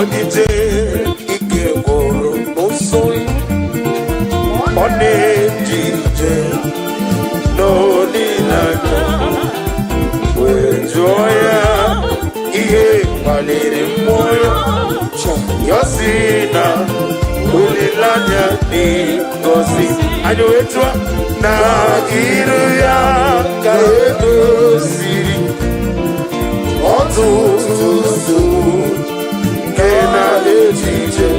Odije ike gwụrụ n'ụsọ ọ na-eji ije n'olileanya wee jụọ ya ihe kpaliri mmụọ ya ya si na olileanya dị ngọzi anyị wee jụọ na iru ya ka edoziri ọtụtụ nsogbu nke na-echiche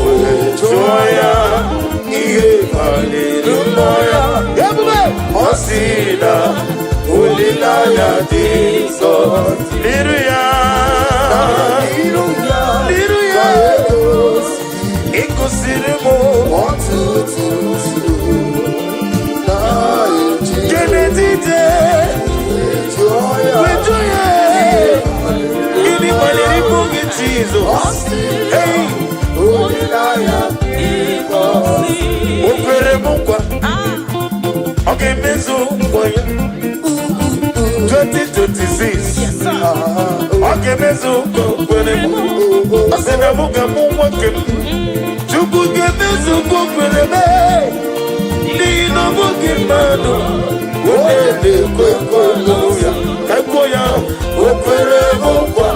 wee jụọ ya ihe kpaliri mmụọ ya ọ si na olileanya dị nsọ n'iru ya ịgụsiri m ọtụtụ nsogbu Kenedide wetu ya gịnị kpaliri mbụ gị Jizọs o kwere m nkwa ọ ga-emezu nkwa ya 2026 ọ ga-emezu nkwa o kwere m ọ sị na mụ ga-amụ nwoke m Chukwu ga-emezu nkwa o kwere m n'ihi na ọ bụghị mmadụ onye na-ekwe ya ka ekwo ya o kwere m nkwa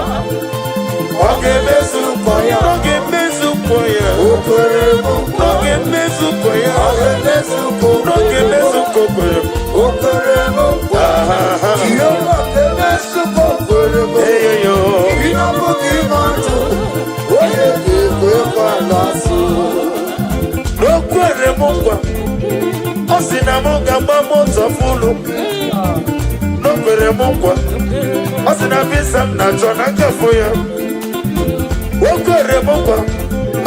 ọ ga-emezu nkwa ya ọ ga-emezu nkwa ya o kwere m nkwa ọ ga-emezu nkwa ya ọ ga-emezu nkwa ọ ga-emezu nkwa o kwere m o kwere m nkwa Jehova ga-emezu nkwa o kwere m eyo ị na-abụghị mmadụ onye na-ekwe n'azụ o kwere m nkwa ọ sị na m ga-agba moto fụlụ o kwere m nkwa ọ sị na visa m na-achọ na ngafe ya o kwere m nkwa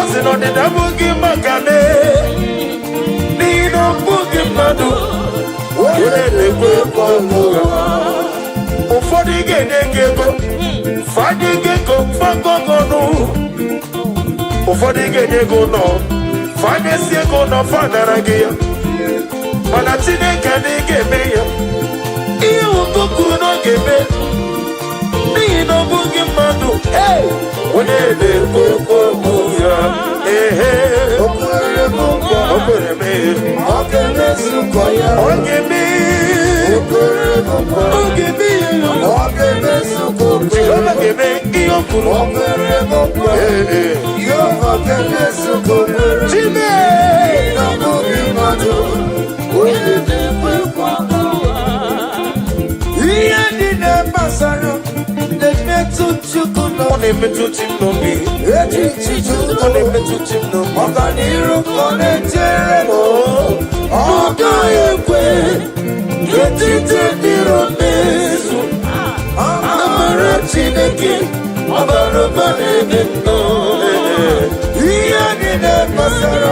ọ sị na ọdịda abụghị maka n'ihi na ọ bụghị mmadụ onye na-ekwe ya ụfọdụ ga-enye gị ego fanye gị ego fagọgọnụ ụfọdụ ga-enye ego nọ fanyesi ego nọ fanara gị ya mana Chineke adịghị ga-eme ya ihe ụkụkụ na ọ ga-eme n'ihi na ọ bụghị mmadụ onye na-ekwe okwu ya o kwere m nkwa o kwere m ọ ga-emezu nkwa ya ọ ga-eme o kwere m nkwa ọ ga-eme ya ọ ga-emezu nkwa Jehova ga-eme ihe o kwuru o kwere m nkwa Jehova ga-emezu nkwa Chime na ọ bụghị mmadụ onye na-ekwe nkwa ihe dị na-amasara na-emetụ Chukwu ọ na-emetụ chi m n'obi echichi Chukwu ọ na-emetụ chi m n'obi ọganiru ka ọ na-echere m ọ gaghị ekwe etiti dịrị mezu amara Chineke ọbara ụba na-eme ihe dị na-amasara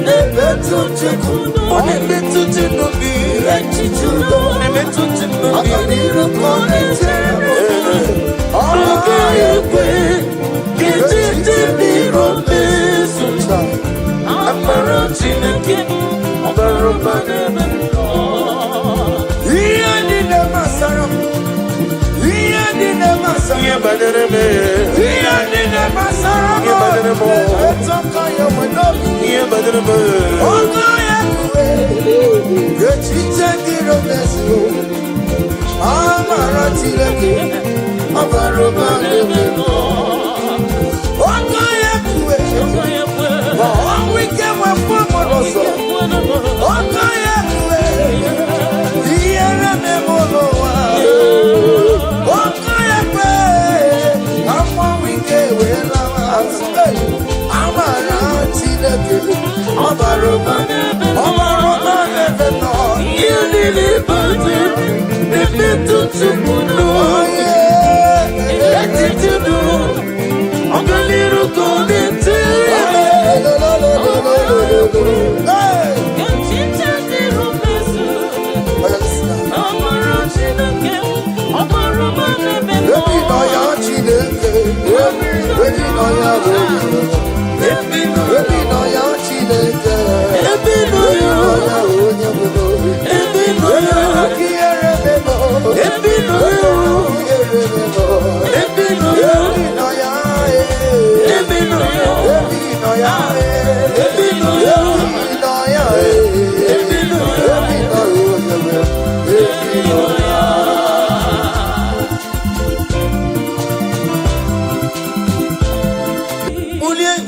na-emetụ Chukwu ọ na-emetụ chi n'obi echichi udo ọ na-emetụ chi n'obi ọganiru ka ọ na-echere m ọ gaghị ekwe etiti dịrị mezu amara Chineke ọbara ụba na-eme ihe dị na-amasara m ihe dị na-amasara ihe banyere m ihe dị na-amasara m ihe banyere m etọka ya n'obi ihe banyere m ọgụ ya kwe echiche dịrị mezu amara Chineke ọbara ụba na-eme ọgụ ya kwe ma ọnwụ ike nwefọ mmadụ ọzọ ọgụ ya kwe ihe na-eme n'ụwa ọgụ ya kwe ọnwụ ike wee lawa amara Chineke ọbara ụba na-eme nọ ihe niile bụzi na-emetụ Chukwu n'onye etiti duru ọganiru ka ọ na-ete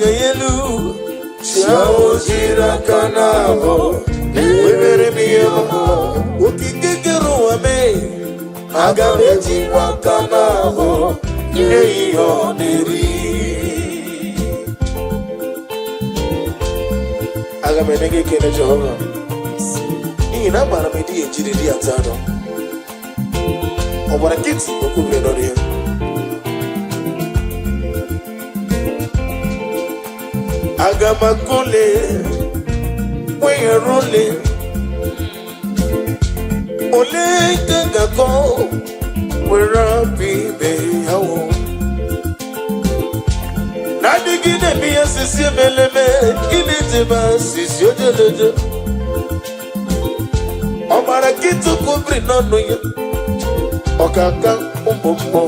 yelu. Chao jira kanabo. Webere miyama. Ukikikeru wame. Agameji wakanabo. Yeyo neri. Agamenege kene Jehovah. Ina mara medi ejiri di atano. Obara kiti okubre nori. Agamakole, we rolling. Ole gangako, we rapi be hawo. Nadigine biya sisi meleme, ine jeba sisi ojeleje. Obara kiti okubre nori. Okaka umbombo.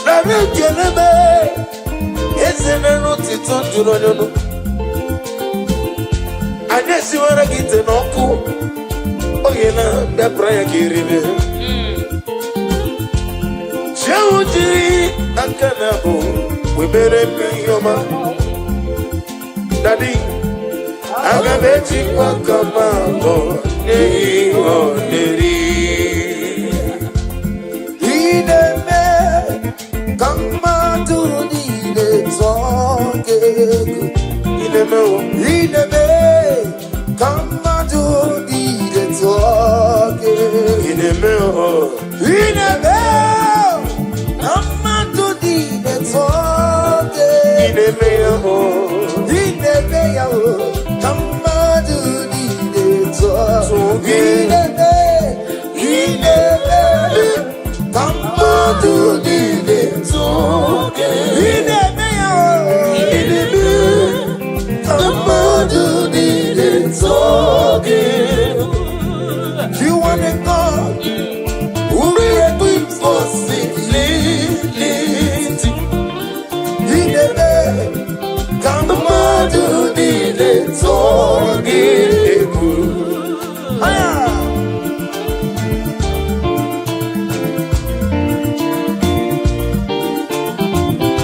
Nare kelebe. Ezenero tito juronyono. Anyesi wara gite noku. Oyena bebraya kiribe. Chawuji akanabo. Webere miyoma. Daddy. Agabeji wakamabo. Neyi oneri. Ideme. Kamaduni. Ineme, come on to the talk. Ineme, come on to the talk. Ineme, come on to the talk. Come on to the talk. You want a God who equips for simplicity. He never come on to the talk.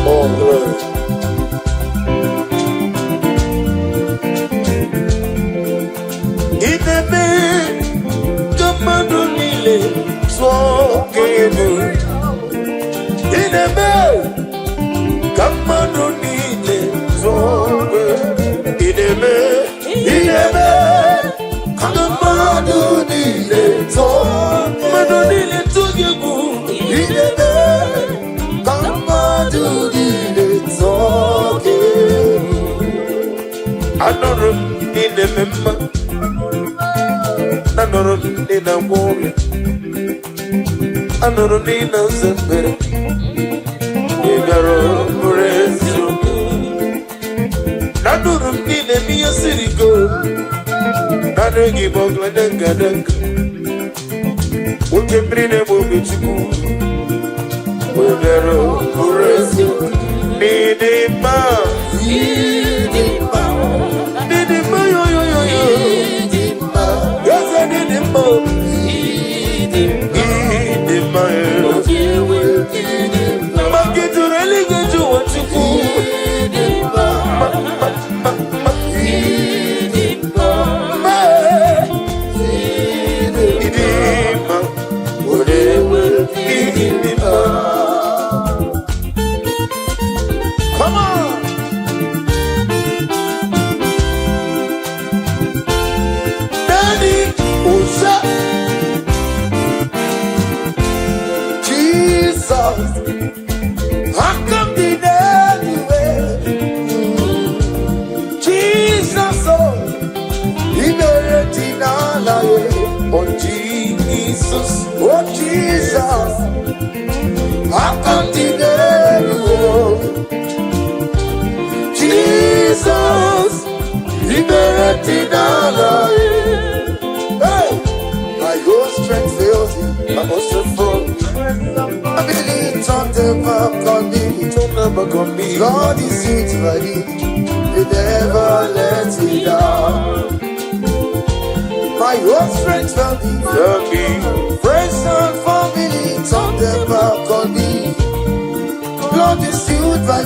Oh Lord. Another need no simple. You got praise you. Another need a near city go. Another give up like a gadang. We can bring a movie to go. We got praise you. Need it, man. Need it, man. Need it, man. Yes, I need it, man. God is it ready, He never lets me down. My own strength will be friends and family, turn them back on me. God is it by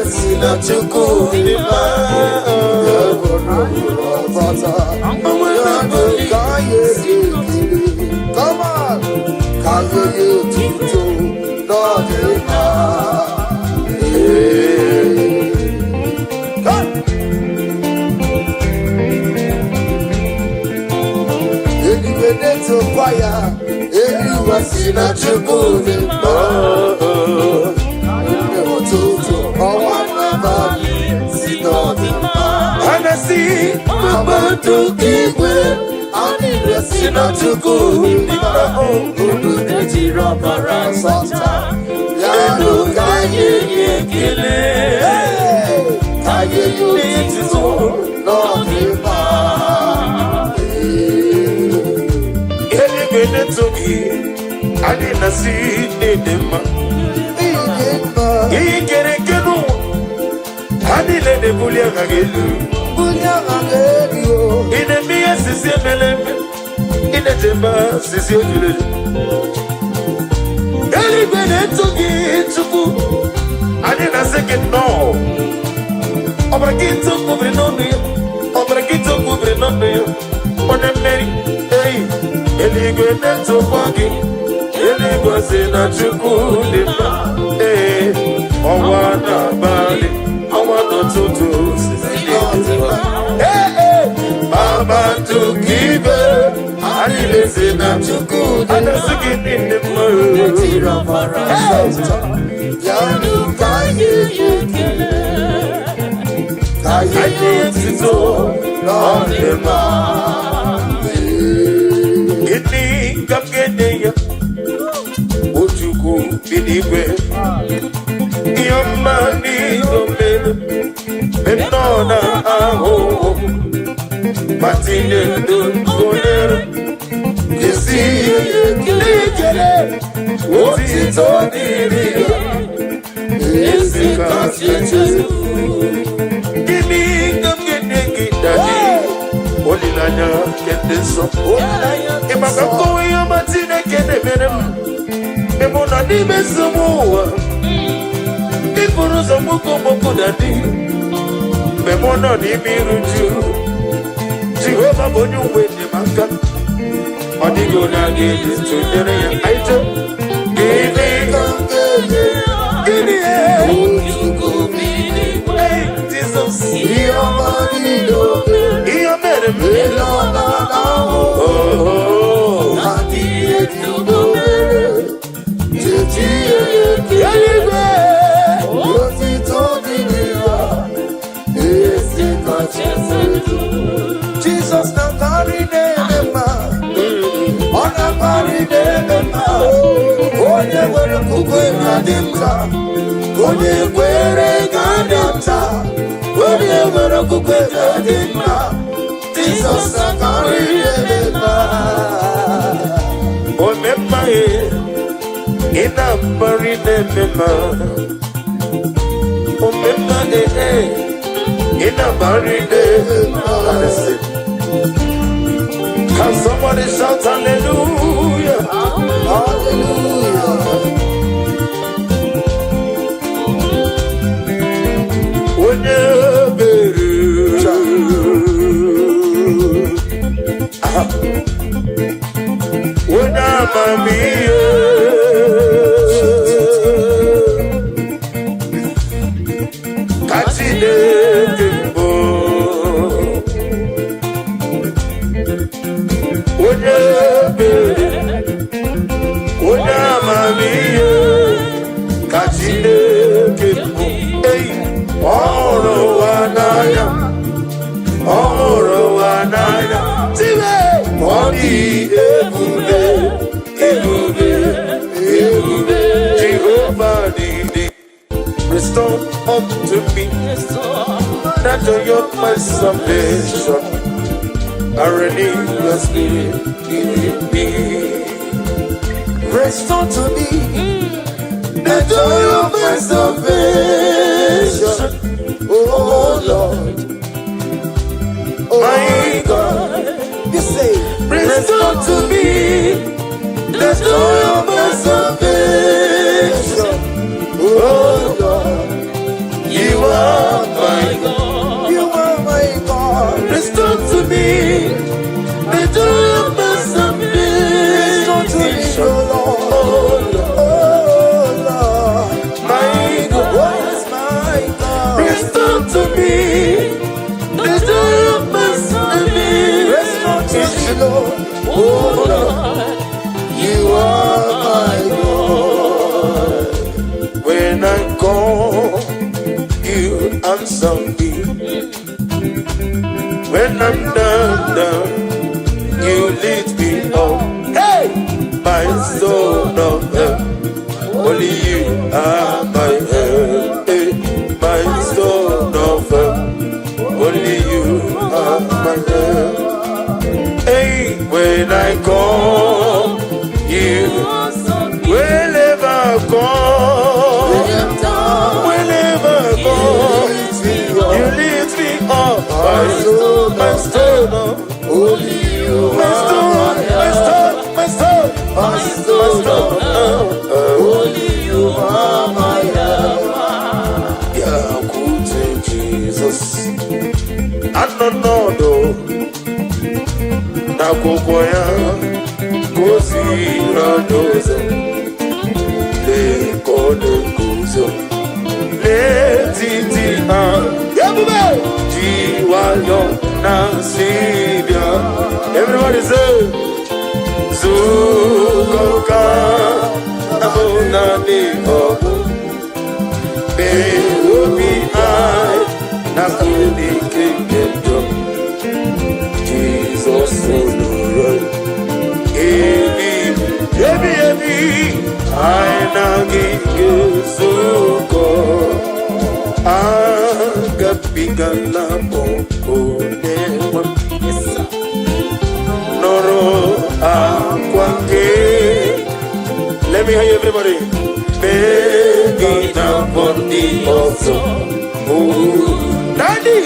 Sina chukudima come on, kaye tutu dodima. Anyway, to fire, anyway, sina chukudima. Anasi, Mama to give it. I need a sinner to go in the home. Who do the Jirapara Santa? Yanu, Kaye, kill it. Kaye, you need to go. Not him. Elevated to me. I didn't see him. He get a canoe. Hadi le de bulia ngagelu ine miya sisi meleme ine temba sisi ojule eli bene togi chuku ani na seke no obra kito kubre nonu yo obra kito kubre nonu yo one meri hey eli bene togi eli goze na chuku dimba hey owana bali to Mama to give it. I listen to good. I don't get in the mood. Yanu Kaye, Kaye, to Lord, get me, come get there. Would you go anywhere? Your money, Benona aho Matine don't go there You see Kile What is on the Is the conscience Give me come get naked daddy Only Nanya get this up If I can go in Matine get a venom Memona di besumo People some moko daddy Memono ni miruju Jehovah bonyu wende maka Odigo na gede Tundere ya aito Give me Hey, Jesus Iyo marido Iyo mere mele Oh Hati yetu mere Titi yetu Yalibe Yosi todi niya Jesus na carry them on a carry them Onye were kukwe kadimta Onye were kadimta Onye were kukwe kadimta Jesus na carry them Omemma ina carry them Omemma in a buried Can somebody shout hallelujah? Hallelujah. When I'm Jehovah restore unto me that joy of my salvation. I renew your spirit in me. Restore to me the joy of my salvation. Oh Lord, my God, you say, restore to me the joy of my salvation. Oh Lord, you answer me. When I'm down, you lift me up. Hey, my soul of help, only you are my help. Hey, my soul of help, only you are my help. Hey, when I call, you will never call. Whenever I call, you lift me up. My soul, only you are my soul, my soul, my soul, only you are my help. Yeah, good Jesus. I don't know though. Nakokoya, kosi radoza, le kode kuzo, le titi yabube, jiwayo nasibia. Everybody say, Zukoka, abona ni obu, be ubi ai, nakudi kingdom. Jesus, Ebi, aina gisuko, agapiga la boko newa, noro akwake. Let me hear you, everybody. Begi na bondi also, Daddy,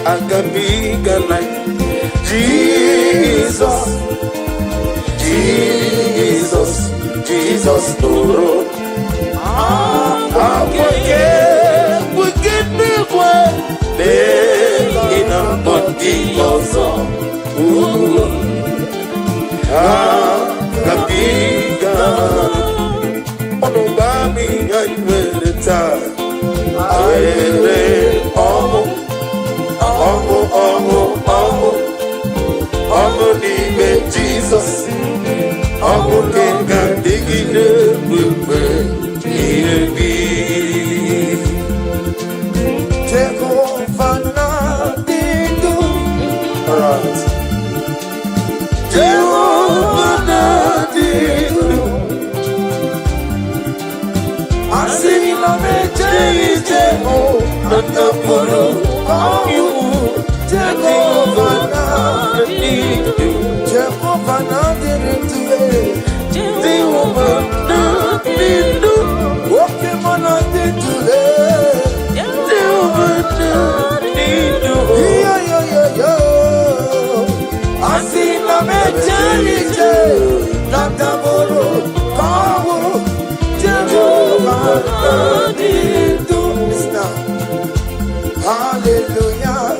agapiga like Jesus, Jesus, Jesus, Lord. We get me one, in a body also. Agapiga, on Obami, I will retire. I nime Jesus, kenga digine wewe iyebi. Jehovah na didu, alright. Jehovah na didu, asila meje Jehovah na puru you. Jehovah na didu, Jehovah na didu, Jehovah na didu, okay mana didu, Jehovah na didu, yo, asina meje nataboro kawo, Jehovah na didu. Hallelujah.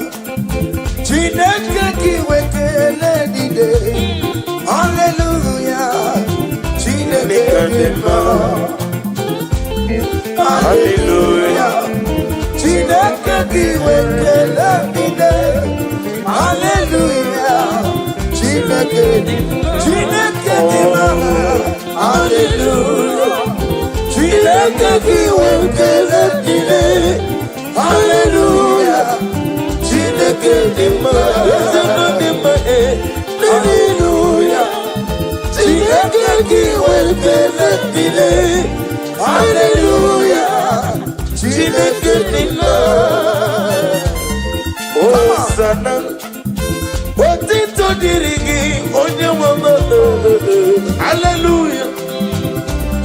Chineke kiwekele dide. Hallelujah. Chineke dima. Hallelujah. Chineke kiwekele dide. Hallelujah. Chineke dima. Hallelujah. Chineke kiwekele dide. Hallelujah. Chineke dima. Hallelujah. Chineke kiwekele dide. Hallelujah. Chineke dima. Hosanna. Otito dirigi onye wama. Hallelujah.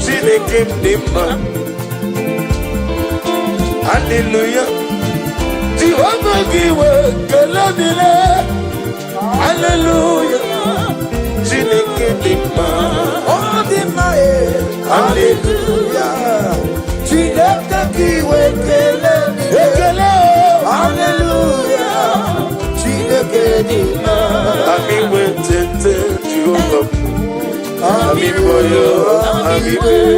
Chineke dima. Hallelujah. Jehovah giwe kaladile. Hallelujah. Chineke dima. Oh dima hallelujah. Chineke giwe kaladile. Hallelujah. Chineke dima. Ami wetete Jehovah. Ami boyo. Ami boyo.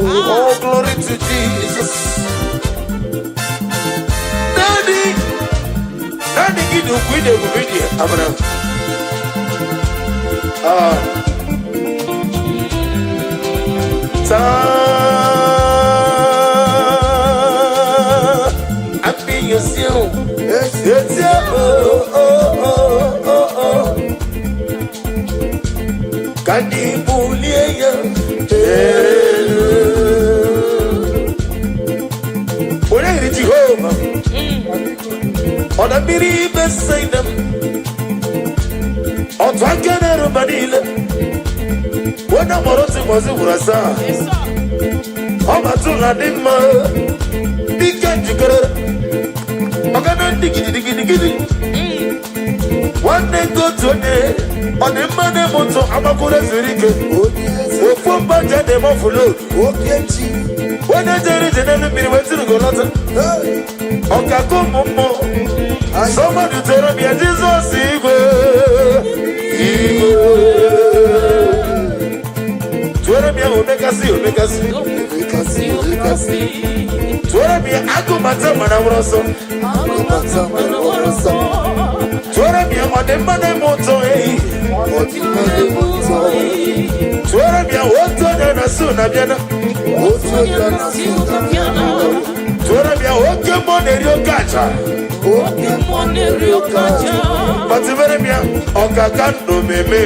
Oh, glory to Jesus. Daddy, give you video. Abraham. Happy yourself. Yes. Kadibulia. What are you, Jehovah? On a biri beside them. On Twankana Badila. When I'm Morosi was in Urasa. I'm a Tuladima. Big Jigger. I'm gonna dig it. One day go to a day. On the money moto, I'm a good as a ricket. Oh, for budget, them off load. When I tell it, and then went to go lot. Okakomo. Somebody tell me, Jesus, Tueremia omeka si. Tueremia agumata manawroso. Tueremia odemane moto Tueremia oto na suna biana. Tueremia okemone riokacha. Pativeremia okakando meme.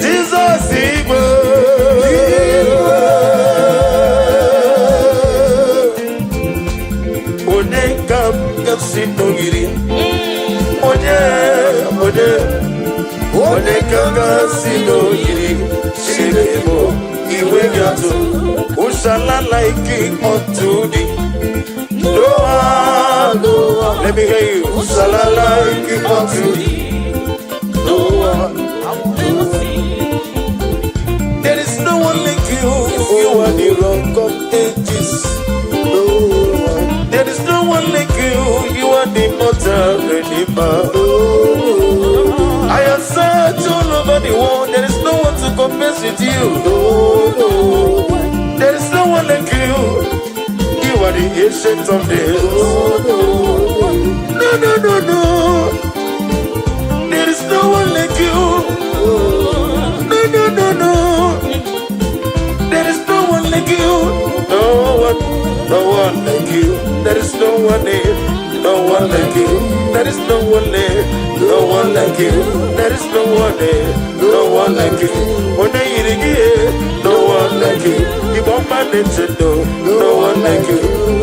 Jesus Igbo. Onekam kasino giri. Onekam kasino giri. Shiremo iwe gato. Ushala like unto thee. Noah. Let me hear you. Ushala like unto thee. Noah. There is no one like you. You are the rock of ages. There is no one like you. You are the mortal redeemer. I have searched all over the world. There is no one to compare with you. There is no one like you. You are the ancient of days. No. There is no one like you. No. There is no one like you. No one like you. There is no one there. No one like you. There is no one there. No one like you. There is no one there. No one like you. When I eat again, no one like you. You want my Nintendo. No one like you.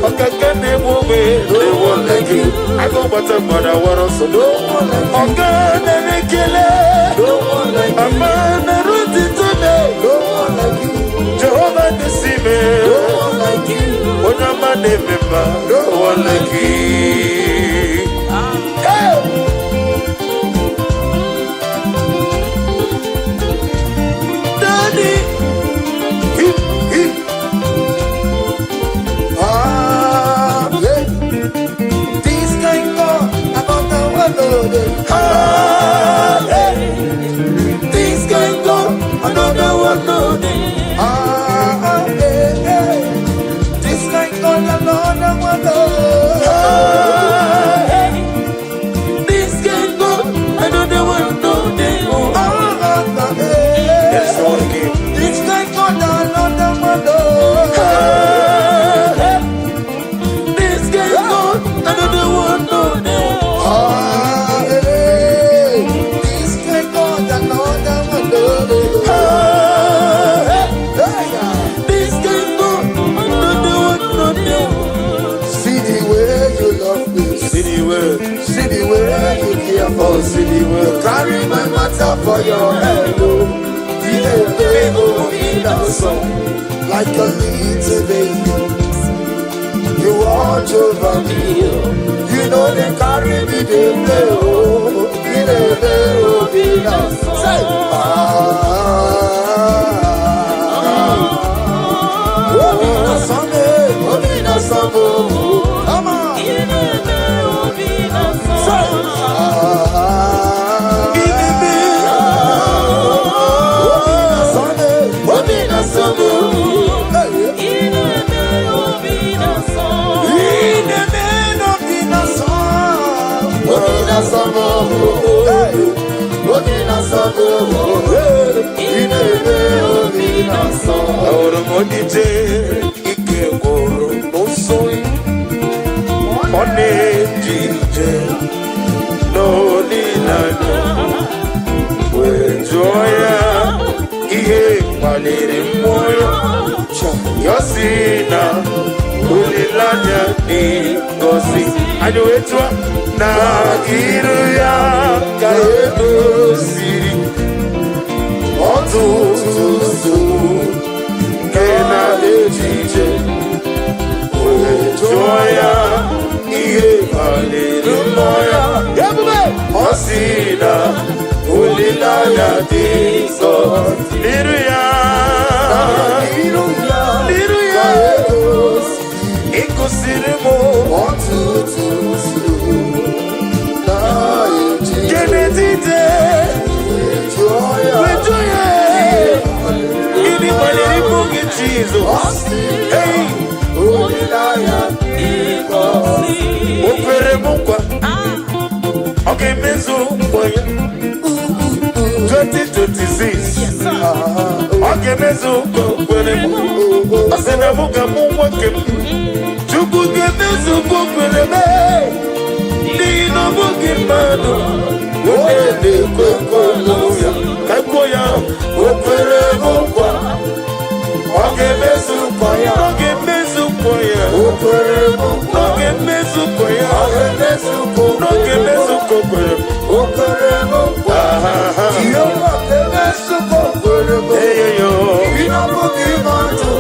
Okay, can they move it? No one like you. I go but I want also. No one like you. Okay, they kill it. No one like you. I'm on the road today. No one like you. Jehovah the Sime. No one like you. When I'm a member. No one like you. Hey! Daddy. This kind of another one. This kind of another one. This kind of another one. This kind of another one. Yes, Lord, again. This kind of another one. This kind of another one. This kind of another one. This kind of another one. See the way you love me. See the way you care for. See the way you carry my matter for your head. Like a little baby, you watch over me. You know they carry me, they play. Say, come on. Odije ike gwụrụ n'ụsọ ọ na-ejije n'olileanya wee jụọ ya ihe kpaliri mmụọ ya ya si na olileanya dị ngọzi anyị wee jụọ na iru ya ka edoziri ọtụtụ nsogbu nke na-ejije wee jụọ ya ihe kpaliri mmụọ ya ọ si na olileanya dị nsọ n'iru ya ịkụsiri m ọtụtụ nsogbu Kenedide wee jụọ ya gịnị kpaliri mmụọ gị Jizọs o kwere m nkwa ọ ga-emezu nkwa ya 2026 ọ ga-emezu nkwa kwere m ọ sị na mụ ga-amụ nwoke m Chukwu ga-emezu nkwa kwere m n'ihi na ọ bụghị mmadụ onye na-ekwe nkwa ya ka kwuo ya o kwere m nkwa ọ ga-emezu nkwa ya ọ ga-emezu nkwa ya o kwere m nkwa ọ ga-emezu nkwa ya ọ ga-emezu nkwa ọ ga-emezu nkwa kwere m o kwere m nkwa ihe ọ ga-emezu nkwa kwere m eyo ihe ọ bụghị mmadụ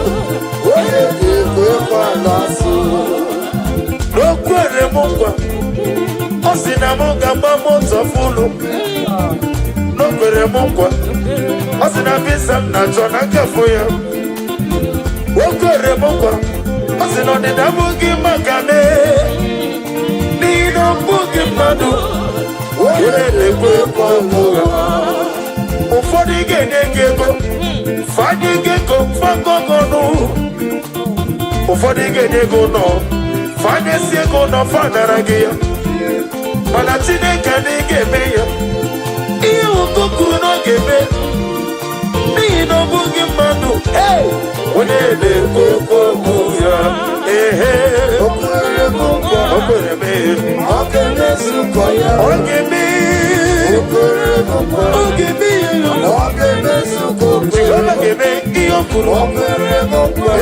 onye na-ekwe nkwa na-asụ o kwere m nkwa ọ sị na m ga-agba moto fụlụ o kwere m nkwa ọ sị na visa m na-achọ na nkafụ ya o kwere m nkwa ọ sị na ọdịda abụghị maka me n'ihi na ọ bụghị mmadụ onye na-ekwe nkwa ya ụfọdụ ga-enye gị ego fanye gị ego fagọgọnụ ụfọdụ ga-enye ego nọ fanyesi ego nọ fanara gị ya mana Chineke na ị ga-eme ya ihe ụkọ kwuru na ọ ga-eme n'ihi na ọ bụghị mmadụ onye na-ekwe okwu ya o kwere m nkwa o kwere m ọ ga-emezu nkwa ya ọ ga-eme o kwere m nkwa ọ ga-eme ya ọ ga-emezu nkwa ọ ga-eme ihe o kwuru o kwere m nkwa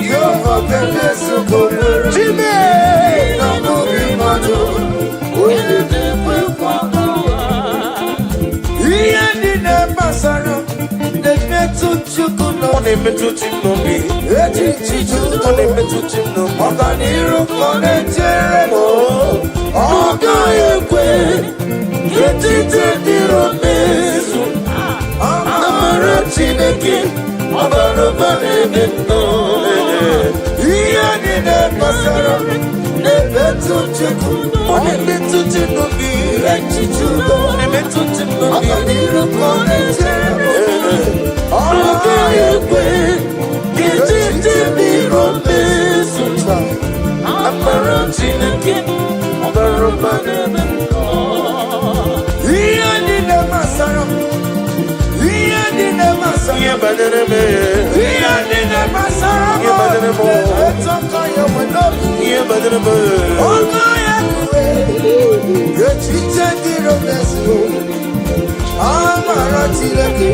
ihe ọ ga-emezu nkwa Chime na ọ bụghị mmadụ onye na-ekwe nkwa ihe ndị na-amasara na-emetụ Chukwu ọ na-emetụ chi n'obi echichi Chukwu ọ na-emetụ chi n'obi ọganiru ka ọ na-echere m ọ gaghị ekwe echiche dịrị mezu amara Chineke ọbara ụba na-eme ihe ndị na-amasara na-emetụ Chukwu ọ na-emetụ chi n'obi echichi Chukwu ọ na-emetụ chi n'obi ọganiru ka ọ na-echere m ọ gaghị ekwe echiche dịrị mezu amara Chineke ọbara ụba na-eme ihe ndị na-amasara ihe ndị na-amasara ihe banyere m ihe ndị na-amasara ihe banyere m ihe banyere m ọ gaghị ekwe echiche dịrị mezu amara Chineke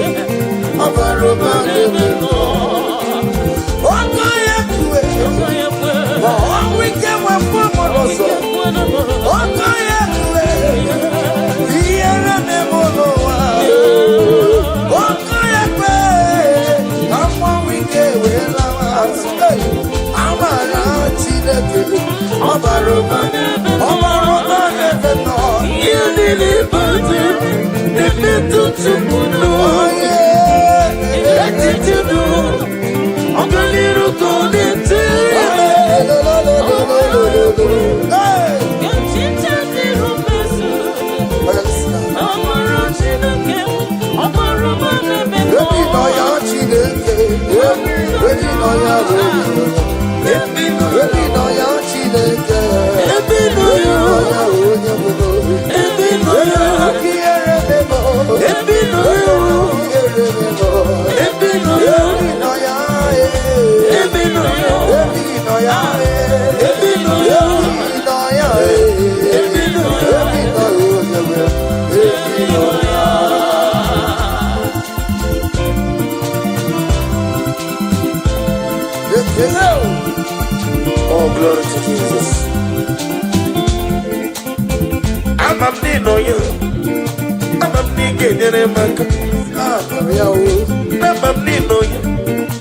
ọbara ụba na-eme ọ gaghị ekwe ma ọnwụ ike nwefọ mụrụ ọzọ ọ gaghị ekwe ihe na-eme n'ụwa ọ gaghị ekwe ka mmanwụ ike wee lawa azụ amara Chineke ọbara ụba na-eme nọ ihe niile bute na-emetụ Chukwu n'onye echiche dụ ọganiru ka ọ na-echere echiche dịrị mezu amara Chineke ọbara ụba na-eme ebi nọ ya Chineke ebi nọ ya ebi nọ ya Chineke ebi nọ ya onye bụrụ ebi nọ ya ebi nọ ya ebi nọ ya Oh, glory to Jesus. I'm a nino. I'm a nigga in a mac. I'm a nino.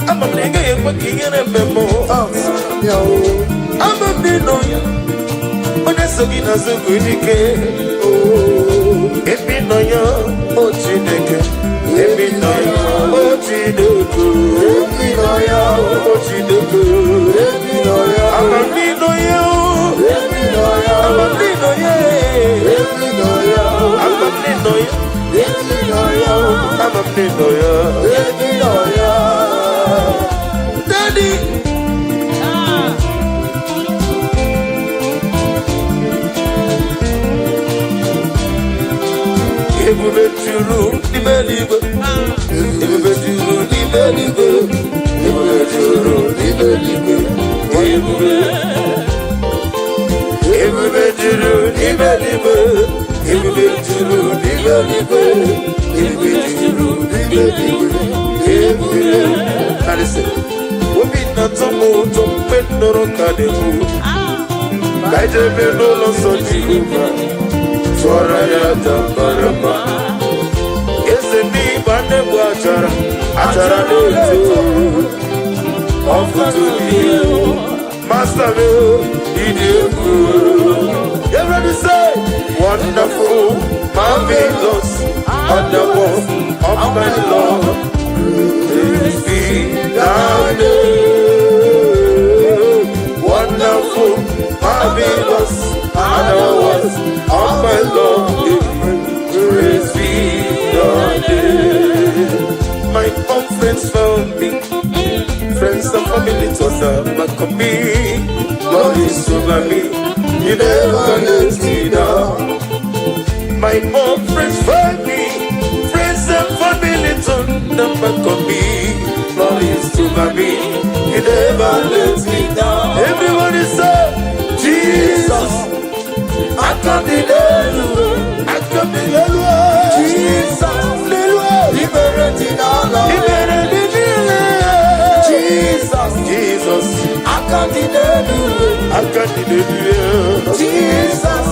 I'm a nigga in a memo. I'm a nino. When I saw you as a good kid. If you know you, oh, Chineke. If you know you, oh, Chineke. If you know you, oh, Chineke. If you know you, I'm a nino. If you know you, I'm a nino. If you know you, I'm a nino. If you know you, I'm a nino. If you know you, Daddy. Ebube juru n'ime eluigwe. Ebube juru n'ime eluigwe. Ebube juru n'ime eluigwe. Ebube juru n'ime eluigwe. Ebube juru n'ime eluigwe. Ebube juru n'ime eluigwe. Ebube. Now listen. Obi na-atọ m ụtọ mgbe m nụrụ ka dị mụ. Ka ejebe n'ụlọ nsọ Jehova. Tụọrọ ya tambarama. Eze n'ịgba nnegbu achara. Achara na-eto. Ọfụtụ n'ihe. Master me, ịdị egwu. Everybody say, wonderful, marvelous, wonderful, of my Lord. Praise be thy name. Wonderful, marvelous, wonderful, of my Lord. Praise be thy name. My own friends found me. Friends and family told them back on me. Lord is over me. You never let me down. My own friends found me. Friends and family told them back on me. Lord is over me. You never let me down. Everybody say, Jesus. I come in I come in Jesus. Liberating all of Jesus, I can't deny you. I can't deny you. Jesus,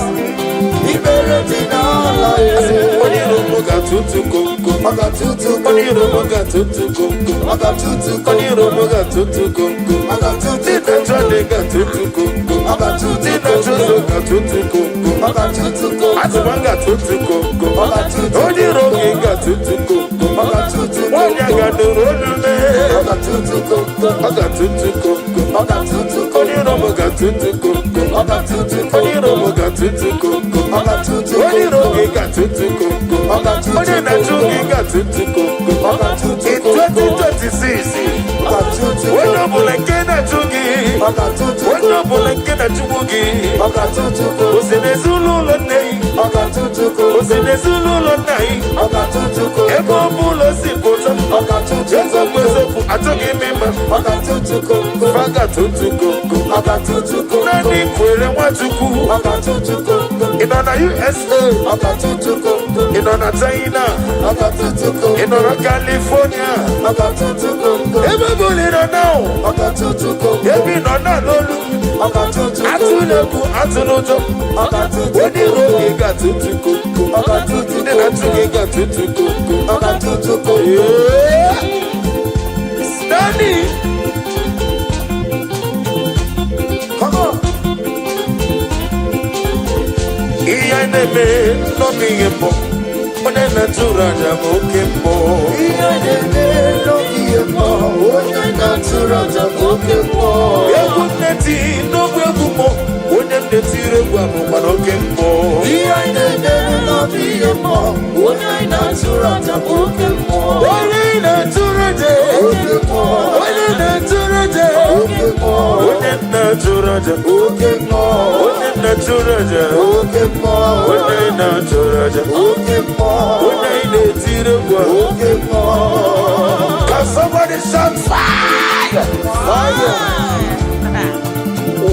liberating all of you. When you don't got to go, I got to go. When you don't got to go, I got to go. When you don't got to go, I got to go. Did not try to get to go, I got to go. Did not try to get to go, I got to go. I got to go, I got to go. When you don't got to go, I got to go. When you got to roll, I got to go. I got to go. I got to go. When you don't got to go, I got to go. When you don't got to go, I got to go. When you don't got to go, I got to go. When you got to go, I got to go. In 2026, I got to go. When you like that, I got to go. When you like that, I got to go. What's in the Zulu name? I got to go. What's in the Zulu name? I got to go. Ego bulo sipoto. I got to go. I took him in my. I got to go. I got to go. I got to go. Nani kwere wachuku. I got to go. In on the USA. I got to go. In on the China. I got to go. In on the California. I got to go. Everybody don't know. I got to go. Every no lolu. I got to go. Atuleku atulojo. I got to go. When you roll, got to go. I got to go. Then I got to go. I got to go. Yeah. Stanley. Come on. Iyaneme no miyembo. One natura jamokembo. Iyaneme no miyembo. One natura jamokembo. Eguneti no gwegumo. One netire gwamu manokembo. Iyaneme no miyembo. One natura jamokembo. One natura jamokembo. One natura jamokembo. One natura jamokembo. One natura jamokembo. One natura jamokembo. Can somebody shout fire? Fire!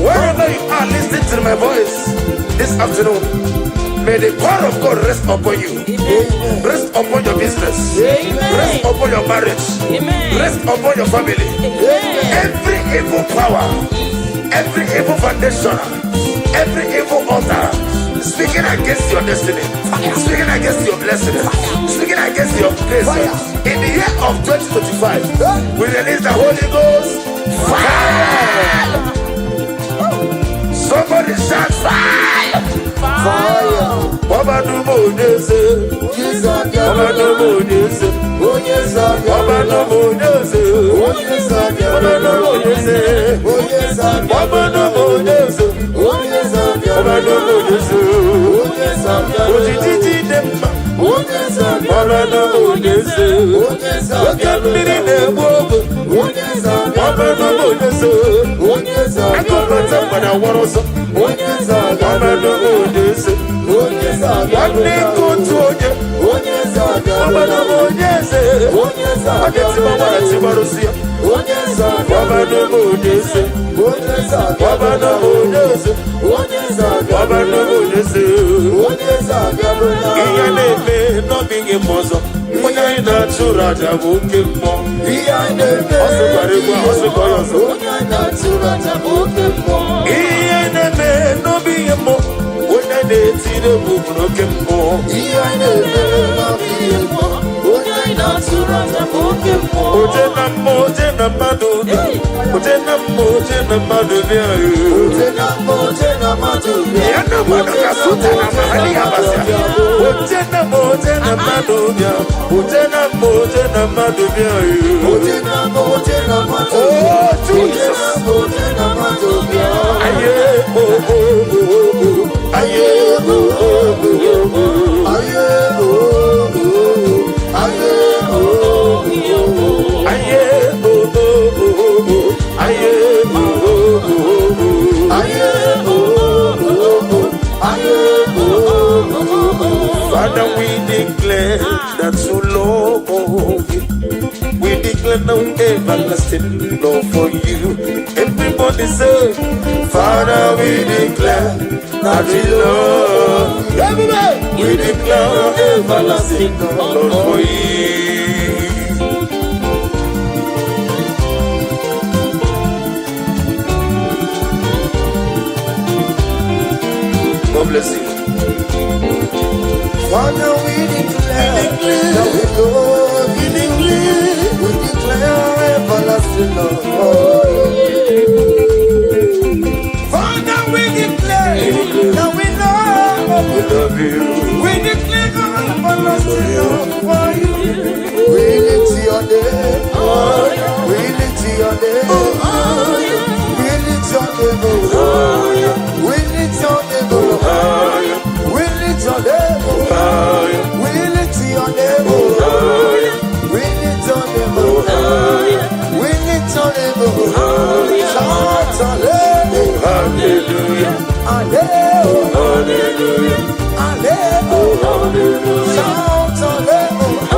Wherever you are listening to my voice this afternoon, may the power of God rest upon you. Amen. Rest upon your business. Amen. Rest upon your marriage. Amen. Rest upon your family. Amen. Every evil power, every evil foundation, every evil altar speaking against your destiny, speaking against your blessing, speaking against your grace. In the year of 2025, we release the Holy Ghost fire. Somebody shout fire! Fire! Baba no more days. Baba no more days. Baba no more days. Baba no more days. Baba no more days. Baba no more days. Ojiji demba. Baba no more days. Okamiri nebogo. Baba no more days. Akomata pada waroso. Baba no more days. Wani kutuoje. Baba no more days. Ageti mama na tibarusia. Baba no more days. Baba no more days. Baba no more days. Iyaneme no bingi mozo. Muna ina chura jabuke mo. Iyaneme osukoyoso. Iyaneme no bingi mo. Una de tide bukuno kemmo. Iyaneme no bingi mo. Ojena madubia. Ojena madubia. Yana madoka suta na mahali abasa. Ojena madubia. Ojena madubia. Oh Jesus. Aye oh. Aye oh. Aye oh. Aye Father, we declare that you love you. We declare no everlasting love for you. Everybody say, Father, we declare that we love you. Everybody, we declare everlasting love for you. God bless you. Father, we declare that we love, we declare everlasting love. Father, we declare that we love you. We declare everlasting love for you. We lift your name, we lift your name, we lift your name, we lift your name. We lift your name, we lift your name, we lift your name, we lift your name. Shout hallelujah, hallelujah, hallelujah, hallelujah. Shout hallelujah,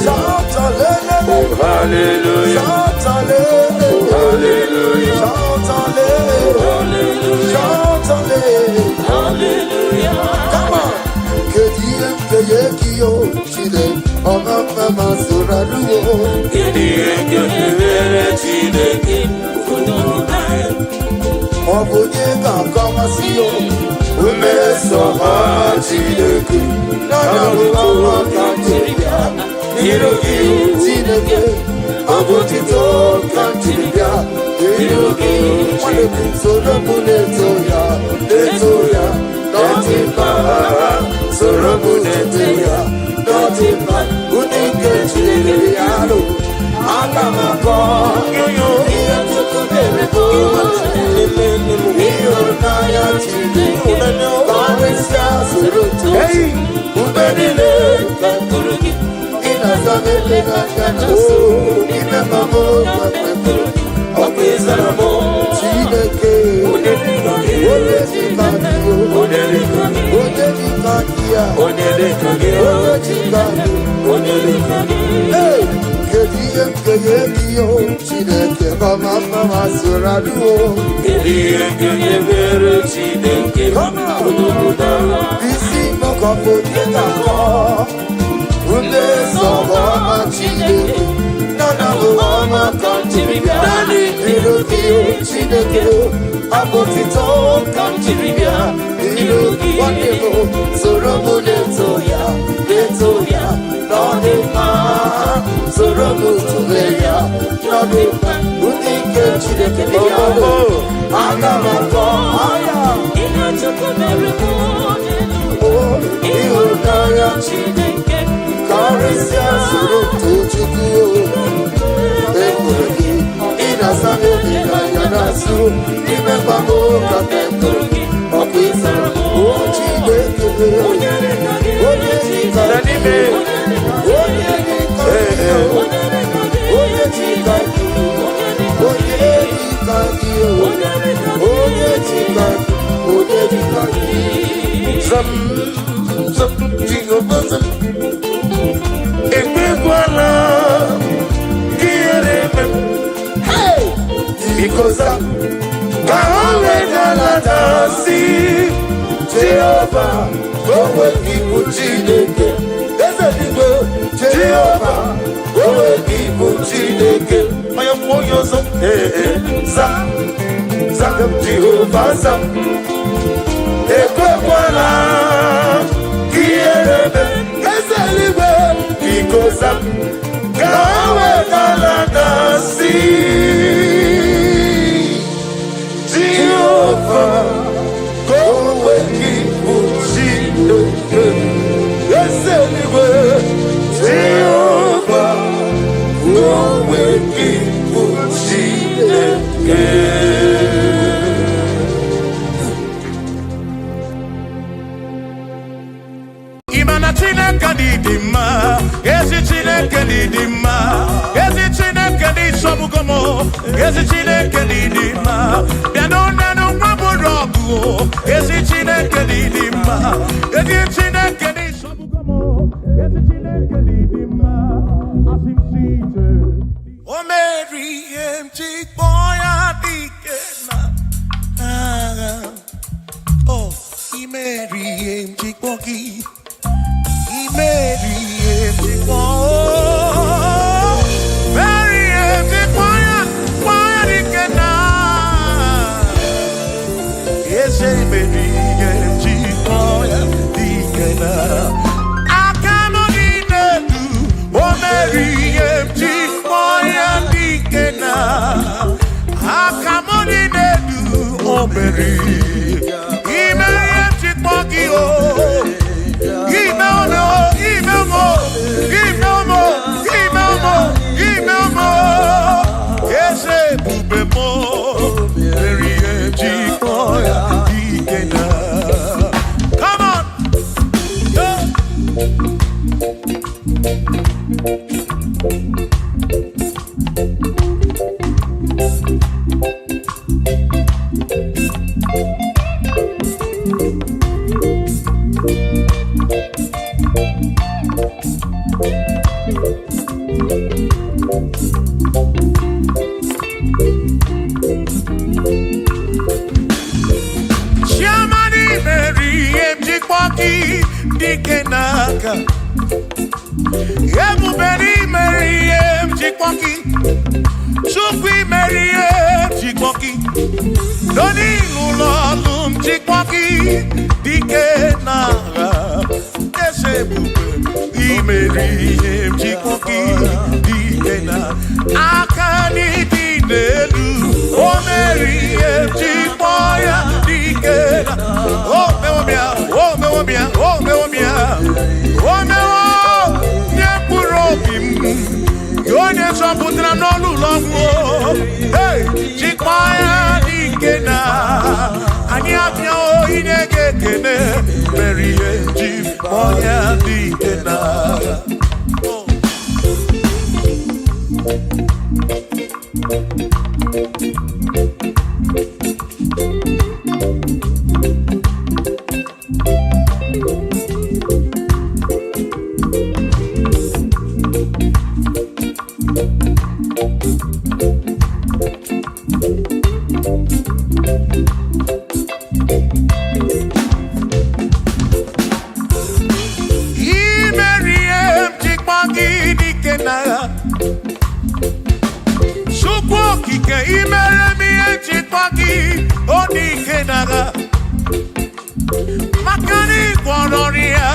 shout hallelujah, hallelujah, shout hallelujah, shout hallelujah, shout hallelujah. Come on. Kekio chide oma mama suraruo. Kekio chide kununae. Obunye kama siyo. Umesoha chide ku. Nana mama kantiribia. Nirogi chide ku. Obutito kantiribia. Nirogi chide ku. Sorabune toya. Toya. Notimba, Sorobunetia, Notimba, Unike Chiliano, Akamako, you, Iatukunereko, Naya Chili, Unano, Surutu, hey, Ubedile, Kurugi, Inazabele, Ganaso, Inamamo, Opizamo, Chileke, Nana, Irugi Chineke Abotito Kamchiribia Irugi Wonderful Soromu Letoya Nodima Soromu Tuleya Nodima Udike Chineke Biano Agamako Aya Inachuku Merimu Ihunaya Chineke Karisia Surutu Chuku Ekurgi Inasane Inayanasu Nimebamo Katekurgi Opisara Chineke because Jehovah, go with people, Chineke. There's a people, Jehovah, go with people, Chineke. I am for your son, Zam, Jehovah, Zam. Ekwala, Kierebe, there's a little because I'm Gawagalagasi. Jehovah. Imana Chineke didima, Ezi Chineke didima, Ezi Chineke di sobugomo, Ezi Chineke didima, Bianona no maburogu, Ezi Chineke didima, Ezi Chineke di sobugomo, Ezi Chineke didima, Asimsite. O Mary Mchi boya dikena, oh, Mary Mchi bogi. Mary, Mary, quiet, yes, Mary, I come on in oh, Mary, I come on in oh, Mary, come on. Dikenaka Yemuberi Meriem Chikwoki Chukwi Meriem Chikwoki Doni Lulolum Chikwoki Dikenaka Esebube Meriem Chikwoki Dikenaka Akani Dinelu O Meriem Chikwoya Dikenaka Oh Mewomia Oh Mewomia Oh Mewomia Oh Mewo Nyepurobim Yonye Soputra Nolu Longo Hey Chikwoya Dikena Anyapia O Inege Kene Meriem Chikwoya Dikena Oke imere mi echikpagi onikenaga makani kwororia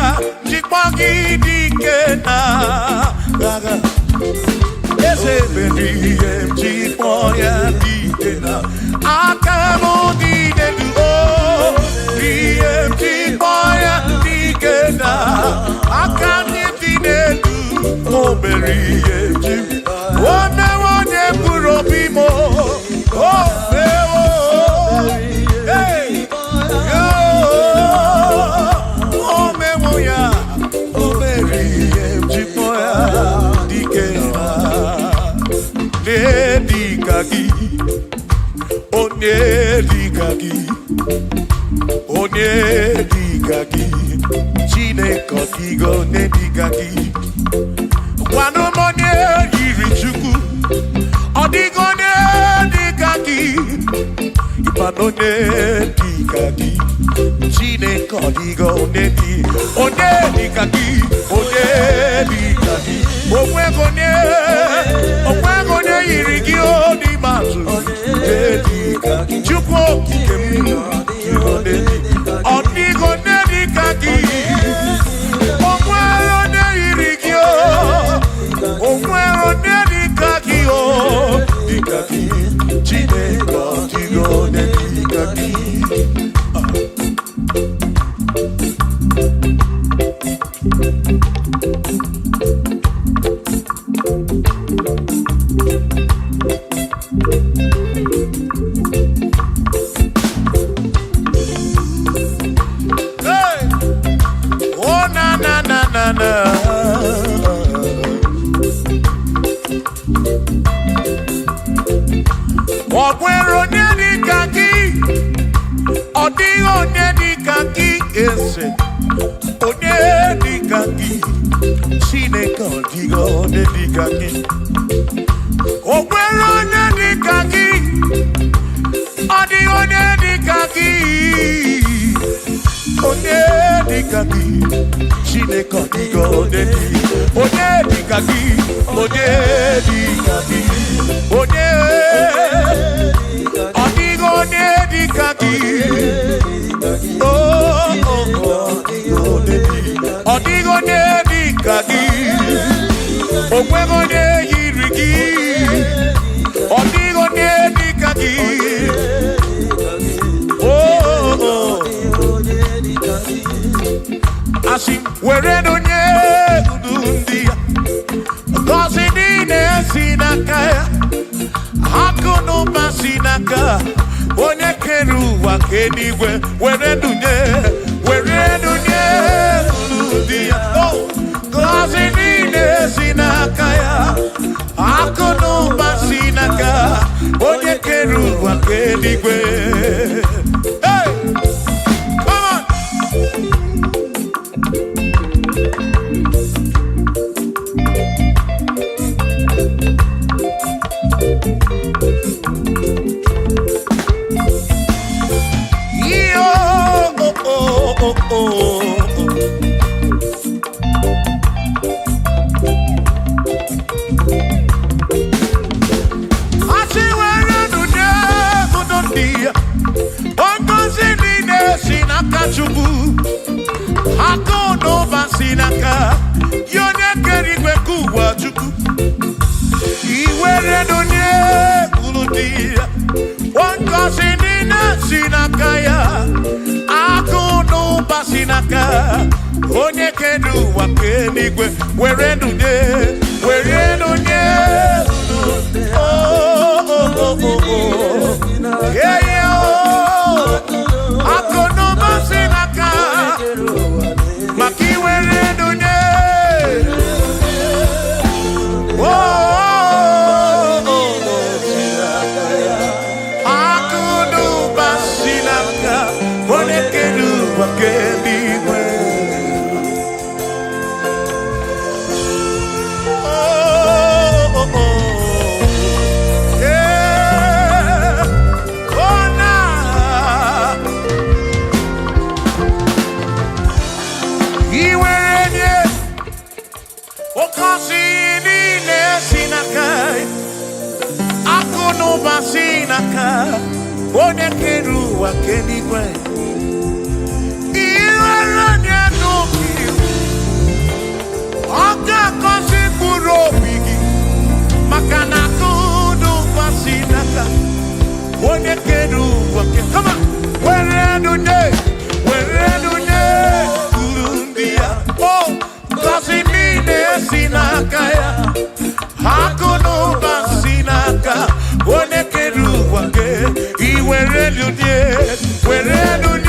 chikpagi dikenaga ese bedi chikpoya dikena akamo dinedu o chikpoya dikena akani dinedu o beri chik one puro bimo o feo hey yo o me moya o beri chikpoya dikena Nedikagi, Onedikagi, Chinekodigo Nedikagi, Wanomone Yirichuku, Odigo Nedikagi, Ipano Nedikagi, Chinekodigo Nedi, Onedikagi, Onwegone yirigi odi matu Nedikagi, Chukwu Kikem, Odigo Nedikagi, Onwegone yirigi Onwegone Nedikagi Dikagi, Chinekodigo Nedikagi. Ogwero Nedikagi, Odigo Nedikagi, ese Onedikagi, Chinekodigo Nedikagi, Ogwero Nedikagi, Odigo Nedikagi, Onedikagi, Chinekodigo Nedikagi, Onedikagi, Odigo Nedikagi, Odigo Nedikagi, Ogwegone yirigi, Odigo Nedikagi, Asi weredonye udundia, Gozi dine sinakaya, Hakuno masinaka, Onye keru wakenigwe, weredunye udundia, Gozi dine sinakaya, Hakuno masinaka, Onye keru wakenigwe. Hey! Come on! Onye kedu wakenigwe werenunye akono basinaka maki werenunye akono basinaka onye kedu wakenigwe. Oh basinaka onye kere ụwa keligwe iweranya n'obi ọ ga-akọzi mkpụrụ obi gị maka na akụnụ basinaka onye kere ụwa come on were nunye uru ndị ya ngọzi niile si n'aka ya akụnụ basinaka onye kere ụwa ke iwere nunye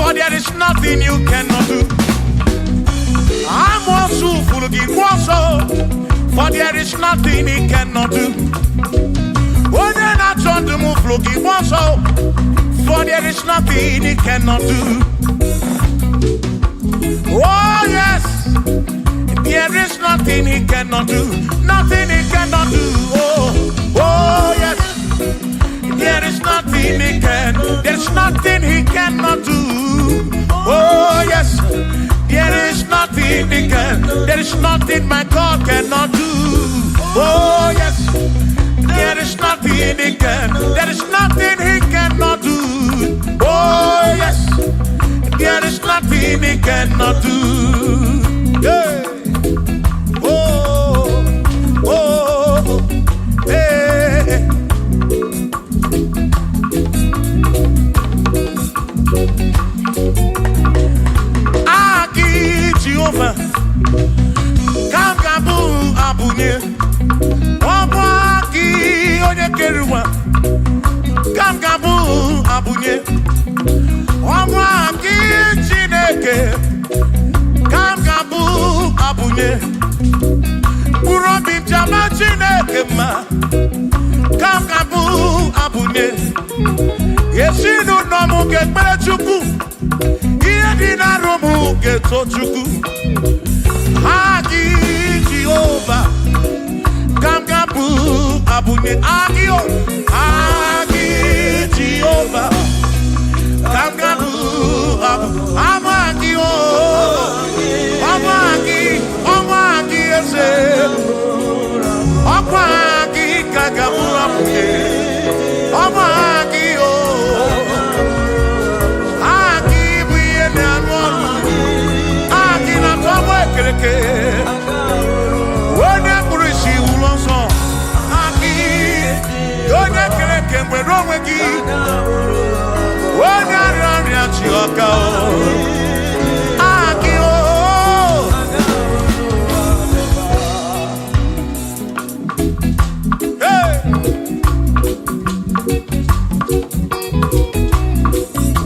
for there is nothing you cannot do. I'm also full of for there is nothing he cannot do. Oh, then I turn to move, looking for there is nothing he cannot do. Oh, yes, there is nothing he cannot do. Nothing he cannot do. Oh, yes, there is nothing he can. There's nothing he cannot do. Oh, yes, there is nothing he can. There is nothing my God cannot do. Oh, yes, there is nothing he can. There is nothing he cannot do. Oh, yes, there is nothing he cannot do. Yeah. Oh, oh, hey. abunye Urobi jama Chineke ma Kamkabu abunye Yesinu nomu gekpere Chukwu Ihe dị na romu geto Chukwu Agi Jehova Kamkabu abunye Agio Agi Jehova Kamkabu Amagio Amagi ese Amagi Kagabu abunye Amagi Agi biye na nwa Agi na tomo ekereke Wone kurishi ulonso Agi Yone kereke mwero wegi Wone arani achioka Agi Hey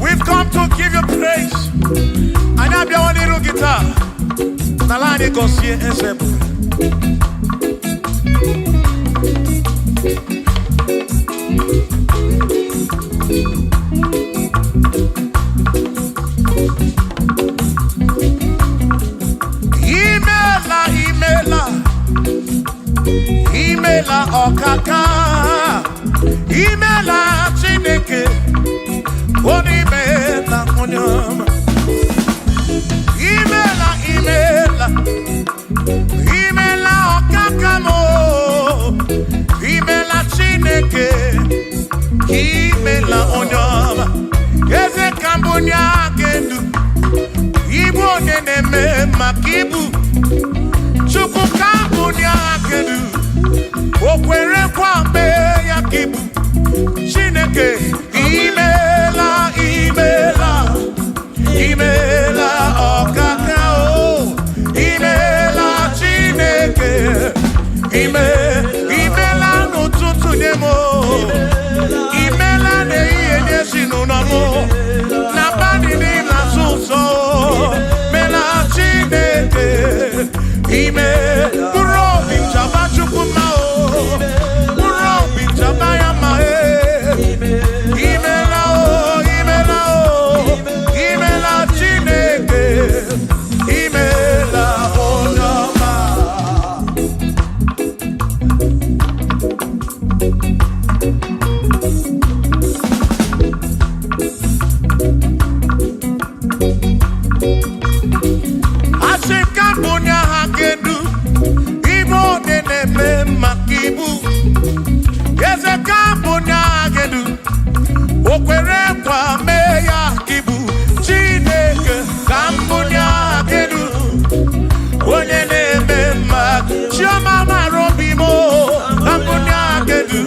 We've come to give you praise. And I'm your little guitar. Nalani Gosie Esebu. Imela Okaka. Imela Chineke. Onimela Onyama. Imela Okakamo. Imela Chineke. Imela Onyama. Eze Kambunya Gendu. Ibu Neneme Makibu. Chuku Kambunya Gendu. Okwere Kwame Yakibu. Chineke. Imela Okakao. Imela Chineke. Imela n'ụtụtụ nyemo. Imela n'ihe sinunamo. Na bani ni na suso. Mela Chineke. Urobi chaba chukuma o. Urobi chaba yama e. Imela o. Imela Chineke. Imela Onyama. Asikabunya hagendu. Ibo neneme makibu. Ezekabunya hagendu. Okwere kwa meya kibu. Chineke kambunya hagendu. Onye neme mak. Chioma marobi mo. Kambunya hagendu.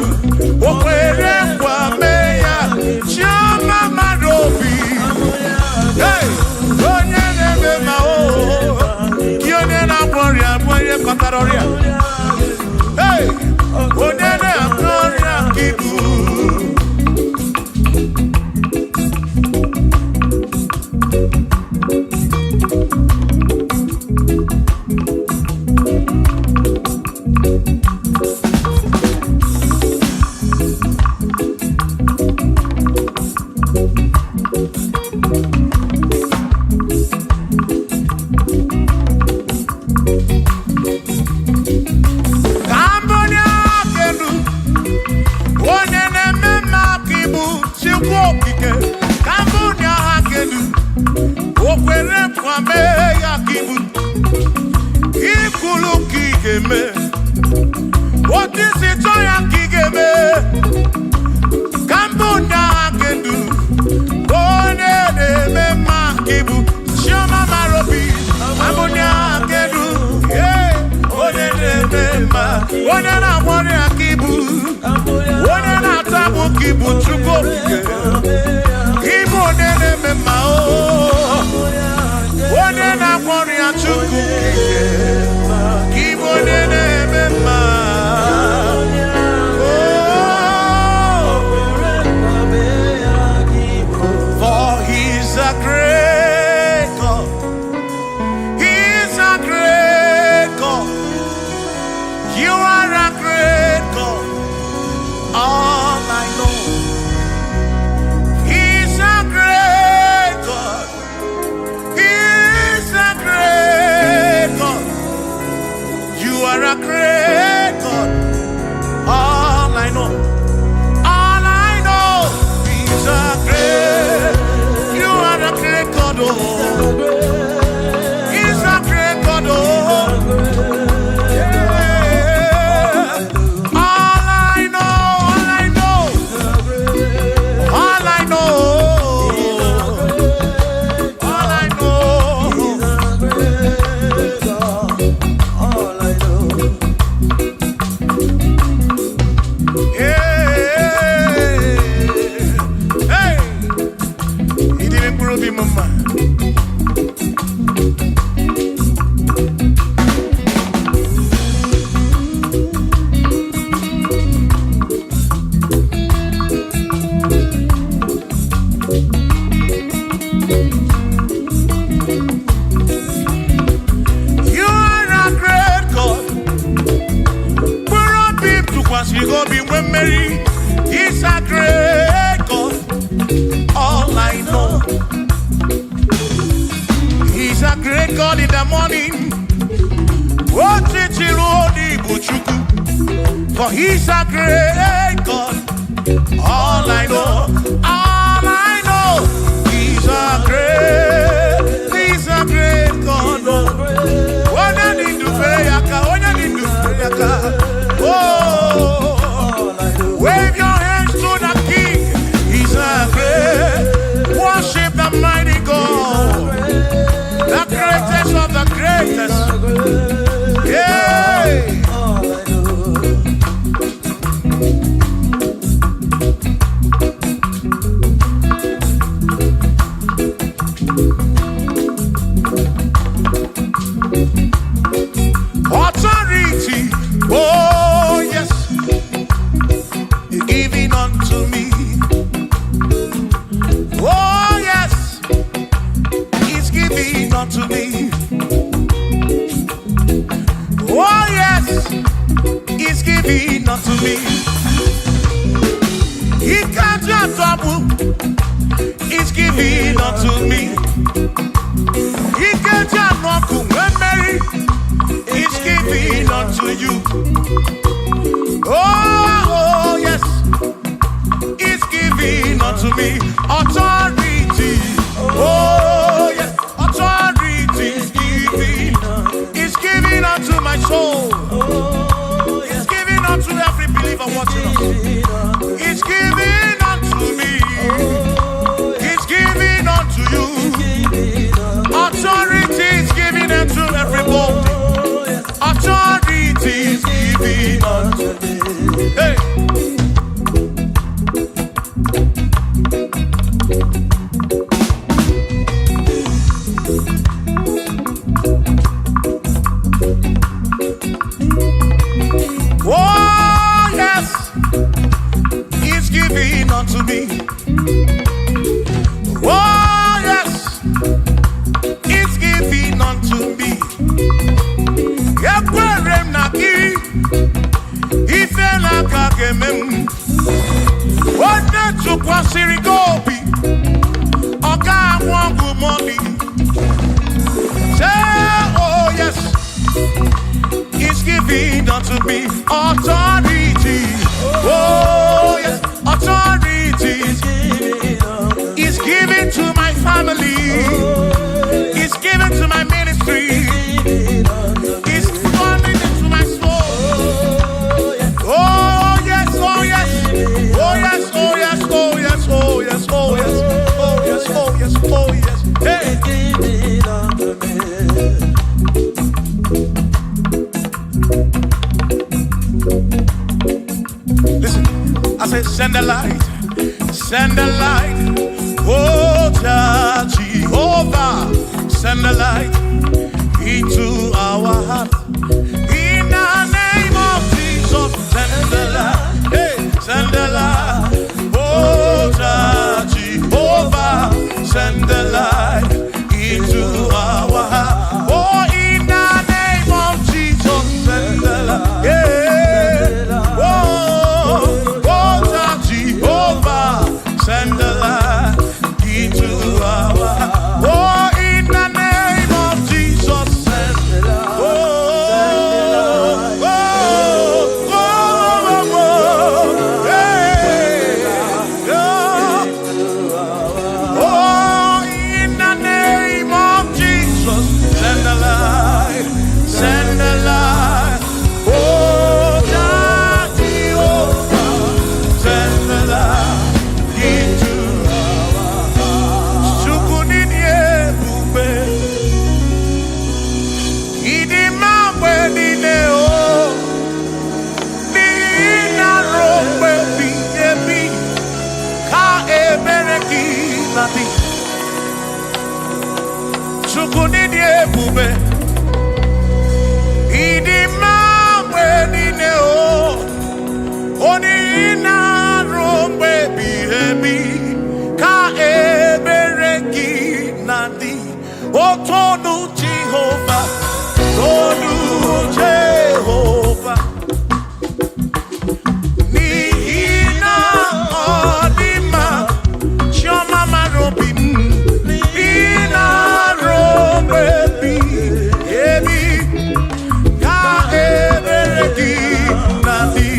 Okwere kwa meya. Chioma marobi. Hey! Onye neme ma o. Kionye na boria. Boye kotaroria. Hey! Onye na boria kibu. What is it? Cambodia can do. You are a great God. All I know, He's a great God. He's a great God. You are a great God. All I know, He's a great. You are a great God. Oh, He's a great God. Oh, yeah. All I know, all I know, all I know. He's a great God. All I know, He's a great God in the morning. For He's a great God. All I know, He's a great God. When I need to pray, oh. Wave your hands to the King. He's a great. Worship the mighty God, the greatest of the greatest. Yeah. Authority. Oh yes. Giving unto me. Oh yes, He's giving unto me. Oh yes, He's giving unto me. He can't just double. He's giving unto me. He can't just walk when Mary. He's giving unto you. Oh yes. Giving unto me authority. Oh yes, authority is giving unto my soul. It's giving unto every believer watching us. It's giving unto me. It's giving unto you. Authority is giving unto everybody. Authority is giving unto me. Hey. Unto me. Oh yes, it's giving unto me. Yakwere naki, ife na kakemem. Wanda chukwa sirigobi, oka wangu money. Say oh yes, it's giving unto me authority. Oh yes, authority. Is given to my family. Is given to my ministry. Is coming into my soul. Oh yes, oh yes, oh yes, oh yes, oh yes, oh yes, oh yes, oh yes, oh yes, oh yes. Hey. Listen, I say send the light. Send the light, oh Jehovah, send the light into our heart. In the name of Jesus, send the light, hey, send the light, oh Jehovah, send the light into our heart. Oh, in the name of Jesus, send the light, yeah. tonu Jehovah, tonu Jehovah. Nihina odima, choma marobim, nihina robebi, ebi, ka ebereki nadi.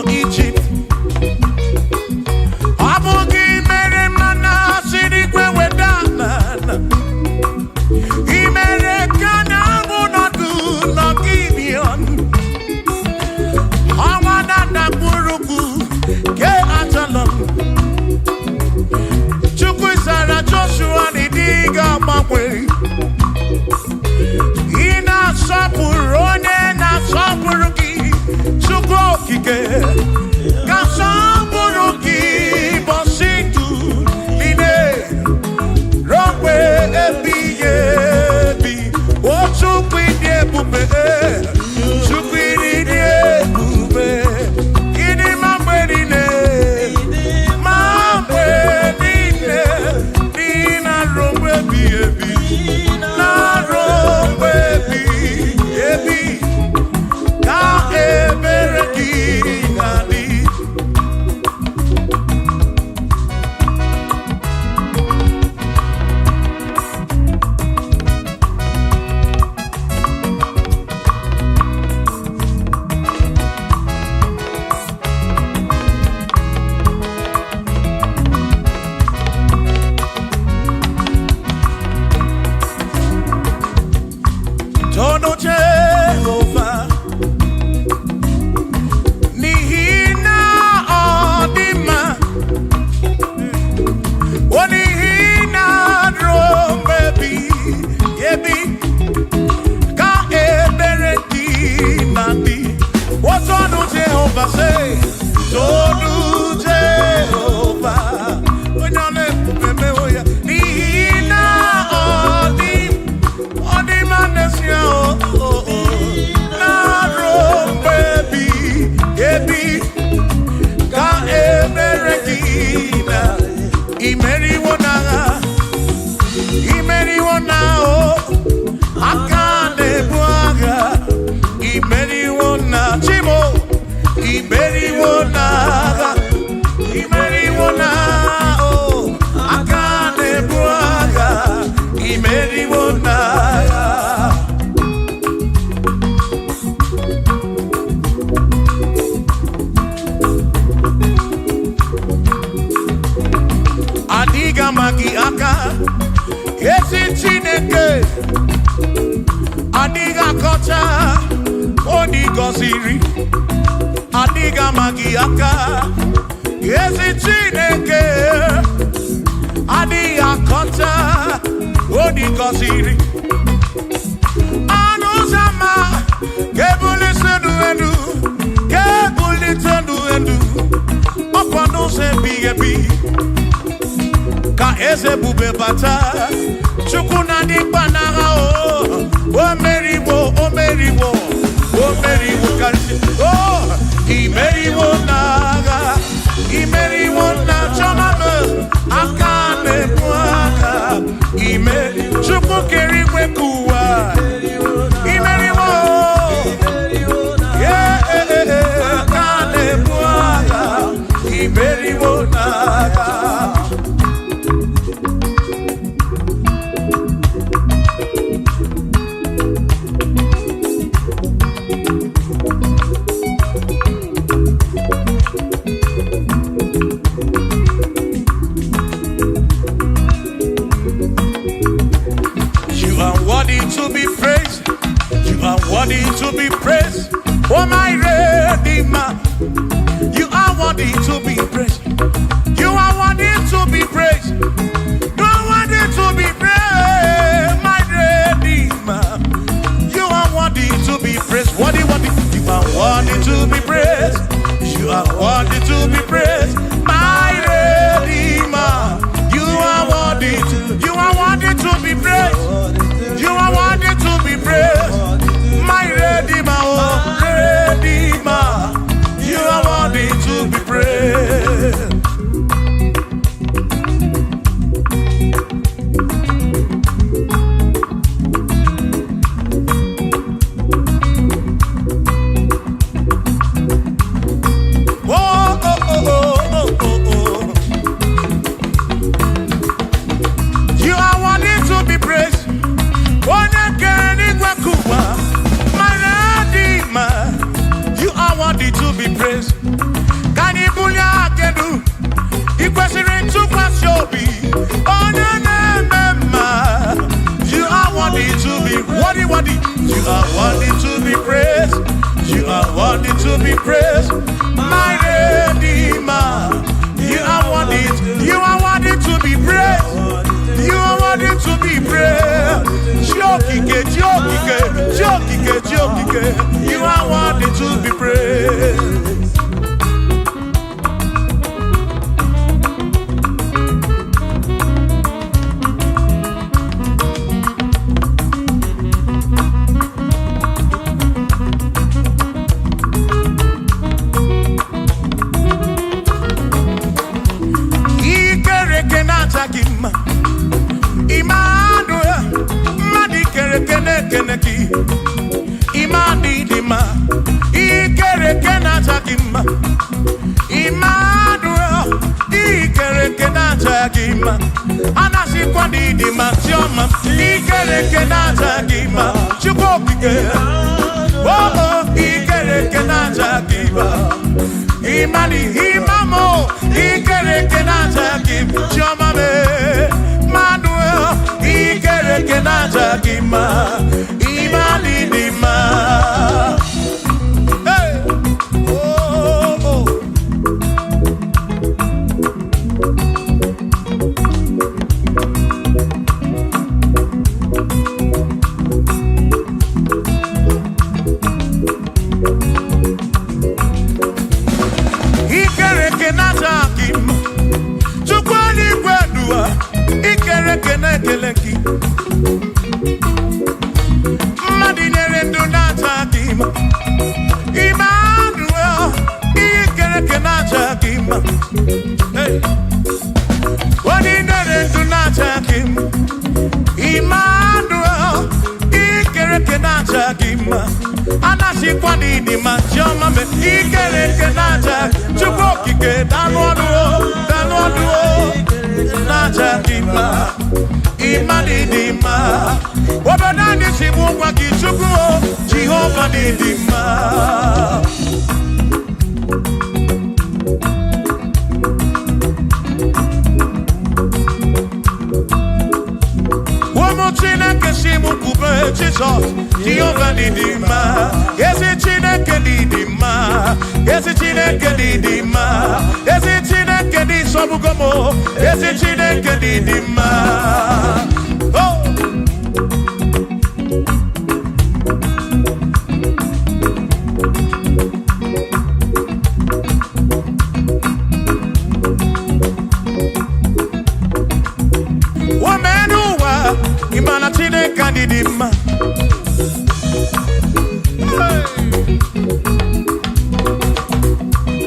Egypt. Abugi mere mana siri kwe wedana. Imere kana bunadu no Gideon. Awana na buruku ke atalon. Chukwu sara Joshua ni diga mapwe. Ina sapurone na sapuruki. Chukwu kike. Kasamburuki bositu line rompe ebi otukwide bube tukwide bube ini mamberine nina rompe ebi na rompe ebi ka ebereki nadi. Tono Jehovah, nihina odima, onihina drombebi, yebi, ka ebereki nandi. What tono Jehovah say? Tono Jehovah, onale bebe oya, nihina odima nesia na rombebi, yebi, ka ebereki na. Imeri wona o akane buaga. Imeri wona chimo. Imeri wona o akane buaga. Imeri wona. Adiga magi aka esi Chineke. Adiga kocha oni goziri. Adiga magi aka esi Chineke. Adiga kocha oni goziri. Anuzama kebuli senu enu opano se bigebi. Ka eze bube bata chukuna di panaga o meriwo karisi imeriwo na chamame akane puaka imeri chuku keri kwekuwa imeriwo akane puaka imeriwo na. worthy to be praised. Oh my Redeemer, you are worthy to be praised. You are worthy to be praised. You are worthy to be praised, my Redeemer. You are worthy to be praised. Worthy, worthy. You are worthy to be praised. You are worthy to be praised, my Redeemer. You are worthy to. You are worthy to be praised. You are worthy to be praised, my Redeemer. Oh, Redeemer. You are worthy to be praised. To be praised. Can you pull your do? You question to pass your be. Oh, no, you are worthy to be worthy, worthy. You are worthy to be praised. You are worthy to be praised, my Redeemer. You are worthy. You are worthy to be praised. You are worthy to be praised. You are worthy to be praised. Imani dima, ikere kenata gima. Emmanuel, ikere kenata gima. Anasi kwandi dima choma, ikere kenata gima. Chukokike, oh ikere kenata gima. Imani imamo, ikere kenata gima. Choma me, Emmanuel, ikere kenata gima. Imani dima. Hey, oh, oh. Ikere kenata gima. Chukwani kwendua, ikere kenekeleki. Emmanuel, ikere kenata gima. Hey, what in the do not attack him? Emmanuel, ikere kenata gima. Anasi kwani di machoma me, ikere kenata. Chukoki ke danwadu, nata gima. Imani dima. Wabadani simu kwa kichuku, Jehovah dima. Womochine kesimu kube Jesus, Jehovah dima. Yesi chine kedidima, yesi chine kedidima, yesi chine kedi sobugomo, yesi chine kedidima. Oh. Imana chine kandidima.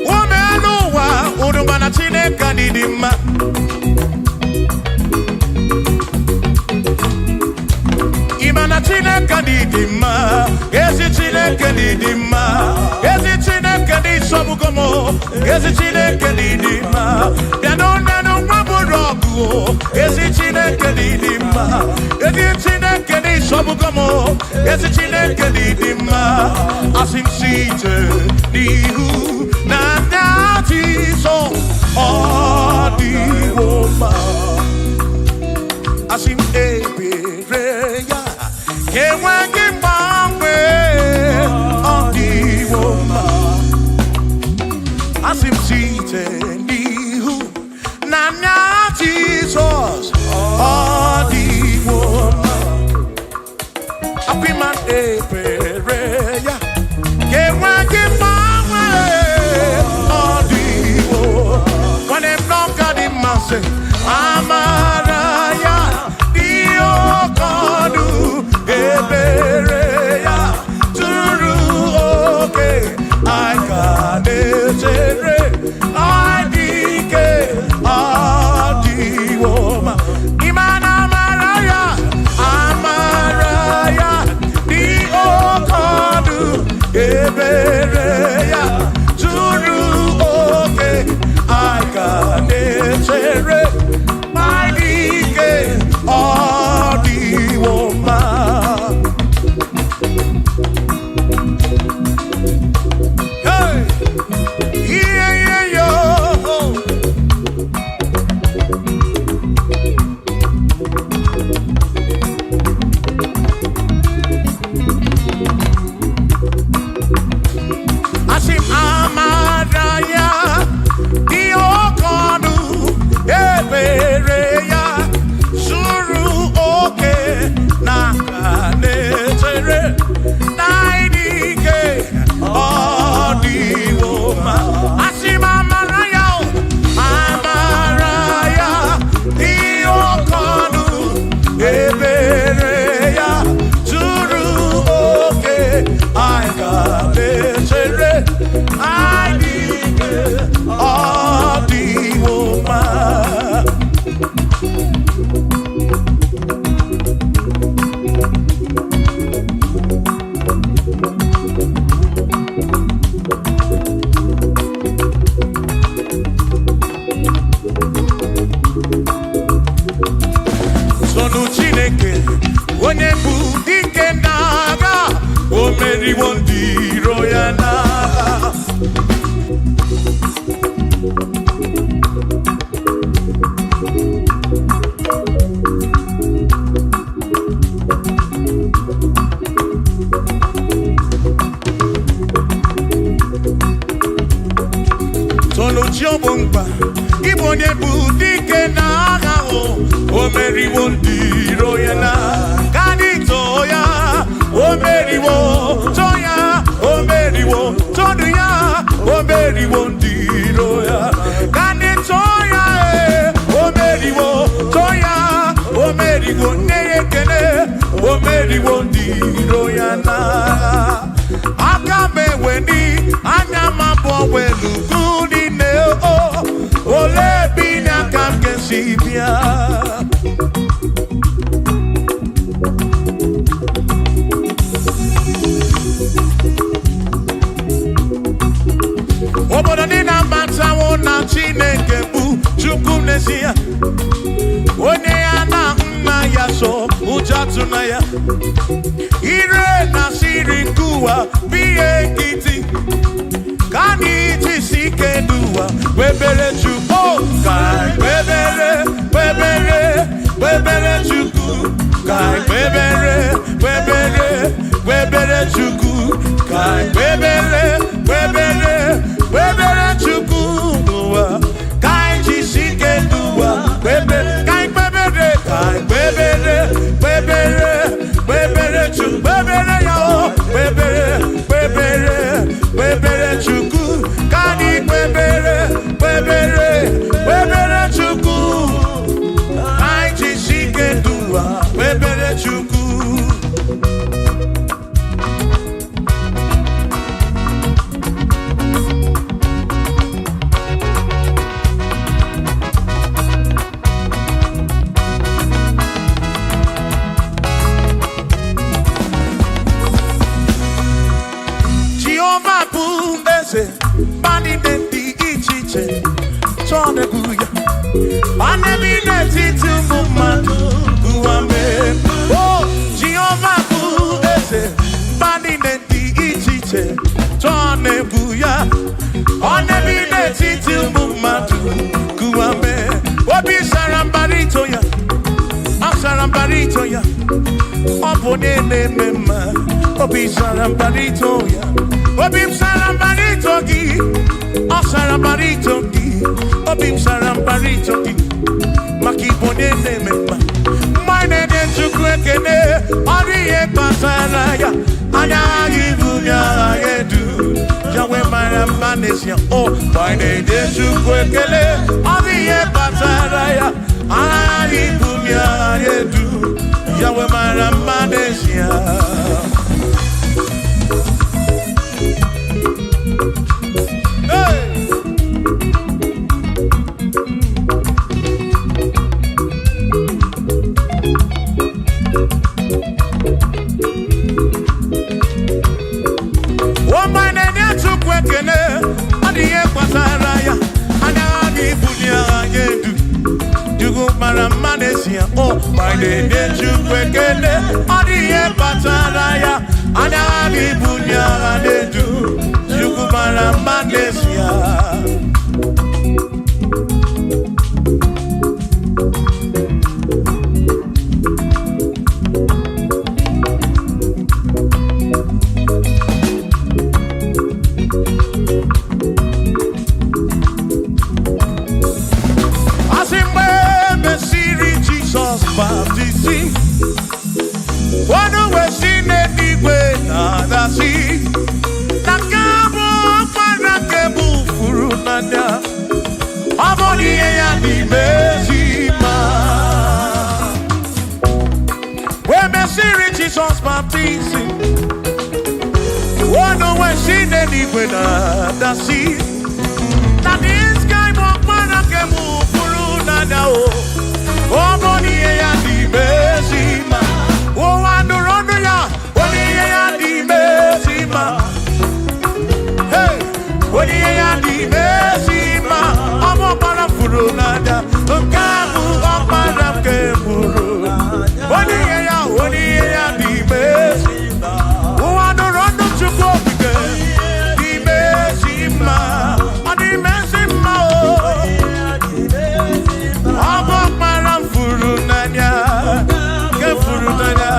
Womenuwa urumana chine kandidima. Imana chine kandidima. Esi chine kandidima. Esi chine kandidima sobugomo. Esi chine kandidima. Nanu maburogu. Esi chine kandidima. Esi chine kandidima sobugomo. Esi chine kandidima. Asim site nihu na nati so odi woma. Asim ebereya kewangi mangwe. ya zuru oke aka na-echere malike ọ dịwo mma. Onye bụ dike n'agha o meriwo ndị iro ya n'agha. Toluchi Ogbongba ịbụ onye bụ dike n'agha o meriwo ndị iro ya n'agha. O meriwo toya, o meriwo toduya, o meriwo ndiro ya. Kani toya o meriwo toya, o meriwo neyekene, o meriwo ndiro ya na. Akabe weni anyama bowelu gudi ne o, ole binya kamke sibia. Obodo dị na mbantawo na Chineke bụ Chukwu n'ezie. Onye ya na nna ya so ụjọ atụna ya. Ire na siri nke ụwa bụ ihe nkịtị. Ka anyị jisi ike n'ụwa kpebere Chukwu. Ka anyị kpebere Chukwu. Ka anyị kpebere Chukwu. Ka anyị kpebere Chukwu n'ụwa. Ka anyị jisi ike n'ụwa kpebere Chukwu. Kpebere ya o kpebere Chukwu. Ka anyị kpebere Chukwu. Ka anyị jisi ike n'ụwa kpebere Chukwu. Bani neti ichiche chone buya bane bineti mumadu buame. Oh Jehovah bu ese bani neti ichiche chone buya bane bineti mumadu buame. Obi sarambarito ya asarambarito ya opone mema. Obi sarambarito ya Obim sarambarito gi, o sarambarito gi, obim sarambarito gi, makibone nemema. Mine de chukwekene, oriye pasaraya, anya ibunya edu, jawe marambanesia. Oh, mine de chukwekene, oriye pasaraya, anya ibunya edu, jawe marambanesia. Oh, my name ekene adịghị kpatara ya anya gị bulia edu Chukwu mara mma n'esi ya o na-enye Chukwu ekene adịghị kpatara ya anya gị bulia edu Chukwu mara mma n'esi ya baptism. One way seen anyway, nada see. Nakabo para kebu furunanya. Amoni ya di bezima. When me see Jesus baptism. One way seen anyway, nada see. Now this guy para kebu furunanya. Oh, money ya di bezima. Oh, andorono ya. Money ya di bezima. Hey, money ya di bezima. Amo para furunada. Kamu para keburu. Money ya di bezima. Oh, andorono chuko bige. Di bezima. Adi bezima. Amo para furunanya. Ke furunanya.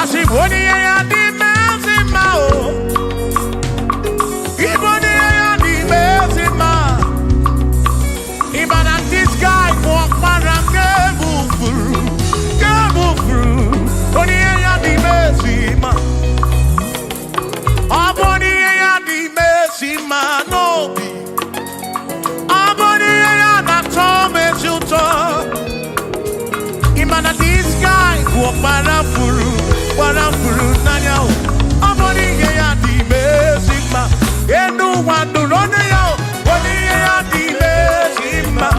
Asiboni ya di bezima o. Iboni ya di bezima. Ibana this guy walk para kebu furu. Boni ya di bezima. Aboni ya di bezima no bi. Aboni ya na tome chuto. Ibana this guy walk para furu. Nanya o, amoni ya di bezima. Enu wanu rono ya o, wani ya di bezima.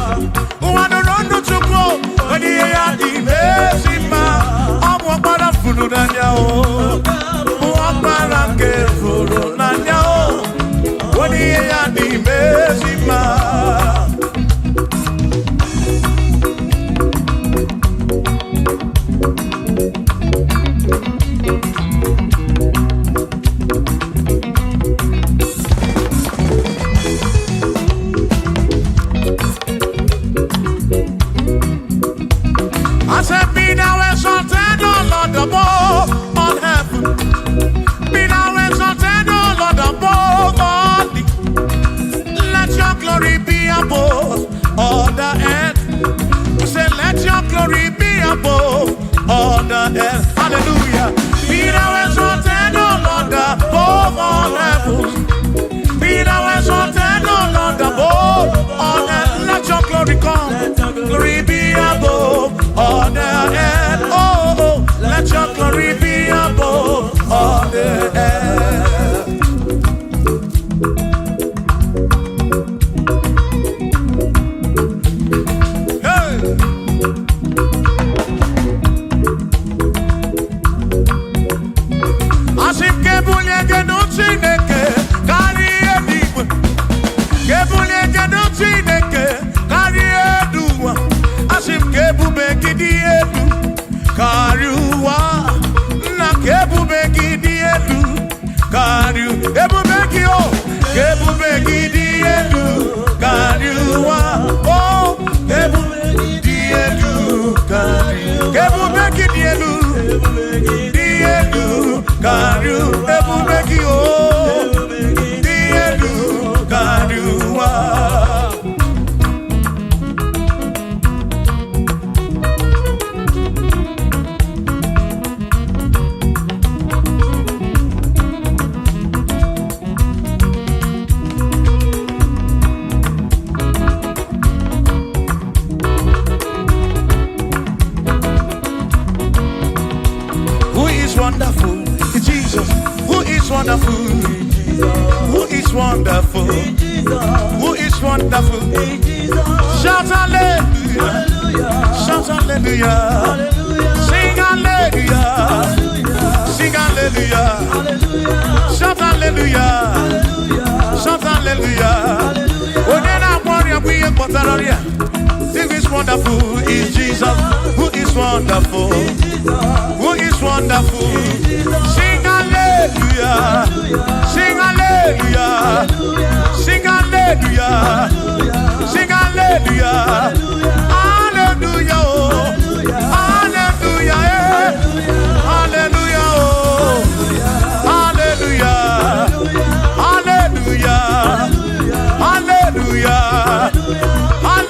Wanu rono chukwo, wani ya di bezima. Amu para furu nanya o, para ke furu nanya o, wani ya di bezima. I said, be thou exalted, O Lord, above all heaven. Be thou exalted, O Lord, above all the. Let your glory be above all the earth. We say, let your glory be above all the earth. Hallelujah. Be thou exalted, O Lord, above all heaven. Be thou exalted, O Lord, above all earth. Let your glory come. Glory be above all the earth. Oh, let your glory be above all the earth. Hey. Asif kebulie genu Chineke karịa eluigwe. Kebulie genu Chineke karịa eluigwe. Asif kebube gị dị elu karịa ụwa. Nna kebube gị dị elu karịa ebube gị o. Kebube gị dị elu karịa ụwa. Oh, kebube gị dị elu karịa. Kebube gị dị elu. Dị elu karịa ebube gị o. Dị elu karịa ụwa. wonderful? Who is wonderful? Who is wonderful? Shout hallelujah. Shout hallelujah. Sing hallelujah. Sing hallelujah. Shout hallelujah. Shout hallelujah. When I worry, we are Potaroria. Who is wonderful is Jesus. Who is wonderful? Who is wonderful? Sing hallelujah. Sing hallelujah. Sing hallelujah. Sing hallelujah. Hallelujah. Hallelujah. Hallelujah. Hallelujah. Hallelujah. Hallelujah.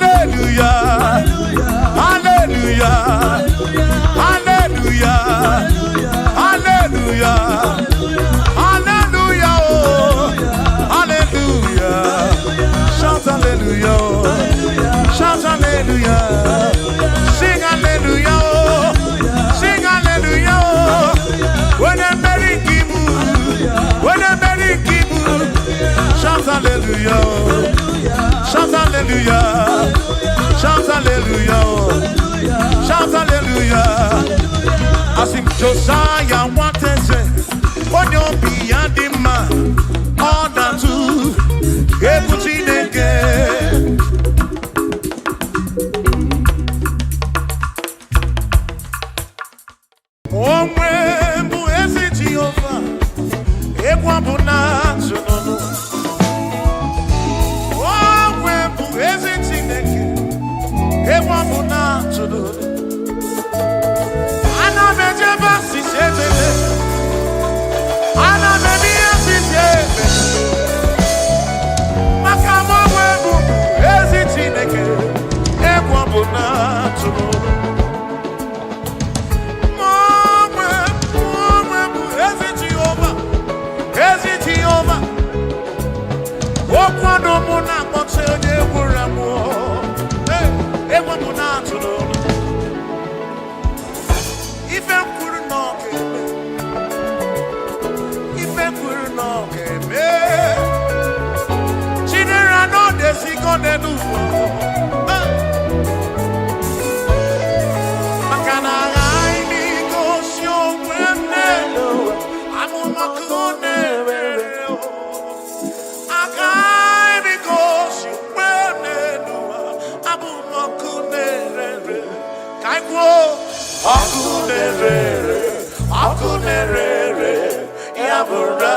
Hallelujah. Hallelujah. Hallelujah. Hallelujah. Hallelujah. Hallelujah. Shout hallelujah. Shout hallelujah. Sing hallelujah. Sing hallelujah. When I'm very kibu. When I'm very kibu. Shout hallelujah. Shout hallelujah. Shout hallelujah. Shout hallelujah. As if Josiah wanted to say, on your beyond the man, all that to everything again. Oh, when who is it Jehovah? Everyone will not know. Oh, when who is it again? Everyone will not know. Ana mejeba si sebele. Ana mebia si sebele. Makamo webu eziti neke. Ekwa bona tumo. Webu eziti over. Eziti over. Okwa no mona kote oje kuramo. Ekwa bona tumo. If I could not get me, if I could not get me, children are not the sick on the new. Can I go show when I'm on my corner? I can't because you when I'm on my corner. Can't go. Akunerere, yabura, akunerere, yabura,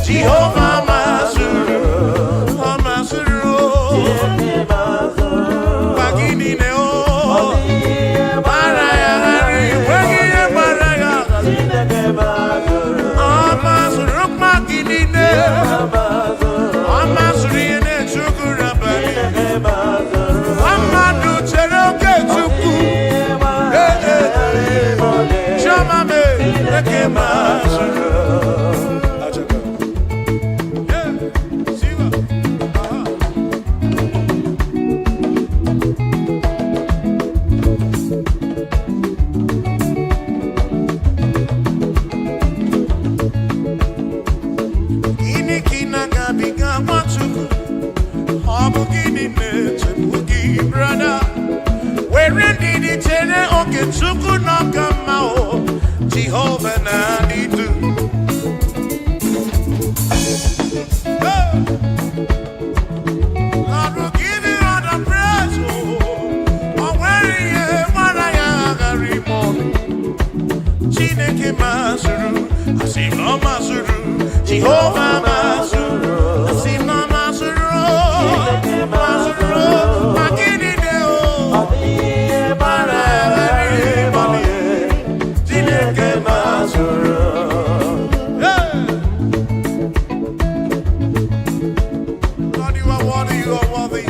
Jehovah Mazuru, Mazuru, Bagini Neo, Maraya, Bagini Maraya, Mazuru, Magini Neo, Mazuri and Chukurabani, Amadu Cheroke Chuku, Shamame, Mazuru. Jehovah Nadidu. Lord will give you all the praise. Oh, where you Chineke Mazuru, Asima Mazuru, Jehovah Mazuru, Asima Mazuru, Mazuru, Makini Deo, Chineke Mazuru. Lord, you are worthy, you are worthy.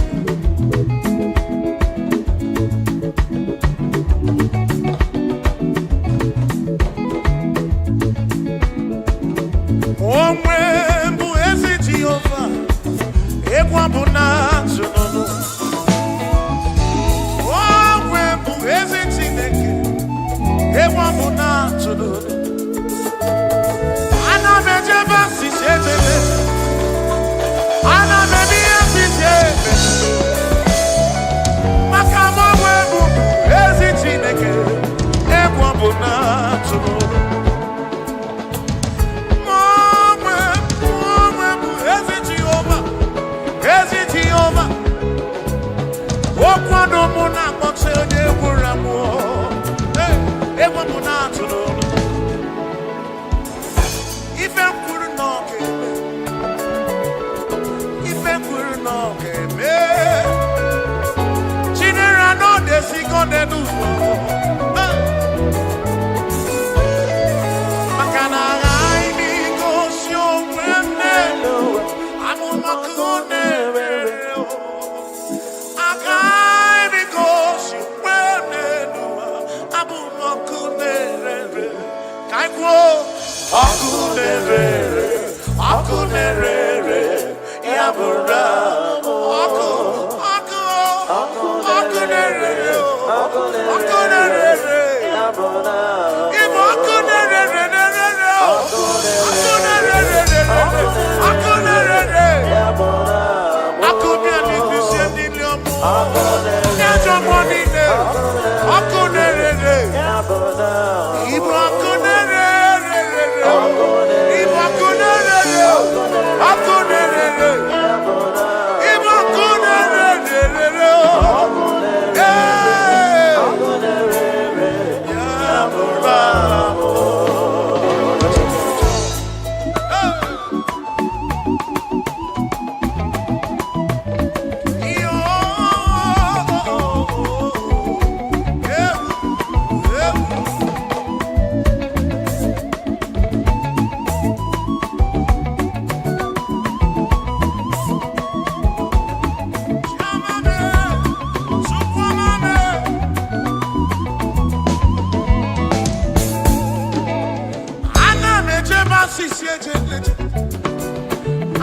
sisi eje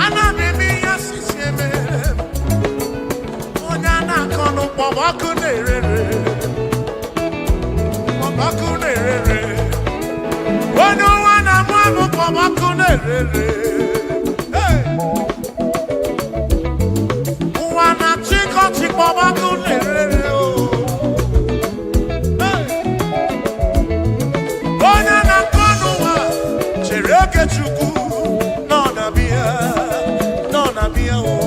ana mimi ya sisi eme onya na kono pobaku nerere ono wana mwamu pobaku nerere wana chiko pobaku nerere onya na kono wa chereke chuku no na bia o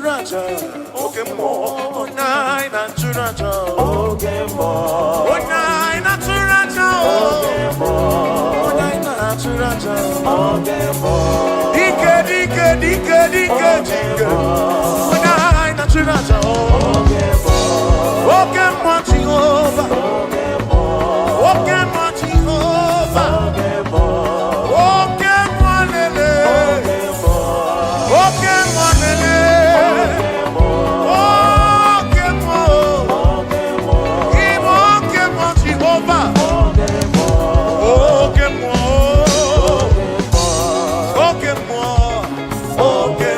churacha, okay more. Oh nine and churacha, okay more. Oh nine and churacha, okay more. Oh nine and churacha, okay more. Dike. Oh nine and churacha, okay more. Okay more Jehovah, okay more. Okay more Jehovah, okay more. Okay more lele. Okay, money. Okay, Jehovah. Okay,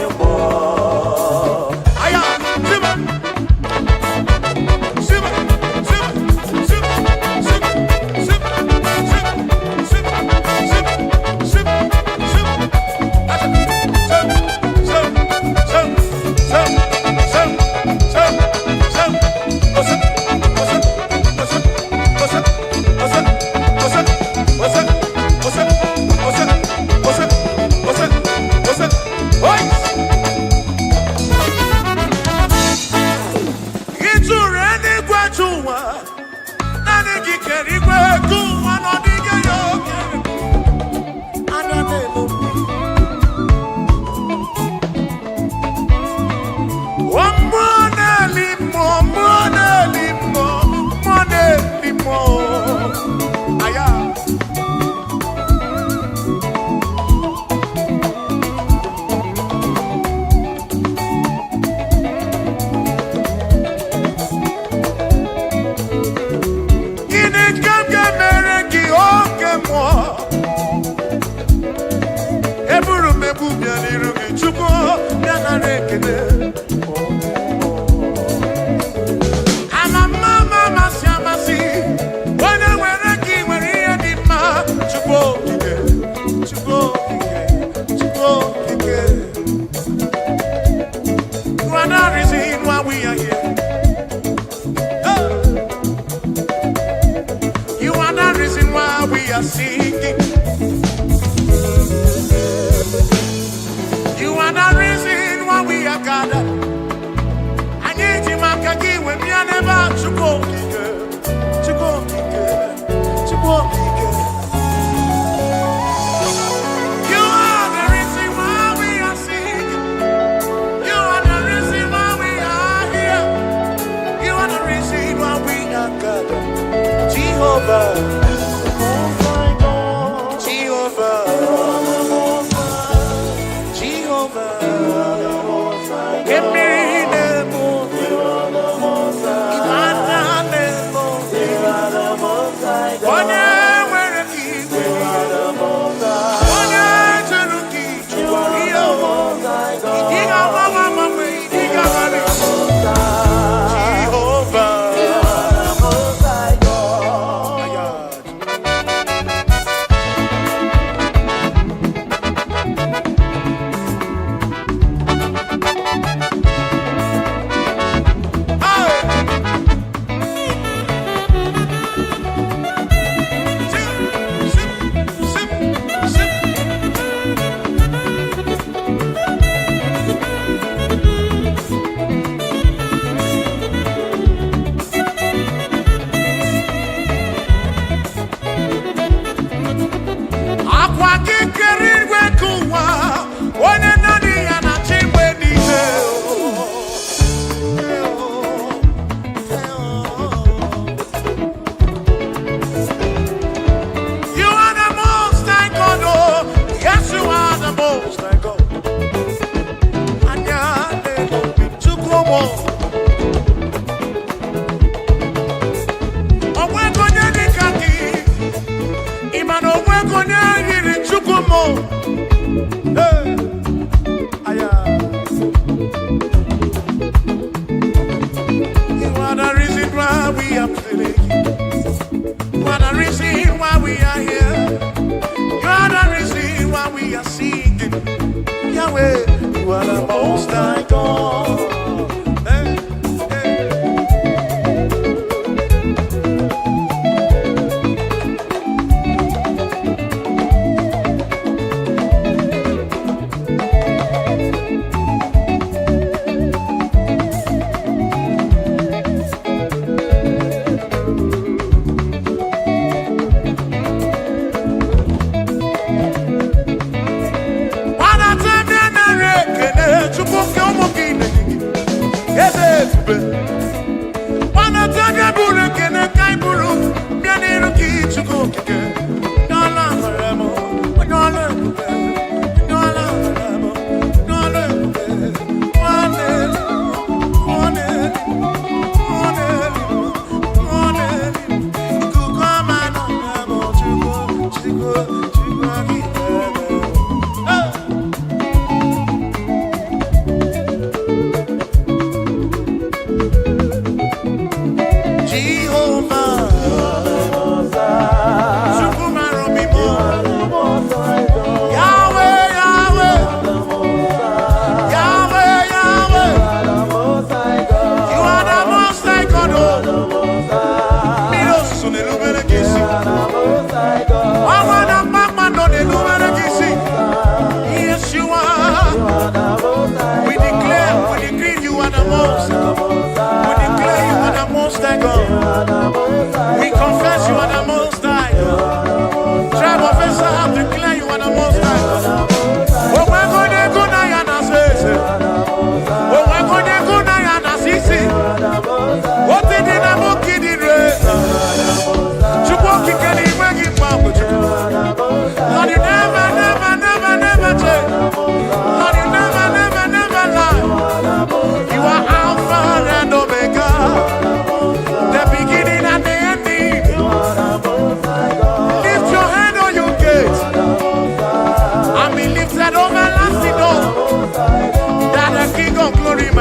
Aya,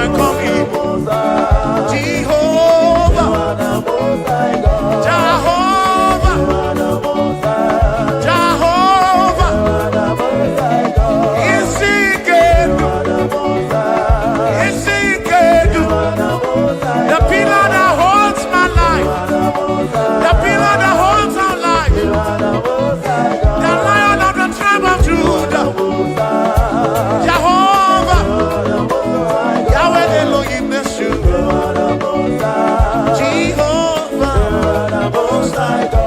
my coming. Jehovah, Jehovah, Jehovah, is he good? Is he good? The pillar that holds my life, the pillar that holds our life, the Lion of the tribe of Judah, Jehovah, Yahweh Elohim Yeshua, Jehovah, Most High God.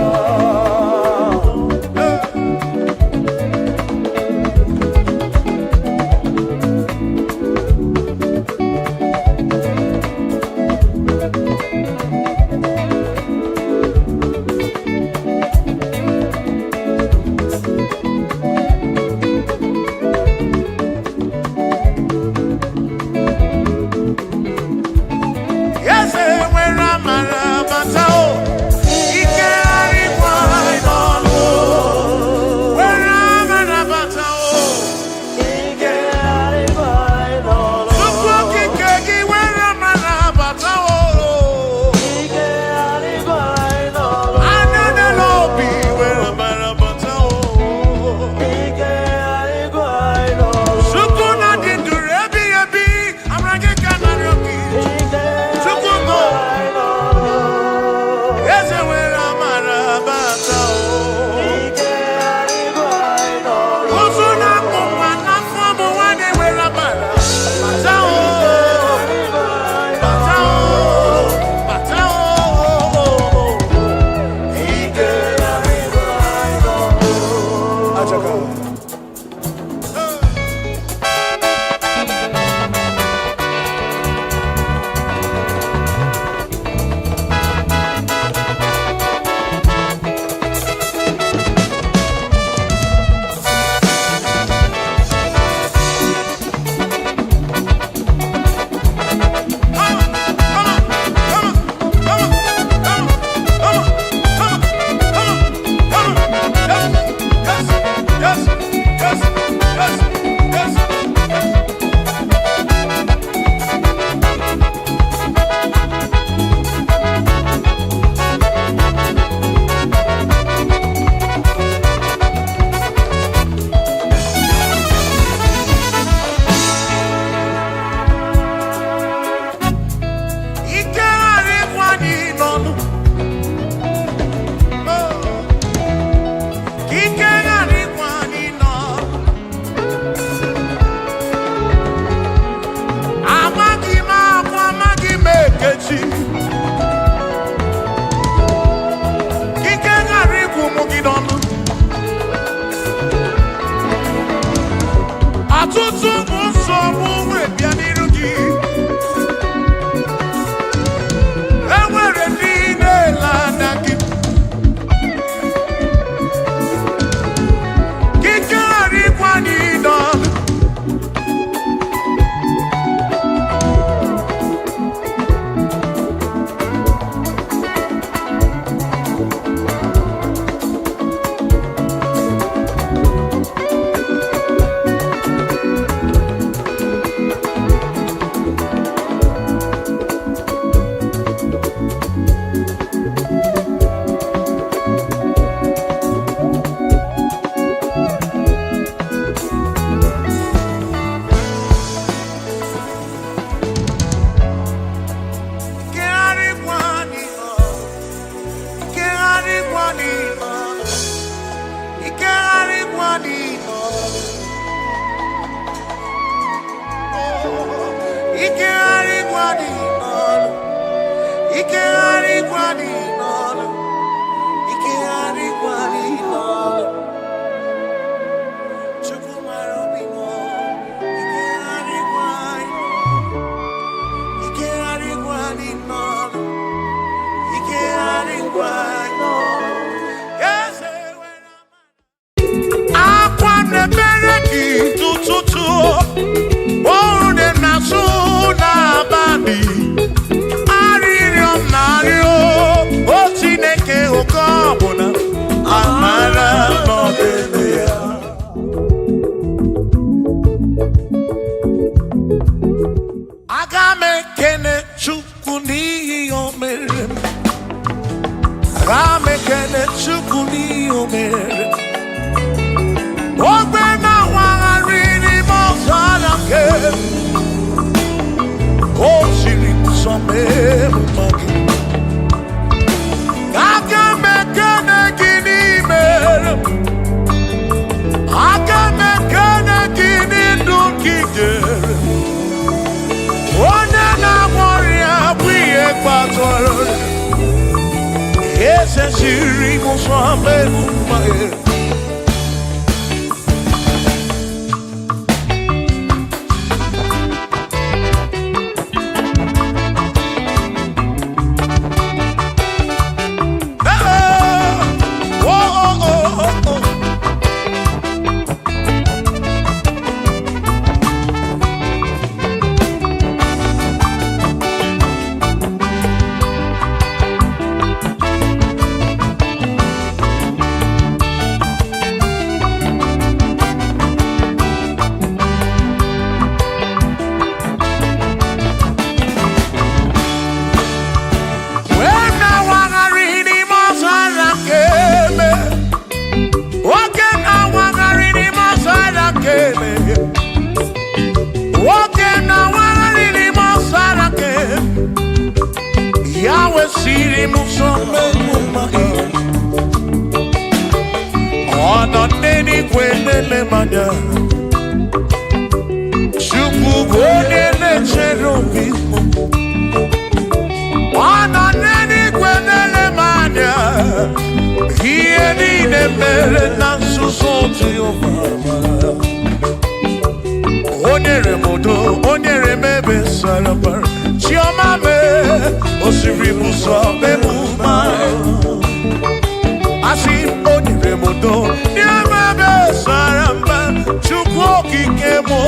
Amara Ramekene chukuni omere. Ramekene chukuni omere. Ogbe na wangari mozala ke. O siri musome mumagi. Akamekene gini mere. Akamekene gini dukigere. One na warrior wiye patoro. Ese siri musome mumagi. Yahweh siri musome mumai. Ona neni kwenele manya. Shuku kwenele cherubimo. Ona neni kwenele manya. Hieni nemere nansusoti obama. Onyere modo, onyere mebe salabar. Chioma me, osiri muso me mumai. Asi onyere modo, nye mebe saramba. Chukwu kikemo.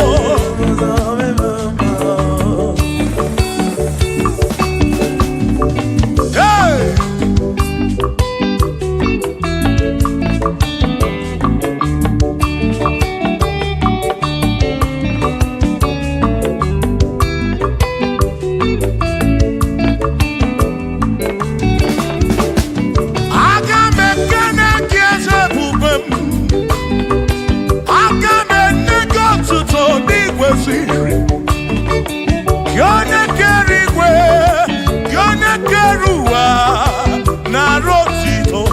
Hey! Yone kerigwe, yone keruwa na rotito.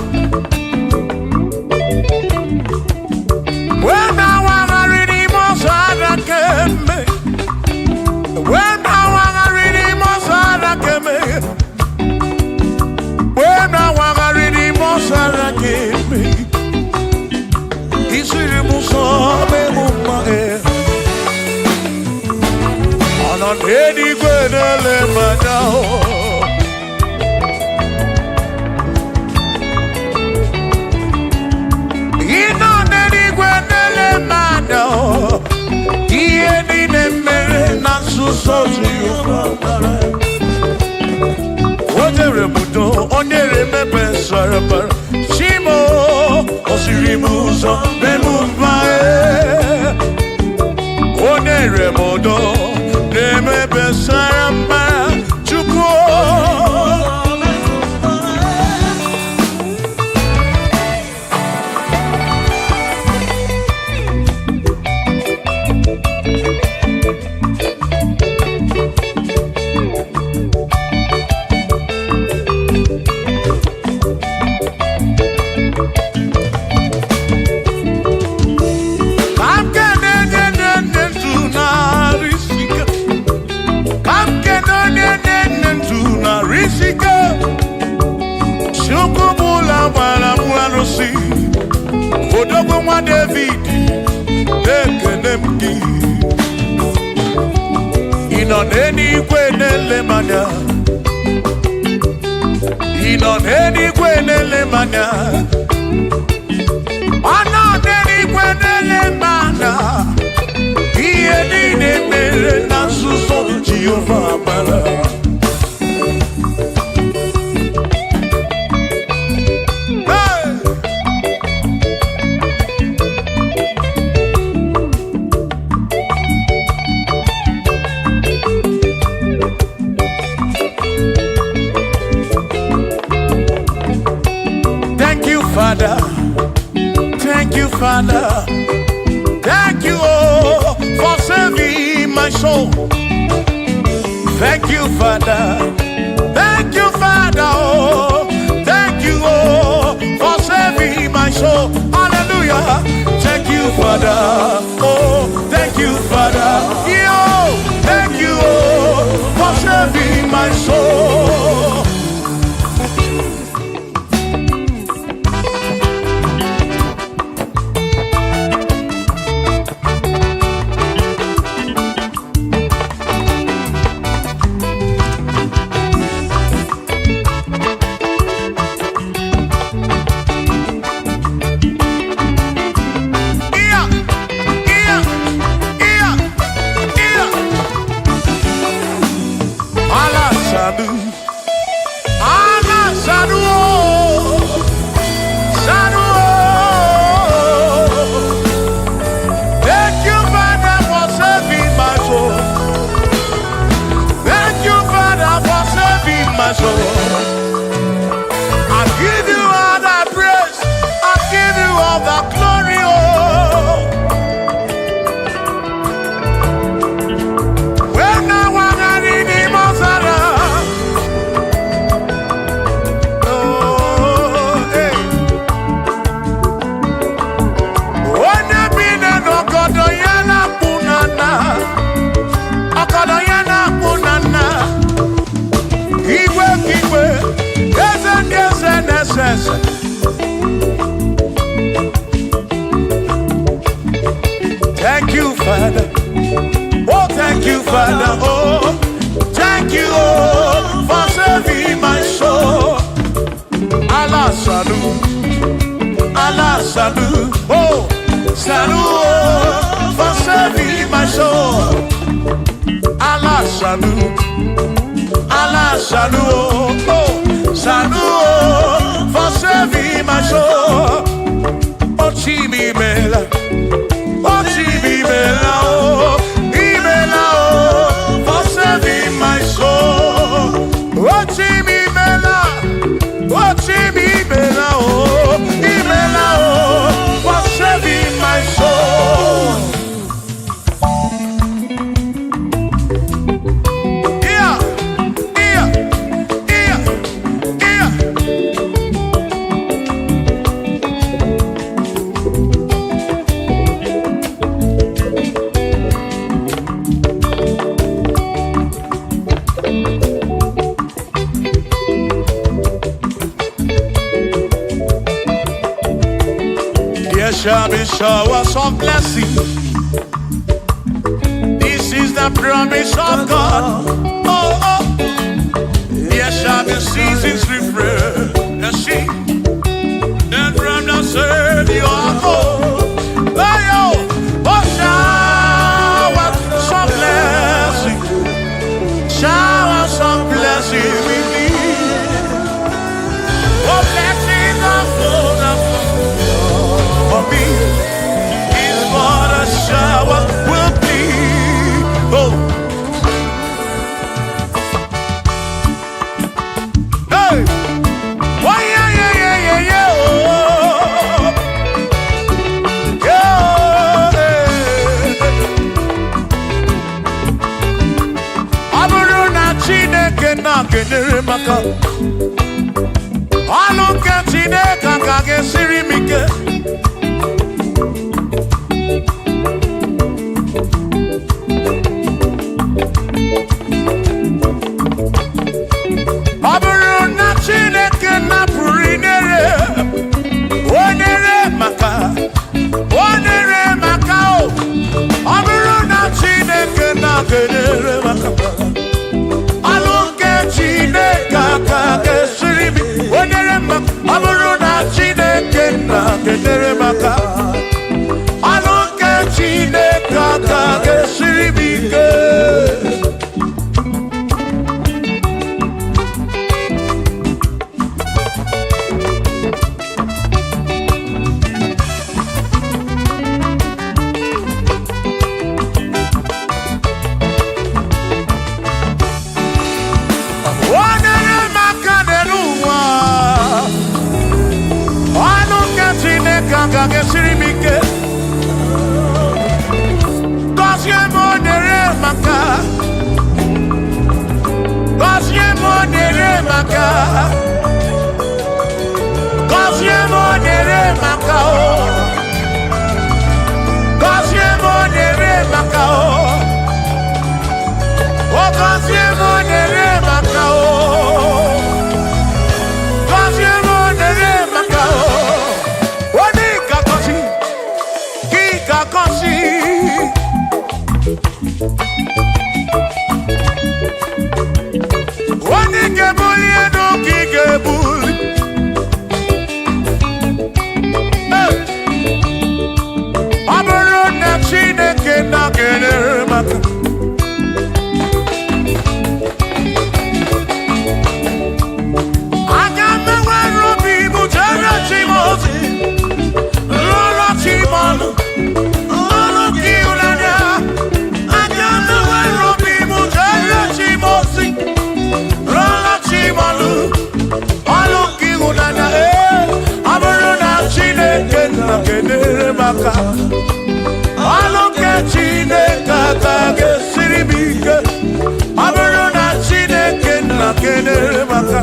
Wena wangarini mosada keme. Wena wangarini mosada keme. Wena wangarini mosada keme. Isiri musobe mumae. Edi kwenele manao. Ino nedi kwenele manao. Iedi nemere nasusosi yomara. Onyere mudo, onyere mebe sarabara. Shimo, osiri muso, bemumae. Onyere mudo. Neme besaramba chukwu. Odogo nwa David ekene mgi. Ino n'eluigwe na-ele manya. Ino n'eluigwe na-ele manya. Ọnọ n'eluigwe na-ele manya. Ihe niile mere na nzuzo Jehova mara. soul. Thank you, Father. Thank you, Father. Oh, thank you, oh, for saving my soul. Hallelujah. Thank you, Father. Oh, thank you, Father. Yo, thank you, oh, for saving my soul. Thank you, Father. Oh, thank you, Father. Oh, thank you, oh, for saving my soul. Allah salut, Allah salut. Oh, salut, oh, for saving my soul. Allah salut, Allah salut. Oh, salut, oh, for saving my soul. Oh, Chimi Mela. Oh, Imela, oh, for saving my soul. Oh, Imela, oh, Imela, oh, for saving my soul. Yeah, yeah, yeah, yeah. There shall be showers of blessing. This is the promise of God. Oh, oh. There shall be seasons refreshing. Then from the earth you are home. Oh, showers of blessing. Showers of blessing we need. Oh, blessings of full for me is what a shower will be. Oh, hey, oh yeah, yeah, yeah, yeah, yeah. Oh, yeah. Aburuna Chineke na kenere maka. Aluka Chineke kage sirimike. I maka gọzie m nyere maka gọzie m nyere maka gọzie m nyere maka gọzie m nyere maka onye ka gọzi gị ka gọzi onye ga-ebuli elu ka ị ga-ebuli ọ bụrụ na Chineke na-enyere maka aga m enwere obi m jere chi m ozi lụrụ chi m ọnụ ọnụ gị ịhụnanya aga m enwere obi m jere chi m ozi lụrụ chi m ọnụ ọnụ gị ịhụnanya ọ bụrụ na Chineke na-enyere maka ọnụ nke Chineke aka ga-esiri m ike ọ bụrụ na Chineke na-enyere maka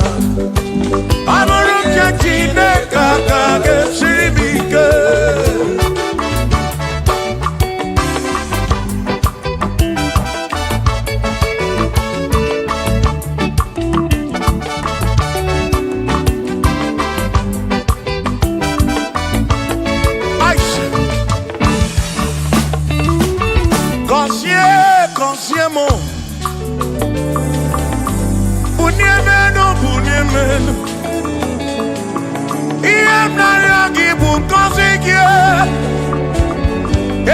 ọ bụrụ nke Chineke aka ga-esiri m ike gọzie m bunye menu ihe m na-arịọ gị bụ ngọzi gị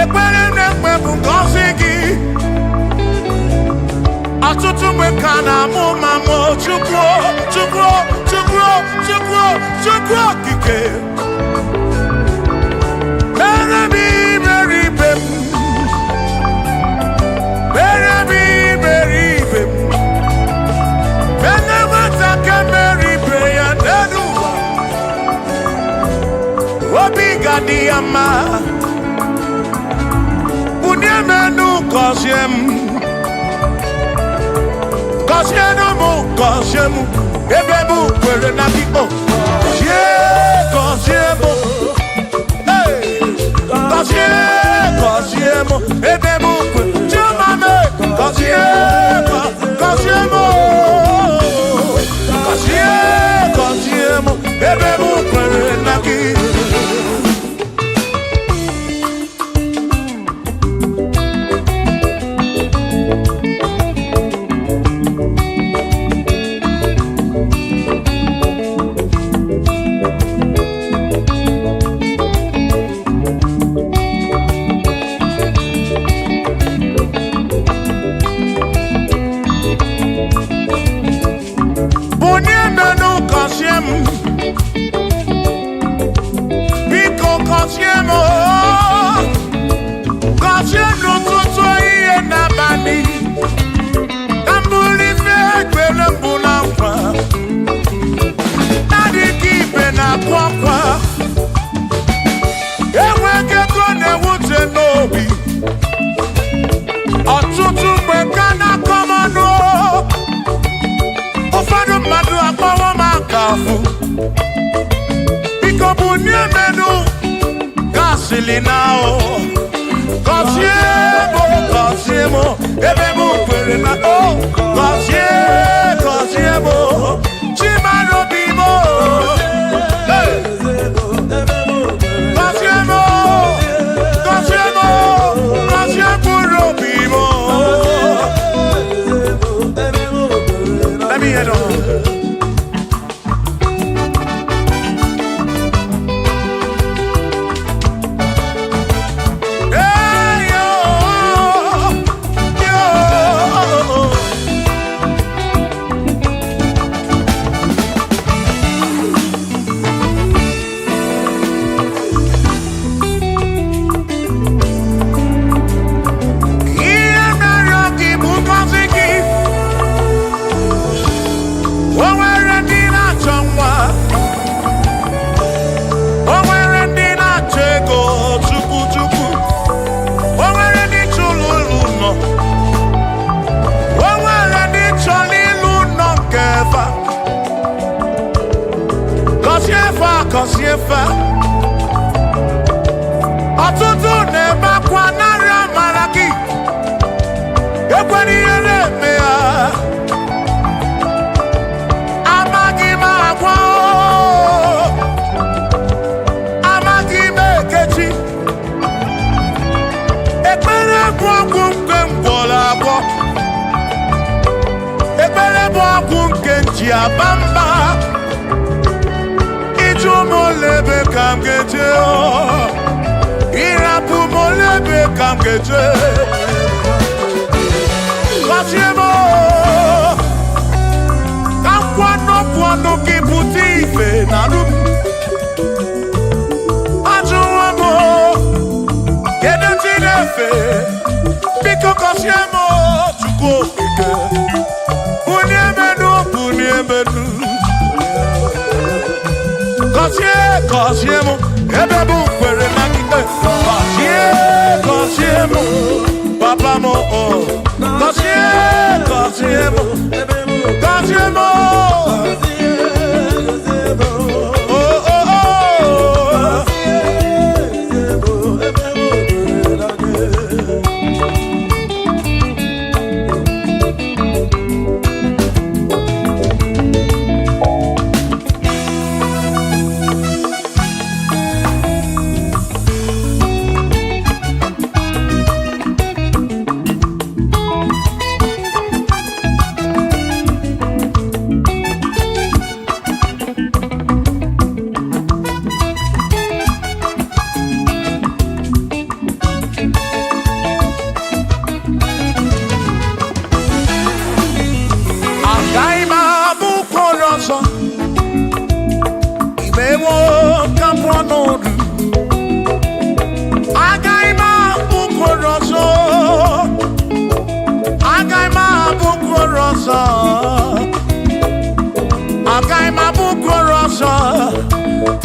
ekpere na-ekpe bụ ngọzi gị ọtụtụ mgbe ka na-amụ ma mụ Chukwu okike mere m iberibe m Diyama bunye menu gọzie m ebe m kwere na gị gọzie m ebe m kwere chimame gọzie m ebe m kwere na gị biko gọzie m n'ụtụtụ ihe n'abalị ka m bụrụ ife ekpere mbụ na nkwa na-adịghị ibe na-akwa akwa enweghị ego na-ewute n'obi ọtụtụ mgbe ka na-akọ m ọnụ ụfọdụ mmadụ akpọrọ m akafụ biko bunye menu gasịlị na gọzie m ebe m kwere na gọzie m chimarobi m gọzie mkpụrụ obi m let me hear it. kosiefa ọtụtụ na-ebe akwa narị amara gị ekwere ihe na-eme ya amaghị m agwa amaghị m ekechi ekpere bụ ọgwụ nke mgbọrọ agwọ ekpere bụ ọgwụ nke nji aba mba ịjụ m olebe ka m ga-eje ịrapụ m olebe ka m ga-eje gọzie m ka nkwanọpụ ọnụ gị pụta ife na rụ m ajụwa m kedu chi na-efe biko gọzie m Chukwu okike bunye menu gọzie m ebe bụ kwere na ikpe gọzie m papa m gọzie m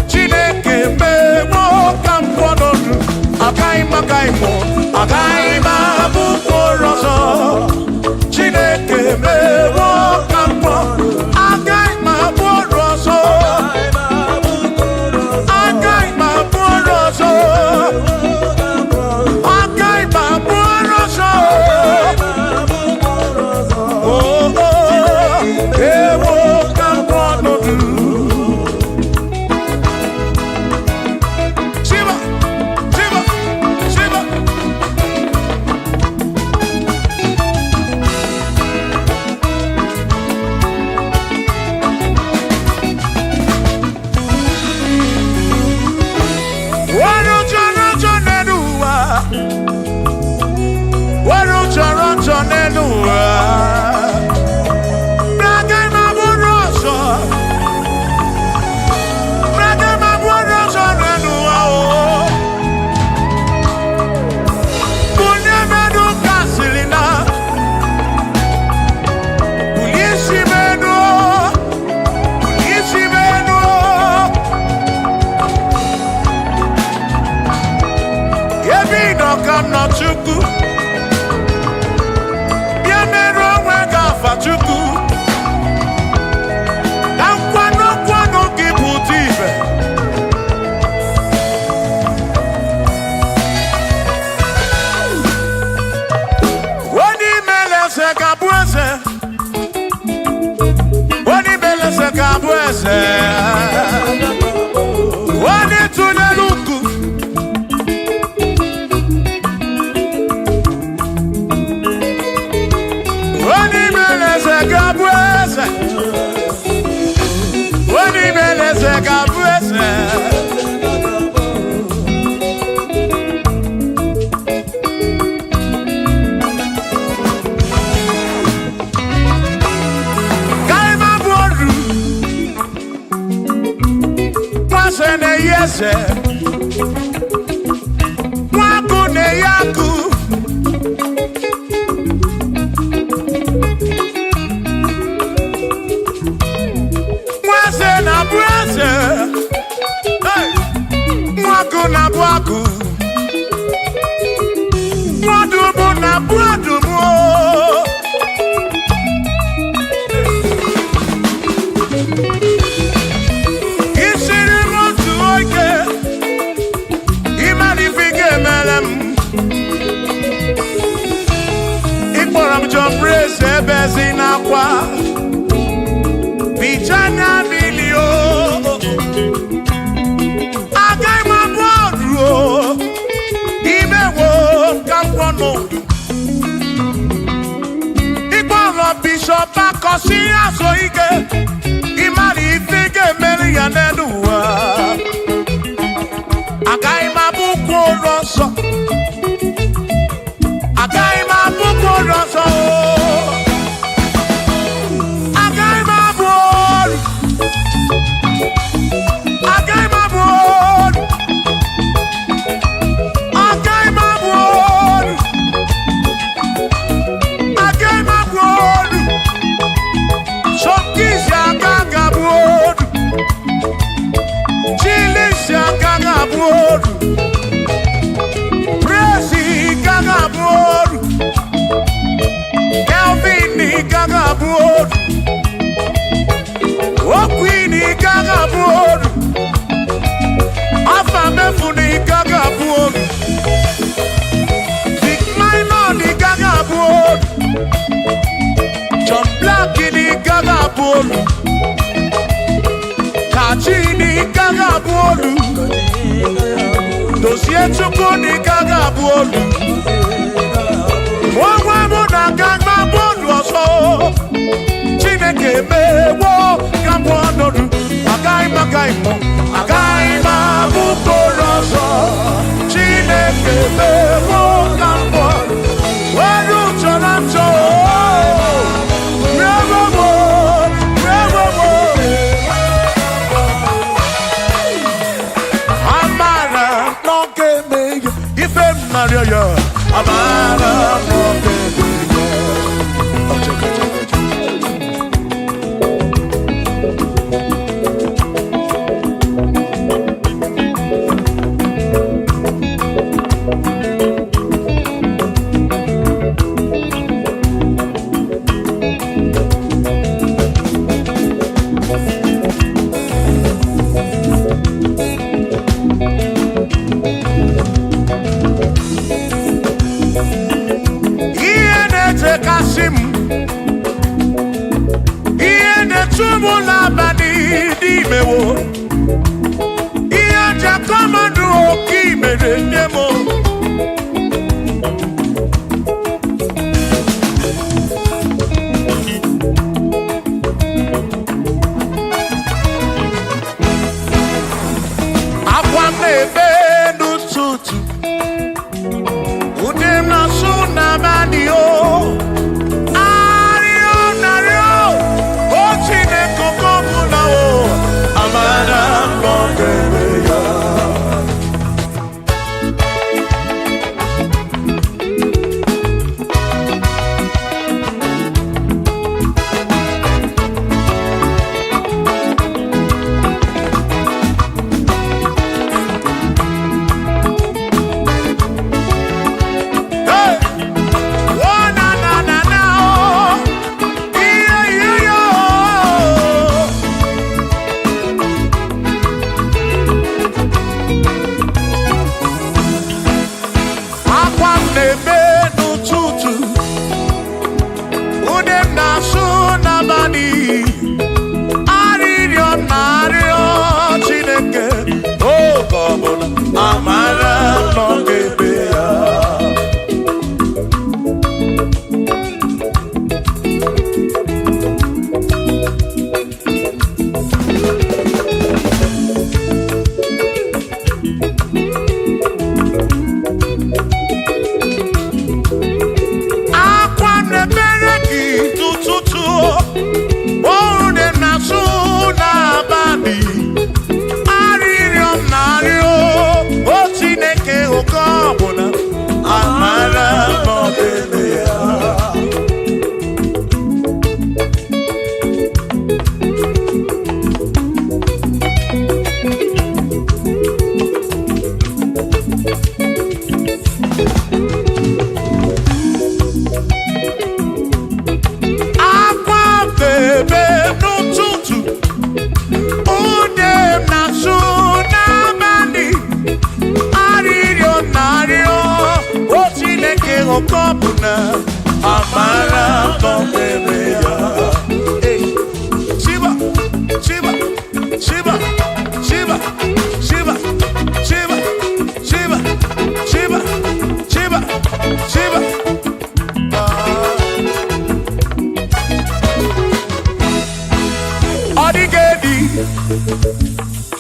Chineke mewo ka m kwọnọdụ agaghị m abụ mkpụrụ ọzọ Chineke mewo ka m kwọnọdụ agaghị m abụ ọrụ ọzọ agaghị m abụ ọrụ ọzọ agaghị m abụ ọrụ ọzọ ewo ka m kwọnọdụ Chukwu bịa mere onwe gị afa Chukwu ka nkwanụ gị pụta ibe onye imele eze ga-abụ eze onye imele eze ga-abụ eze onye tụnyere ukwu Mwaku ne yaku Mwase na bwase Mwaku na bwaku Mwadumu na bwadumu Isiri mwaku so ike imani ifike meri ya nenuwa agai mabuko roso agai mabuko roso agai mabuko agai mabuko agai mabuko agai mabuko Shokisha kagabud Chilisha kagabud Prezi kagabud Kelvini kagabud Okwini kagabud Afamefuni kagabud Big Minor kagabud John Black ni kagabulu Kachi ni kagabulu Dosie chuku ni kagabulu Mwa muna kagabulu oso Chineke mewo kagabulu Agai magaimo Agai mabukoroso Chineke mewo kagabulu Waru choramcho Amara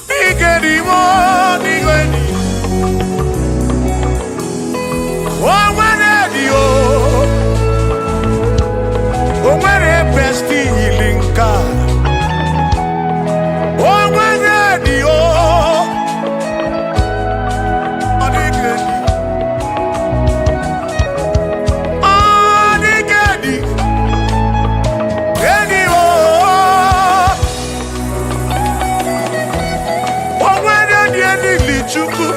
Digedi mo, digedi. Oh, when you, oh, when a bestie healing car. Oh, when you, oh, digedi. Oh, digedi. Digedi, oh. Oh, when you, Chukwu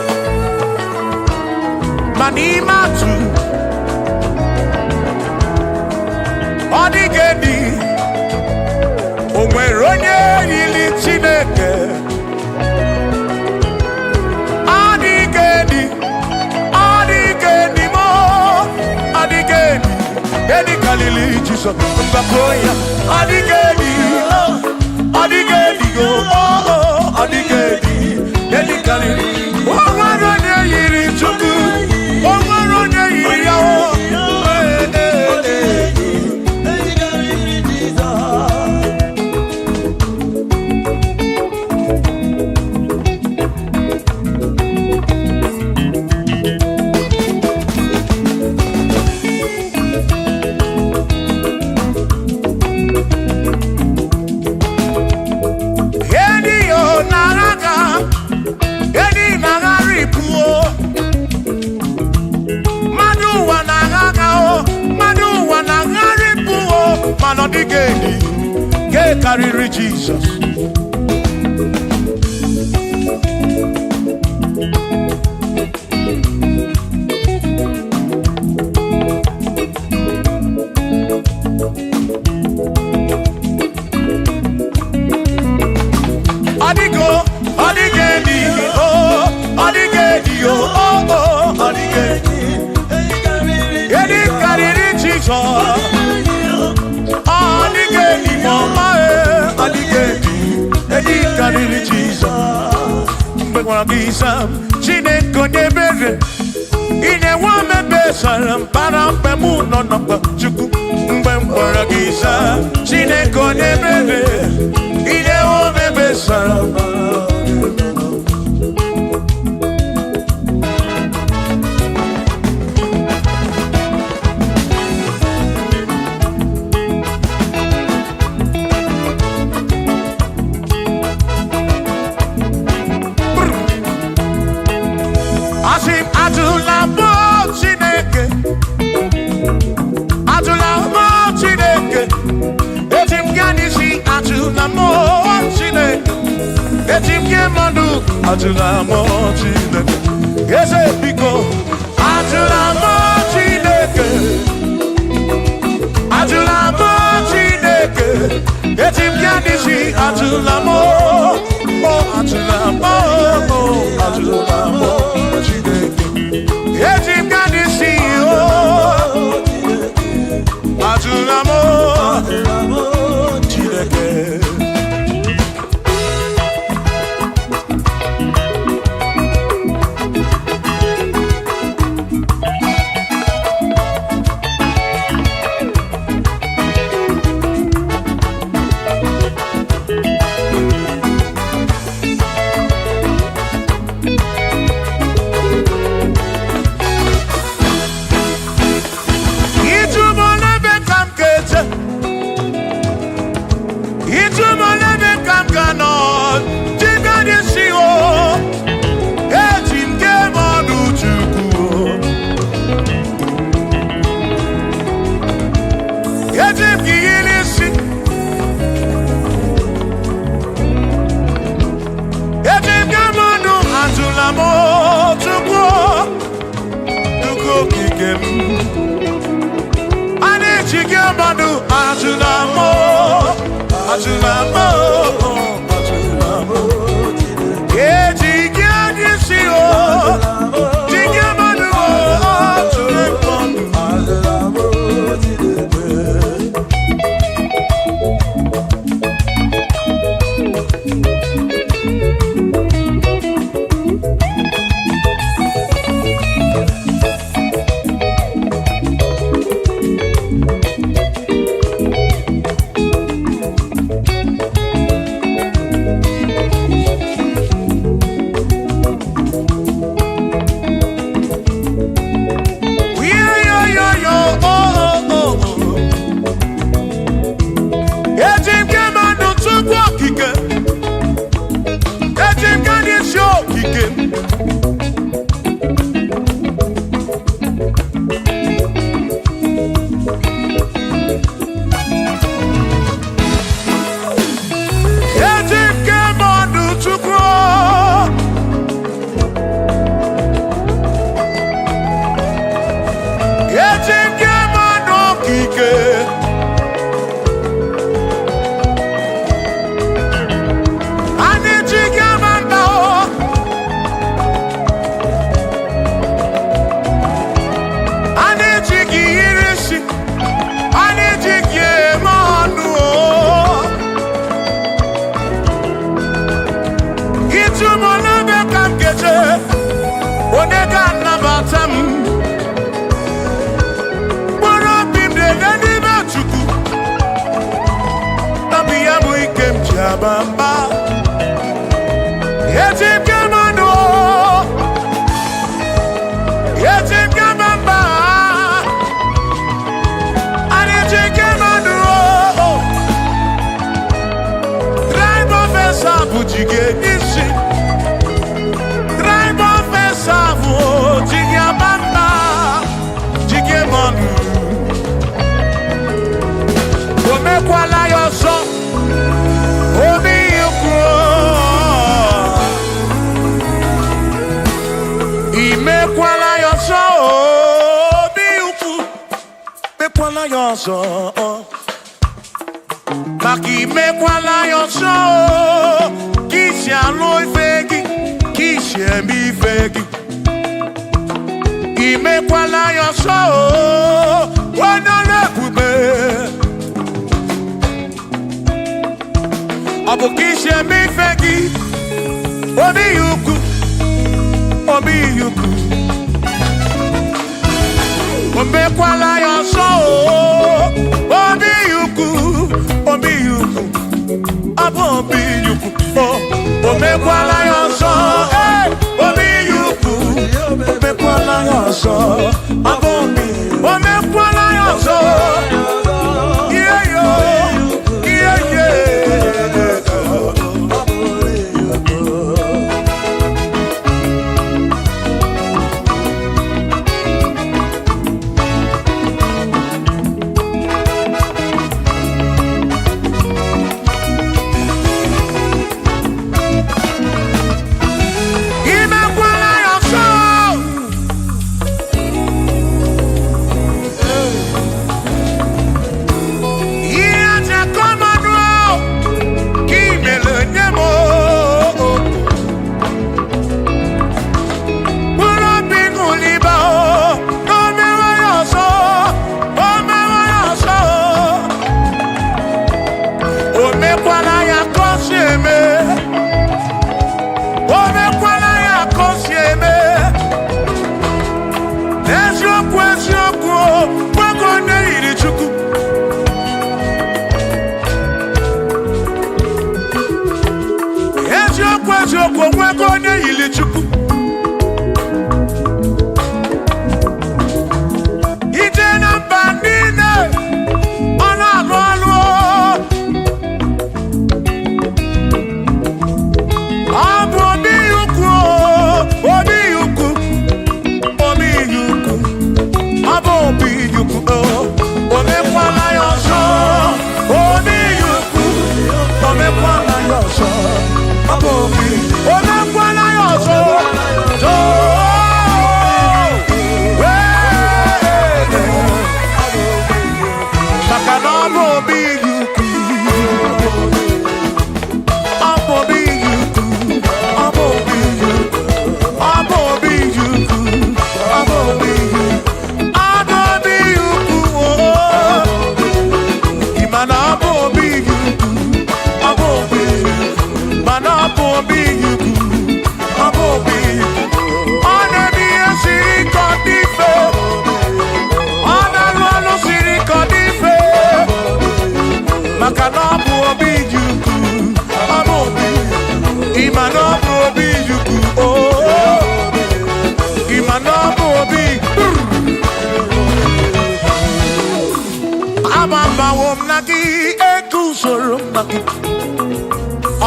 Manimatu Odigedi Onweronye yili Chineke Odigedi Odigedi mo Odigedi Edi kalili Jesus Mbakoya Odigedi Odigedi go oh Odigedi Edi kalili Onweronye yili Chukwu Onweronye yili yawo Odigedi, ke kariri Jesus. Odigo, Odigedi, oh, Odigedi, oh, oh, Odigedi. Edi kariri Jesus. Odigedi mama Odigedi Edi kariri Jesus Mbekwana kisa Chineke nyebere Ine wame besara Mpara mpemu nonokwa Chukwu Mbe mkpara kisa Chineke nyebere Ine wame besara Atula mo Chineke, ese biko. Atula mo Chineke, atula mo Chineke. Etim kanisi atula mo, oh atula mo, oh atula mo Chineke. Etim kanisi oh, atula mo Chineke. okike Bamba, yetim kamano, yetim kamamba, yetim kamano. Drive officer bujige nisi, drive officer bujige bamba, jige manu. Ome kwala yoso. Maki me kwala yoso, kisha loy fegi, kisha mi fegi. Ime kwala yoso, wana le kube. Abu kisha mi fegi, obi yuku, obi yuku. Ombe kwala yoso, obi yuku, obi yuku, abo obi yuku, ombe kwala yoso, obi yuku, ombe kwala yoso, abo obi, ombe kwala yoso, yeah yo, yeah yeah.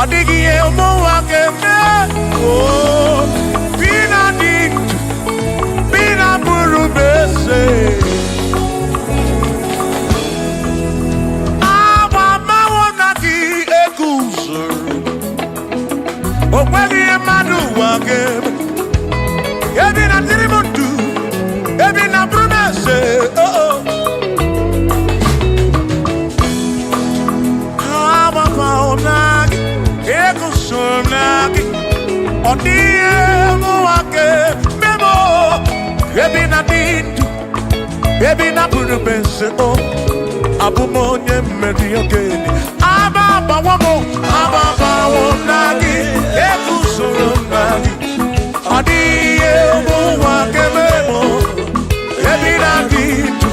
Odigie umuwake me. Oh, bina ditu, bina burubese. Awa mawonaki ekusuru. Okwegi emadu wake. Ebi na tirimutu, ebi na burubese. Oh oh. Awa mawonaki ekusuru. Odie muwake memo. Ebi na dintu, ebi na burubese. Oh, abumonye meri ogeni. Ababa wonagi, ekusuru nagi. Odie muwake memo. Ebi na dintu,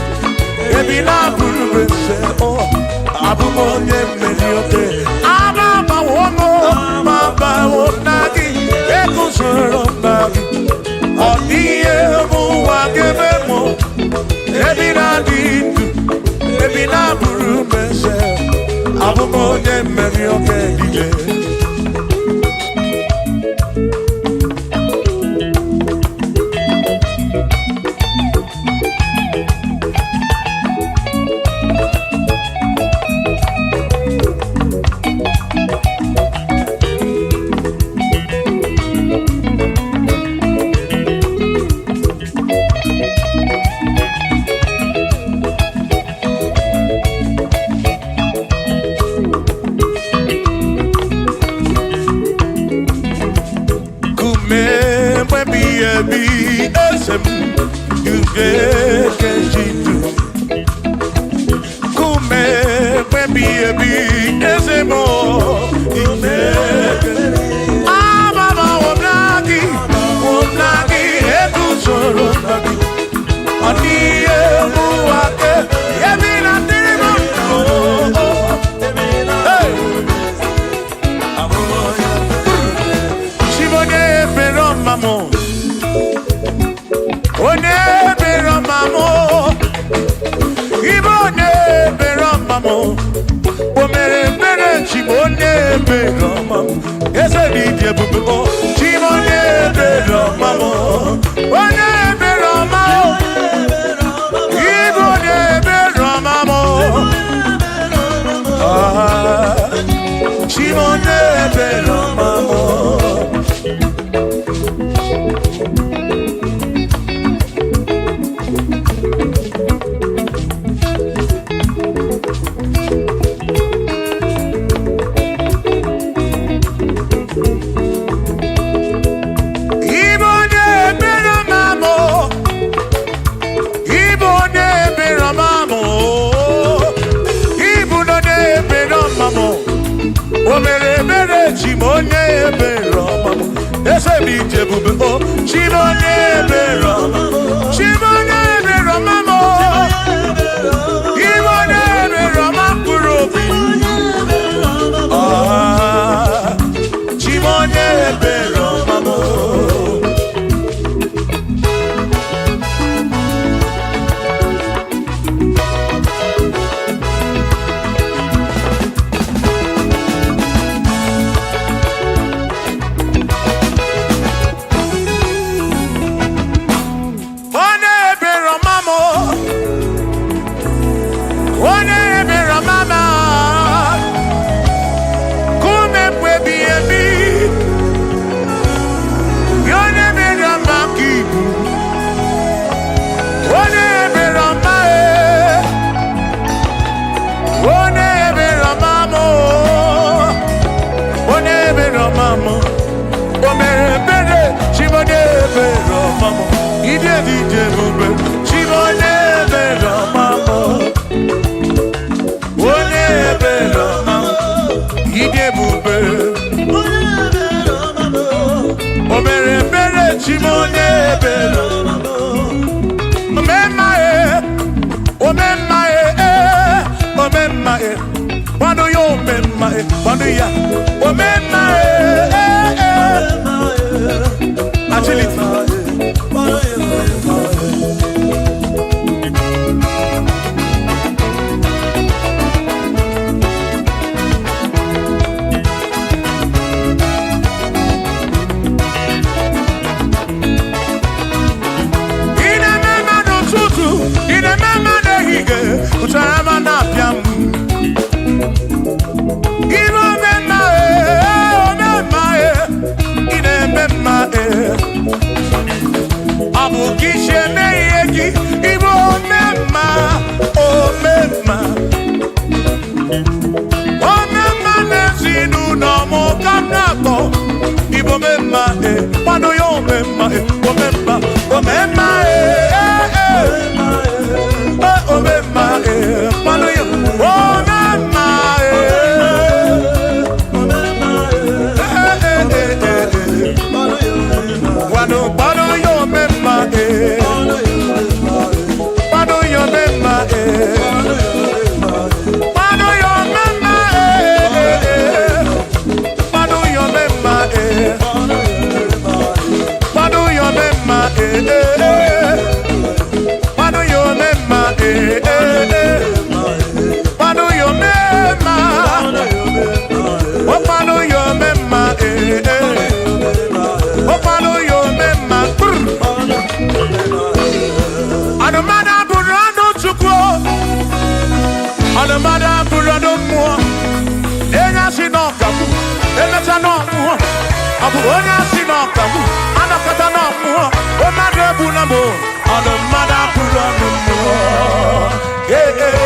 ebi na burubese. Oh, abumonye meri ogeni. Ababa wonagi, ekusuru nagi. Odie muwake memo. Ebi na dintu, ebi na burubese. Abumonye meri ogeni. Ibo mema, oh mema. Oh mema nezinu no mo kanato. Ibo mema pano yo mema oh mema oh mema oh mema pano yo oh mema pano yo mema pano yo mema pano yo mema pano yo mema pano yo mema pano yo mema pano yo mema oh pano yo mema oh pano yo mema Anamada burano chukwo Anamada burano mo Enya sinokamu Enya sanomu Abuonya sinokamu Anakata nomu Omade bunamo Anamada burano mo Yeah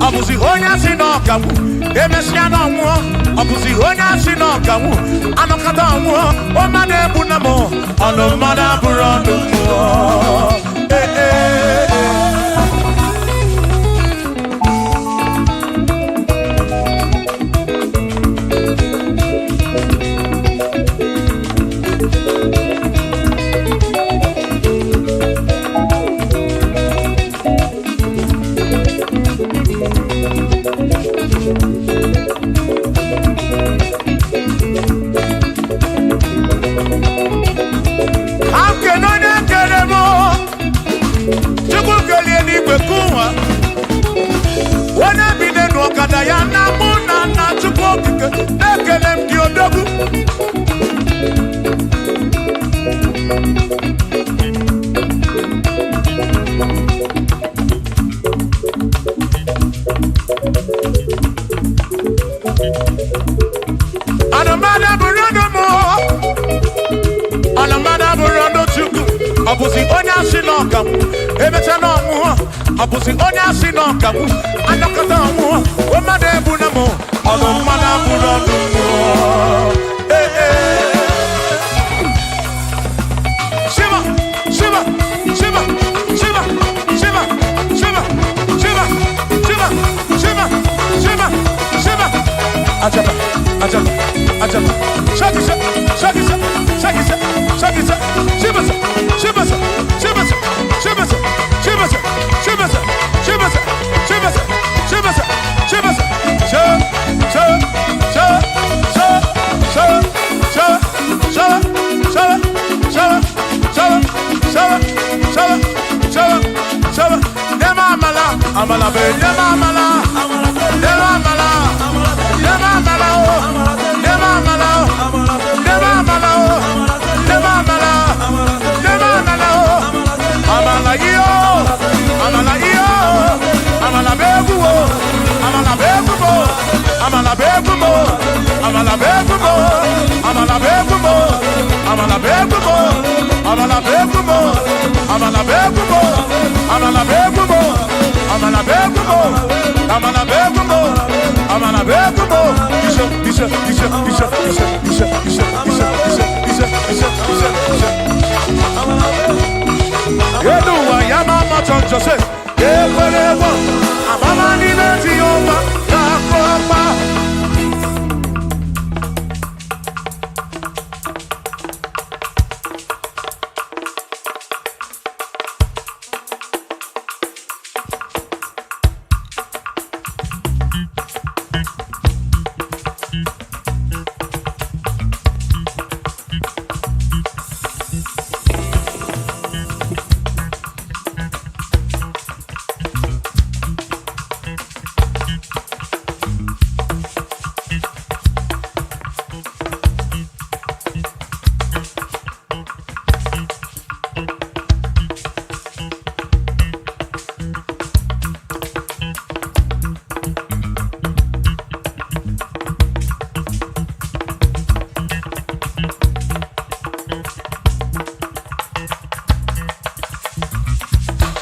Abuzi honya sinokamu Emesiano mo Abuzi honya sinokamu Anokata mo Omade bunamo Anomada burando mo Abuzi onya sinokamu Emechano mu Abuzi onya sinokamu Anokata mu Omade bunamo Alomada burano mu Shiva Shiva Shiva Shiva Shiva Shiva Shiva Shiva Shiva Shiva Shiva Ajaba Ajaba Ajaba Shakisa Shakisa Shakisa Shakisa Shiva Shibasa, Shibasa, Shibasa, Shibasa, Shibasa, Shibasa, Shibasa, Shibasa, Shibasa, Amala be, amala, amala, amala,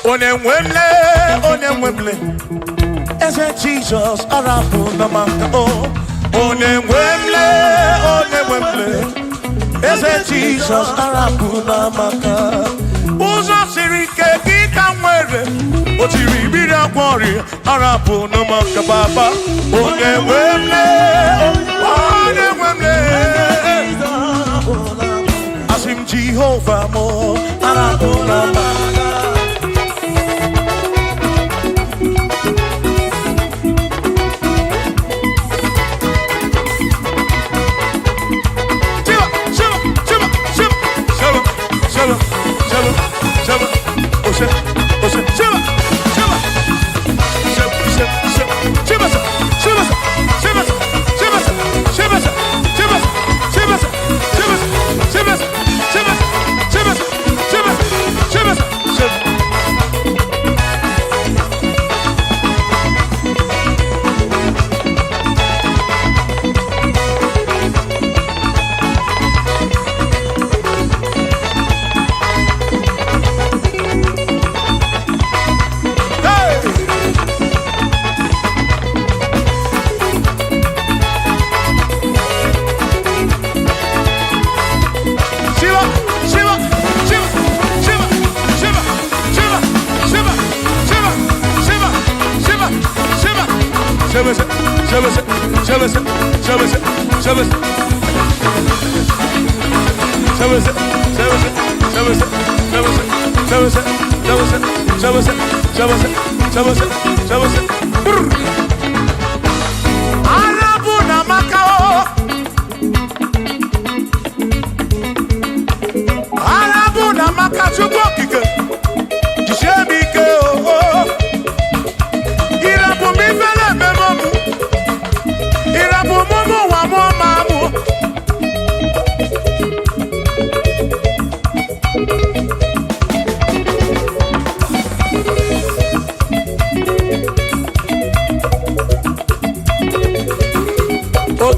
Onemwemle, Eze Jesus, Arabu Namaka, Onemwemle, Eze Jesus, Arabu Namaka, Uzo Sirike, Gikamwere, Otiribira Kwari, Arabu Namaka Baba, Onemwemle, Asim Jehovah Mo, Arabu Namaka.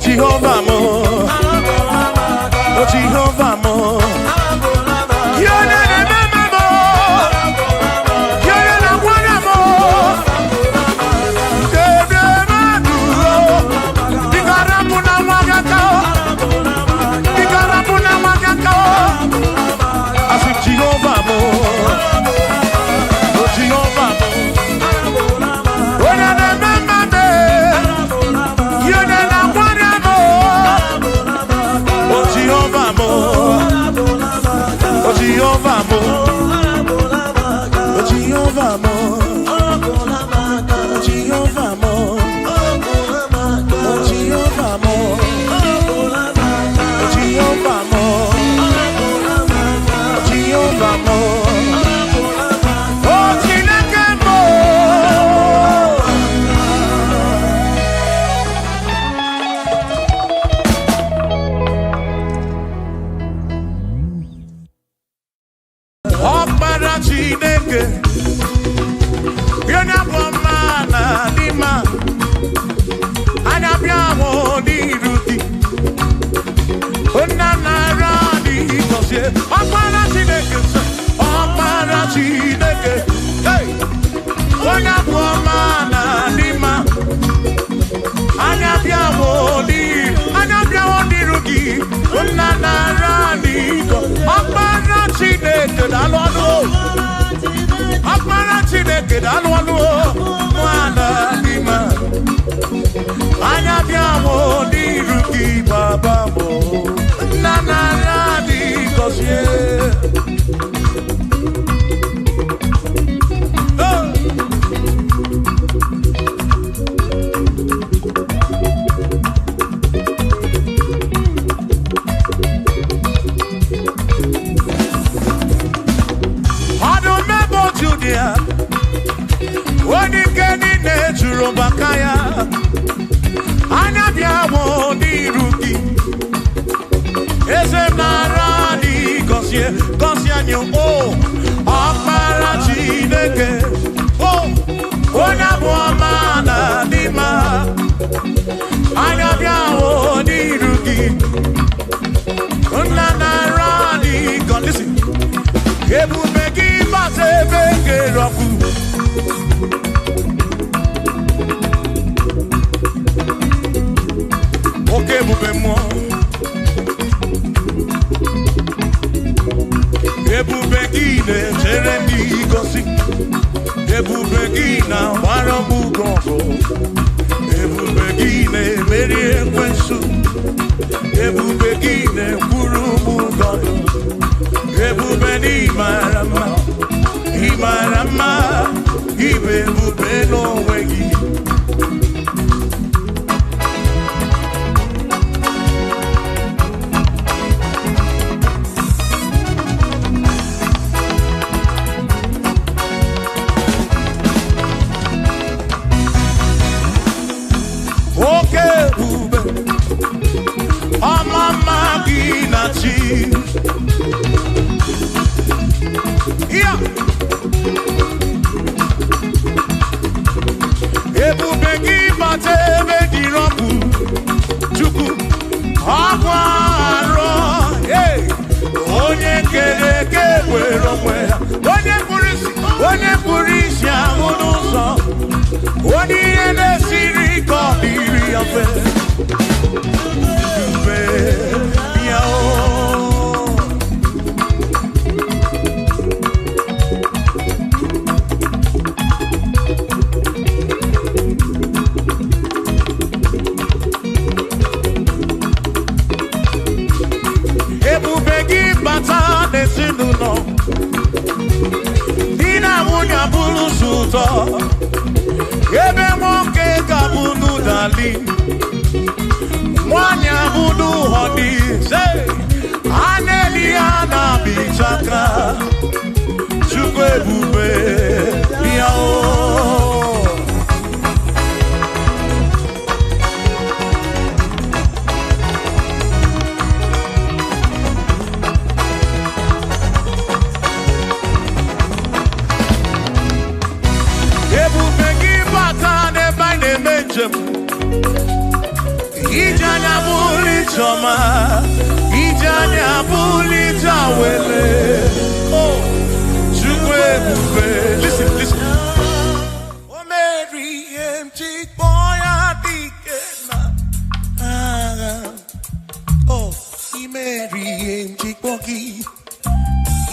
Jehovah mo, oh Jehovah mo, you're the remember mo, you're the one mo, the maduro, the garapuna magakao, the garapuna magakao, I said Jehovah mo, oh Jehovah mo, oh the remember me, you're the Jehovah mo, Jehovah mo, Jehovah mo, Jehovah mo, Jehovah mo, Jehovah mo, oh Chineke mo. Chineke, you're not one man, Lima. And I'm your Rudy. Unana because you're Chineke. Hey, you're not one man, Lima. And I'm your Rudy. Unana because Chineke, I don't know. Akmara Chineke dalwanu mwana lima anya biawo diruki baba mo nana radi kosie Bakaya Anabiawo diruki Eze narani Kosyanyo Akmara Chineke Onabo mana dima Anabiawo diruki Unanarani Listen Ebubeki Basebeke Roku gosi ebube gị na gbara m ugwu ebube gị na-emeri ekwensu ebube gị na-ekwuru m ụgọdụ ebube n'ịmara mma ịmara mma ibe ebube n'onwe gị oke ebube ọmama gị na chi ya ebube gị bata ebe dị rọpụ chukwu ọkwa arọ onye kere eke were onwe ya onye kpụrụ isi ahụ n'ụzọ onye ihe na-esiri ka ọ dịrị ya mfe ebube ya ebube gị bata n'ezinụlọ di na nwunye bụrụ ụzọ ebe nwoke ga-abụnụ dali nwanyị abụnụ họdị se a na-eli ya na-abịchaka chukwu ebube ya ebube gị bata n'ebe anyị na-eme njem ije anya bụrụ ijeọma ije anya bụrụ ije awele chukwu ebube listen o meri ihe m ji kpọọ ya dike na agha imeri ihe m ji kpọọ gị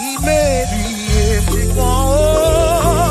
imeri ihe m ji kpọọ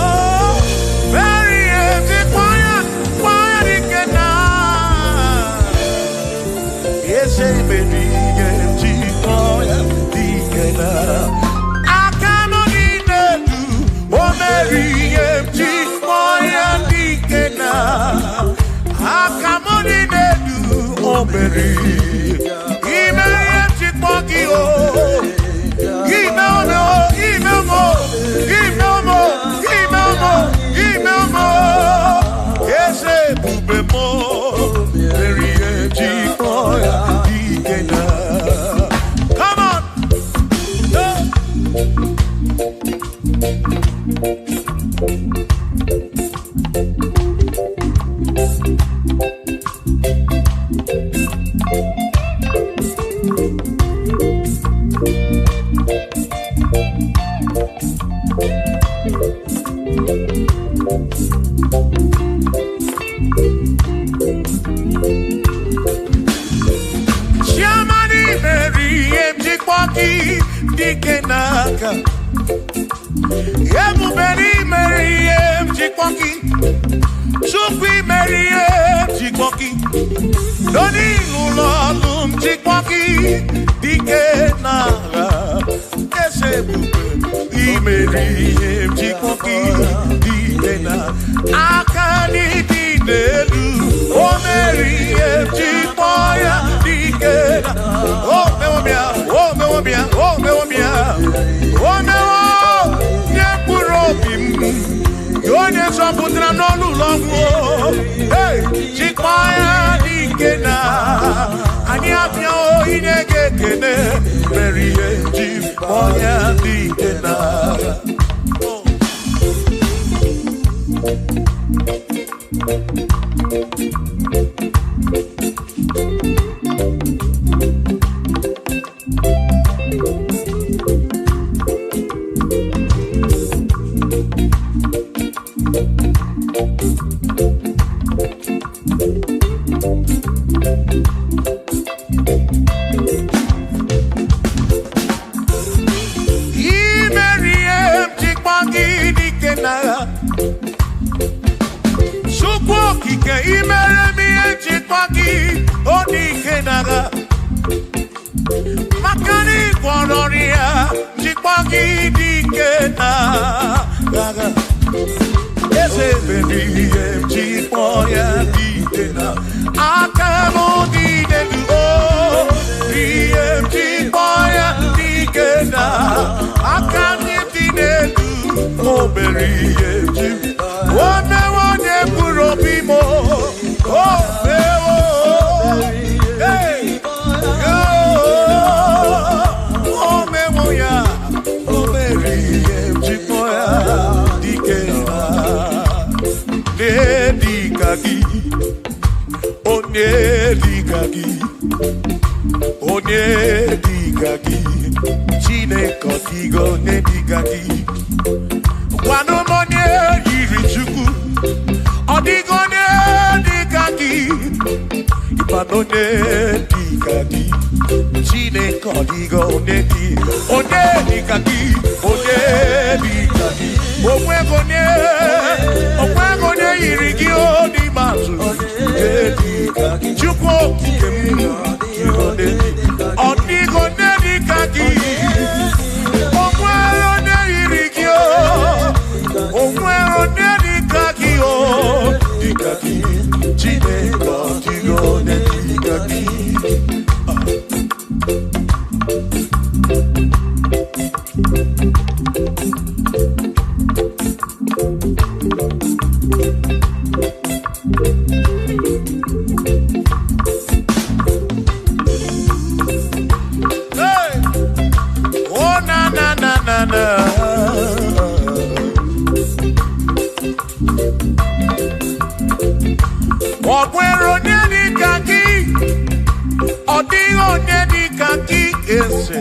Imeri em tikbangi Makani Polonia, Chipaki Dikena, Gaga. Ese baby, Chipoya Dikena, Akamo Dikena, Chipoya Dikena, Akami Dikena, Moberi, One Purobimo, oh, hey, oh, Memoya, oh, Mary, Chipoya, Dikena, Nedikagi, oh, Nedikagi, oh, Nedikagi, Chine Kotigo, Nedikagi, Wanomonye, Yirichuku. Odigone dikaki, ipanone dikaki, chine kodigone di, one dikaki, omwegone irigi odi masu, dikaki, chupo kikemi, odigone dikaki, omwegone irigi omwegone dikaki o. Dikaki, chine kodigone dikaki. Hey, oh na na na na na. Obuero nedi kaki, odigo nedi kaki ese,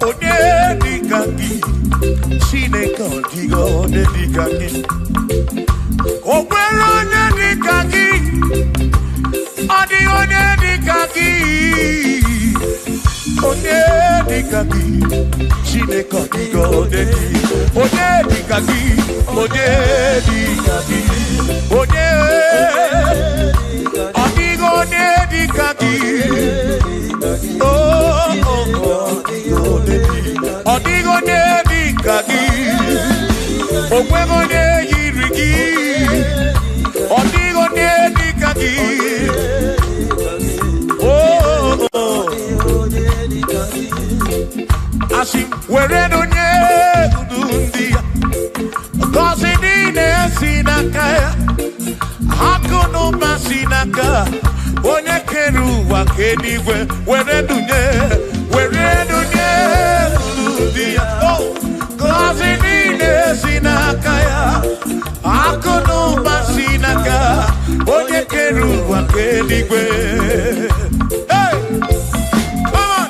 onedi kaki, chine kodigo nedi kaki. Obuero nedi kaki, odigo nedi kaki, onedi kaki, chine kodigo nedi, onedi kaki, onedi kaki, onedi. Odigo nedi kaki, oh, odigo nedi kaki, ogwego nedi rigi, odigo nedi kaki, oh, asim weredo nyegundia, gosi dine sinakaya. Hakono masinaka, onye keru wakenigwe, were dunye, udia, oh, kazi nine sinaka ya. Hakono masinaka, onye keru wakenigwe. Hey, come on.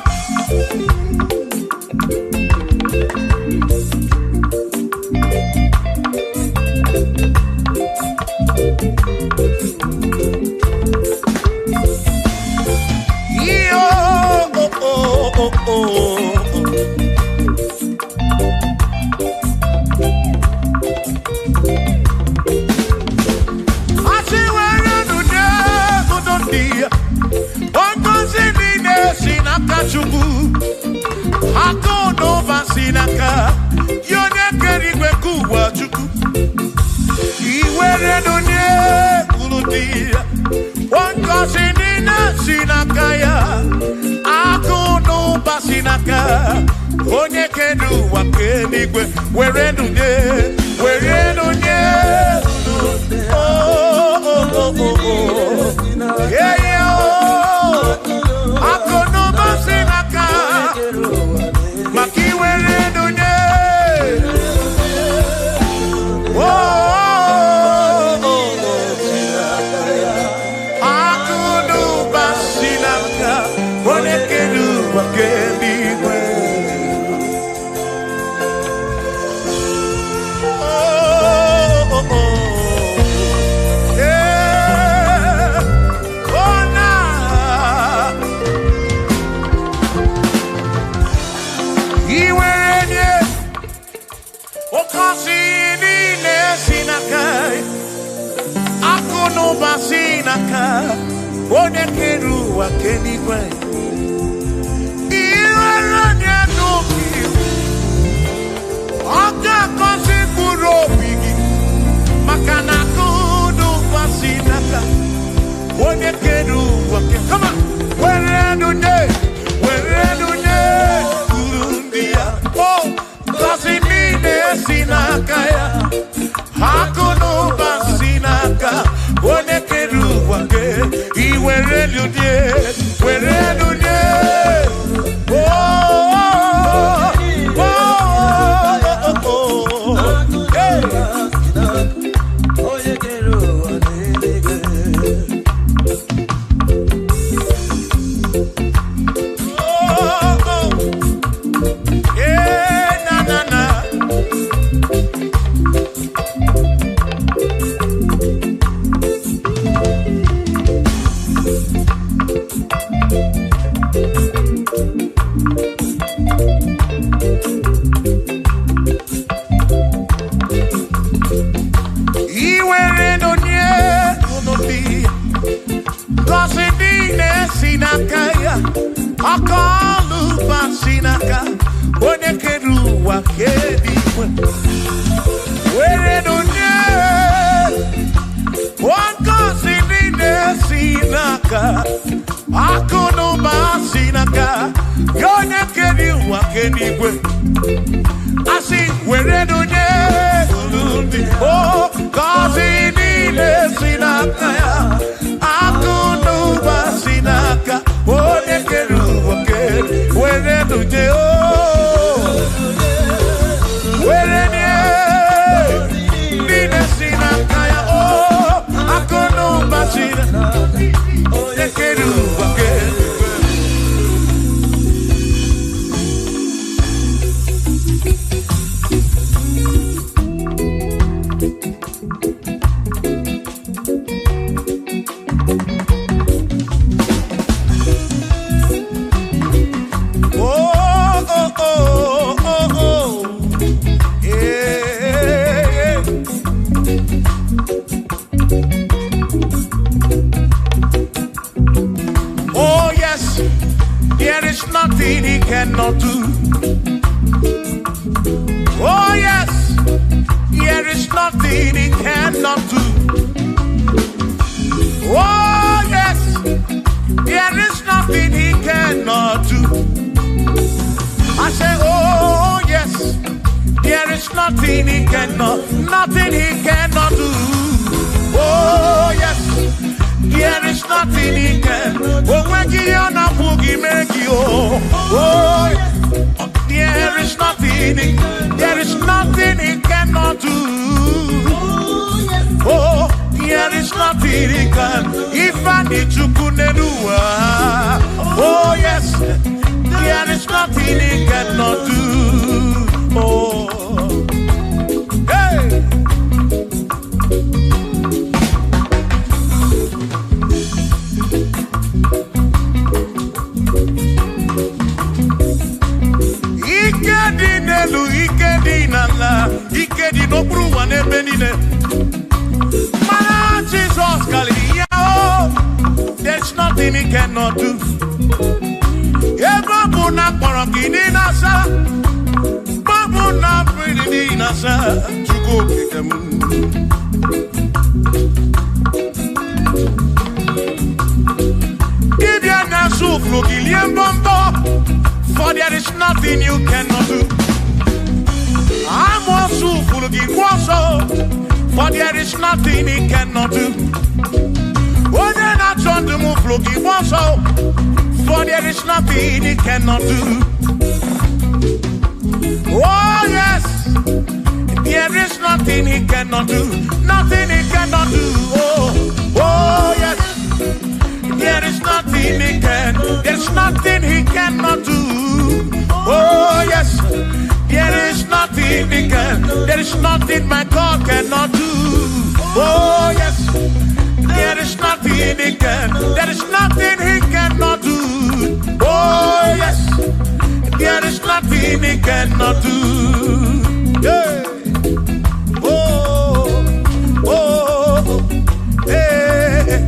Hakono vasinaka, yone kerigwe kuwa chuku. Iwere donye kuludia, wankosinina sinakaya. Hakono vasinaka, onye kedu wakenigwe, were donye. Yeah, yeah, oh. Hakono vasinaka. Makiwere dunye, akudu basinaka, onekedu wakendigwe. Basinaka, one keru wakenigwe. For there is nothing you cannot do. I'm also full of for there is nothing he cannot do. Oh, then I turn to move looking for there is nothing he cannot do. Oh, yes, there is nothing he cannot do. Nothing he cannot do. Oh, yes, there is nothing he can. There's nothing he cannot do. Oh, yes, there is nothing he can. There is nothing my God cannot do. Oh, yes, there is nothing he can. There is nothing he cannot do. Oh, yes, there is nothing he cannot do. Yeah. Oh, oh, hey.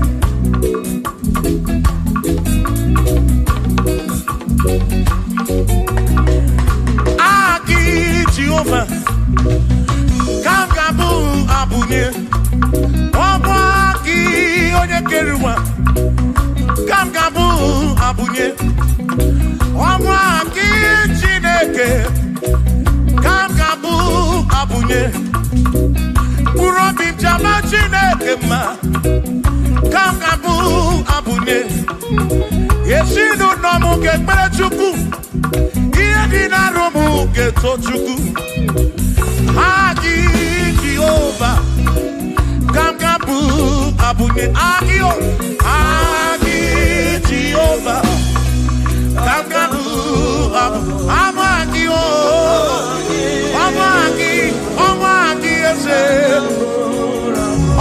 Aki Jehovah, Kamkabu Abunye, Obaki Onyekeruwa, Kamkabu Abunye, Obaki Chineke, Kamkabu Abunye, Urobi Jama Chineke ma, Kamkabu Abunye, Yeshinu nomu kekpere Chukwu, Yedina romu keto Chukwu, Agi Jehovah, Kamkabu Abunye, Agi Jehovah, Kangadu, Amagi, Amagi, Ese,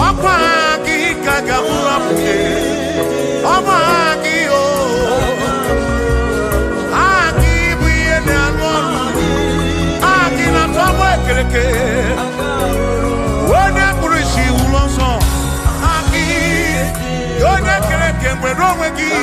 Amagi, Kagamuape, Amagi, Agi, Vienna, Agi, Natawa, Kereke, Wanabushi, Ulonson, Agi, Yona Kereke, Werowegi.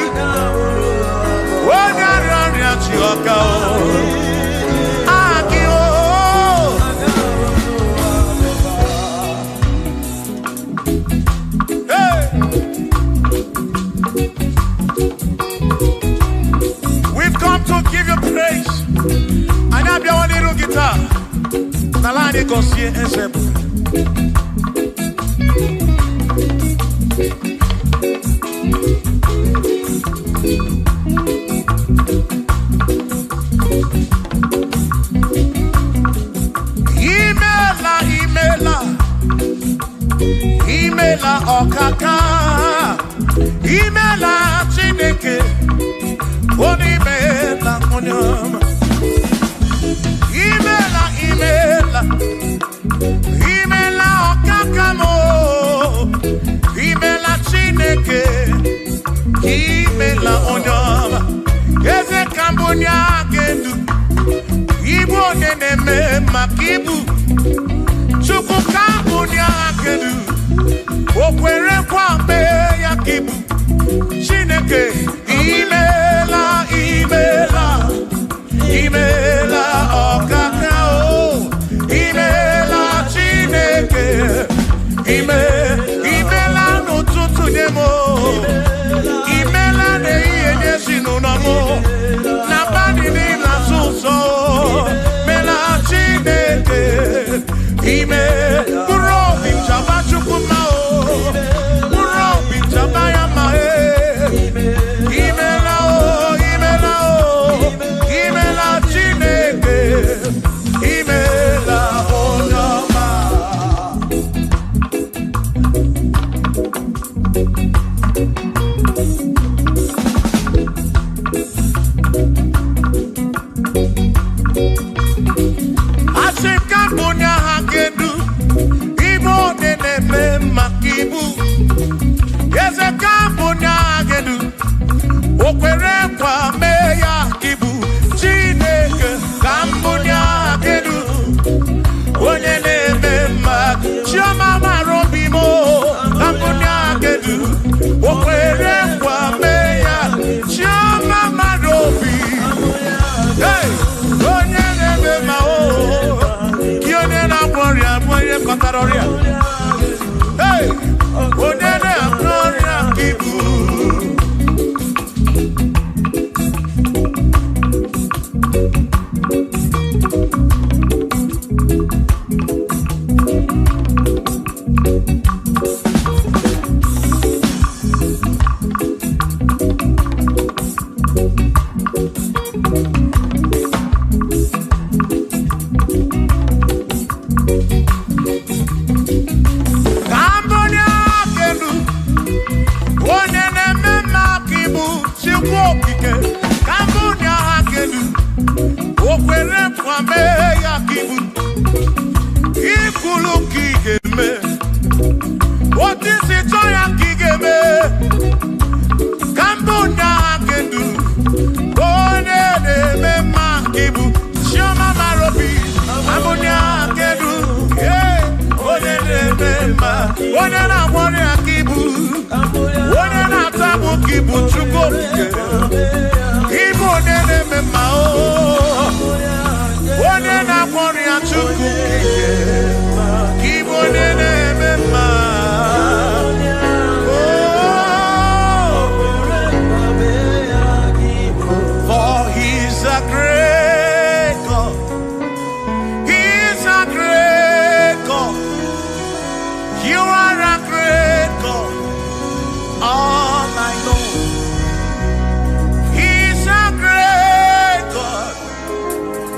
We've come to give you praise. And I be one little guitar. Nalani go see it. Imela okaka, imela chineke, onimela onyama. Imela okaka mo, imela chineke, imela onyama. Eze kambunya gendu, ibu oneneme makibu, chuku kambunya gendu. Okwere kwambe ya kibu Chineke imela okaka o imela Chineke imela n'ụtụtụ nyemo imela n'ihe nyesi n'ụlọmụ na bani n'ịla sụsọ mela Chineke bụrụ obi nchaba Chukwu mma Hey, onene gloria kibu.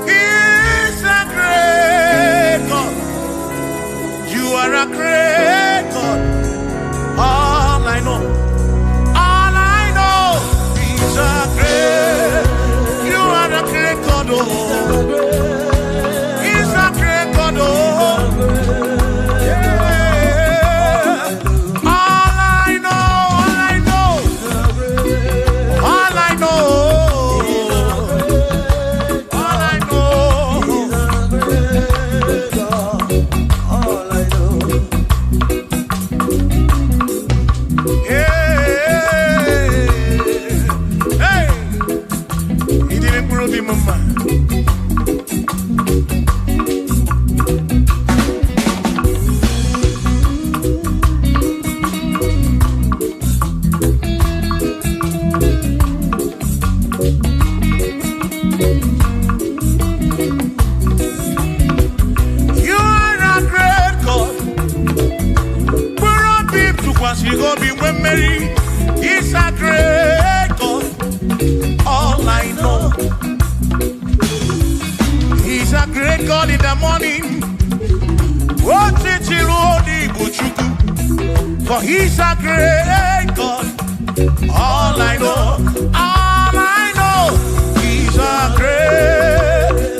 He's a great God, oh. He's a great God, oh. Yeah. All I know, all I know. He's a great God. All I know, He's a great God in the morning. For He's a great God. All I know, He's a great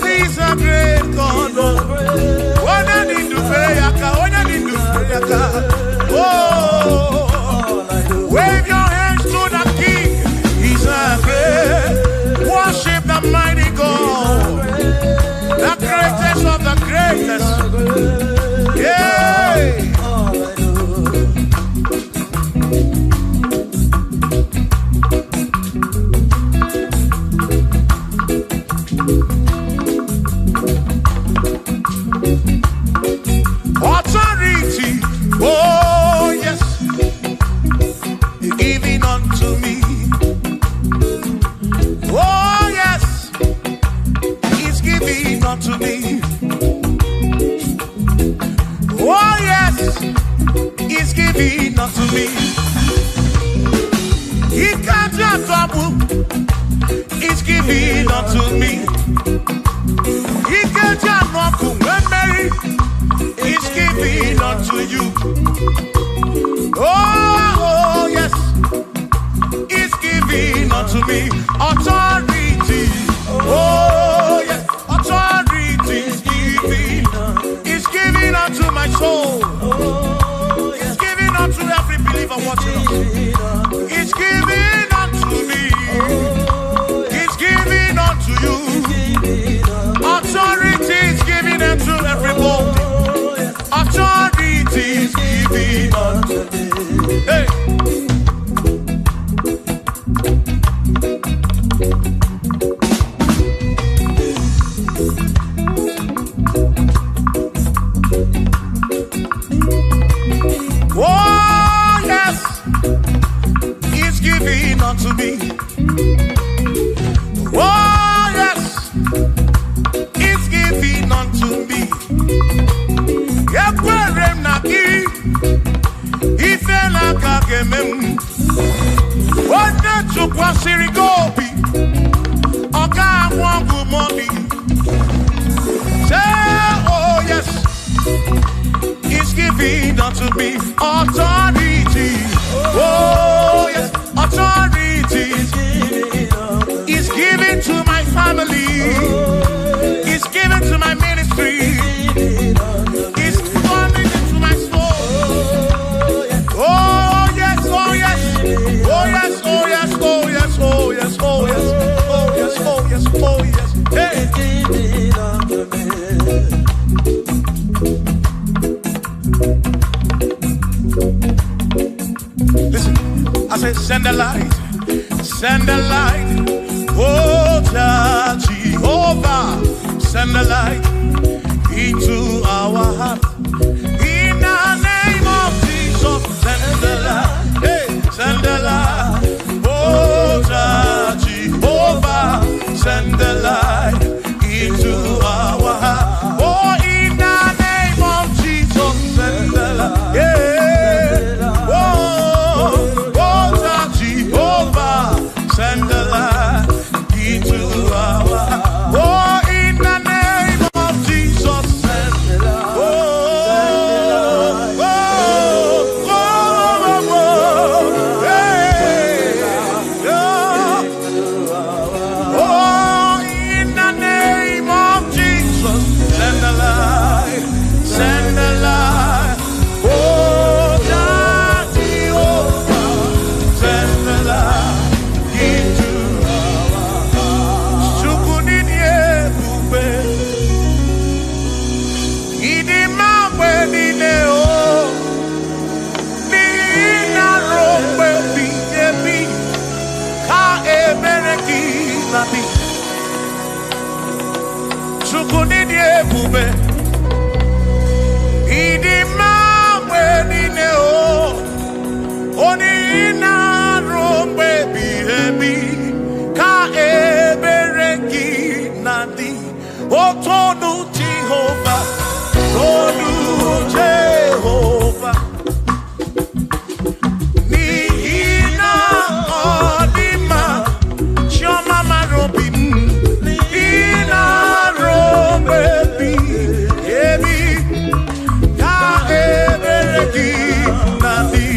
God. When I need to pray, oh. Wave your hands to the King. He's a great. Worship the mighty God, the greatest of the greatest. Yeah. Authority. Oh yes. Giving unto me. Oh yes, He's giving unto me. Oh yes, He's giving unto me. He can't just trouble. He's giving unto me. He can't just walk away. He's giving unto you. Oh yes, He's giving unto me authority. Oh yes, authority is giving. He's giving unto my soul. He's giving unto every believer watching us. He's giving unto me. He's giving unto you. Authority is giving unto everybody. Authority is giving unto me. Hey. Oh yes, He's giving unto me. Oh yes, He's giving unto me. Oh yes, He's giving unto me authority. Oh yes, authority. He's giving to my family. He's giving to my ministry. He's coming into my soul. Oh yes, oh yes, oh yes, oh yes, oh yes, oh yes, oh yes, oh yes, oh yes, oh yes. Hey. Listen, I said send the light, oh Jehovah, send the light into our heart. In the name of Jesus, send the light, hey, send the light, oh Jehovah, send the light into our heart. Oh, in the name of Jesus, send the light, yeah. Send the light into our heart. Oh, in the name of Jesus, send the light. Oh, oh, oh, hey, oh, in the Chukunidi ebube. Idima wenine o. Oni ina rombe bihebi. Ka ebereki nandi. Otonu Jehovah. Tonu Jehovah. Nihina odima. Shoma marobim. Ina rombebi. Ebi. Ka ebereki nandi.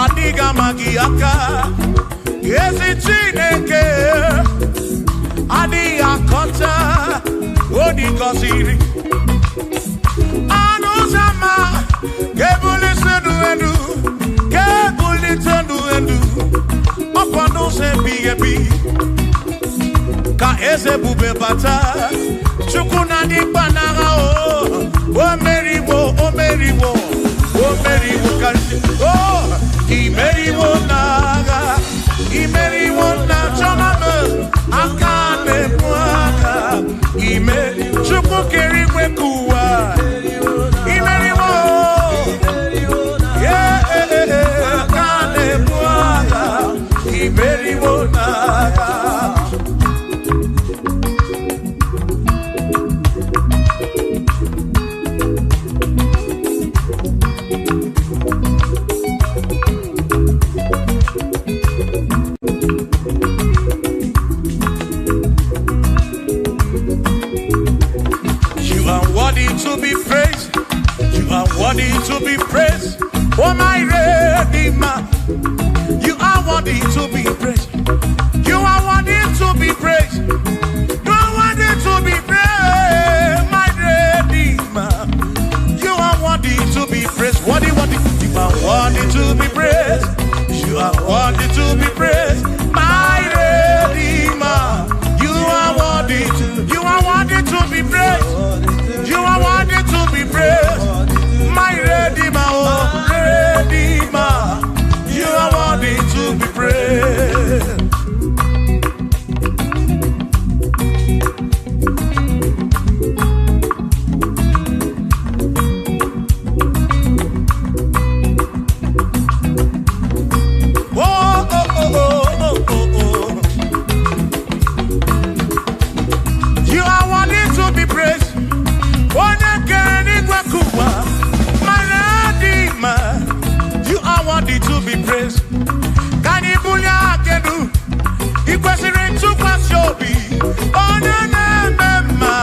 Adiga magiaka, yesi chineke. Adiga kota, odiga siri. Anusama, kebuli sendu endu, kebuli tendu endu. Opano se biyebi, ka eze bube bata. Chukuna di banara o, meriwo, meriwo. Oh, Mary, oh, Mary, naga, Mary, na chama, akane mwaka, Mary, chupu keri wekua, Mary, yeah, akane mwaka, Mary, naga. Oh my Redeemer, you are worthy to be praised. You are worthy to be praised. You are worthy to be praised, my Redeemer. You are worthy to be praised. Worthy, worthy. You are worthy to be praised. You are worthy to be praised, my Redeemer. You are worthy to. You are worthy to be praised. You are worthy to be praised, my Redeemer. Oh, Redeemer. You are worthy to be praised. To be praised. Can you pull your canoe? You question to pass your be. Oh, no, no, no.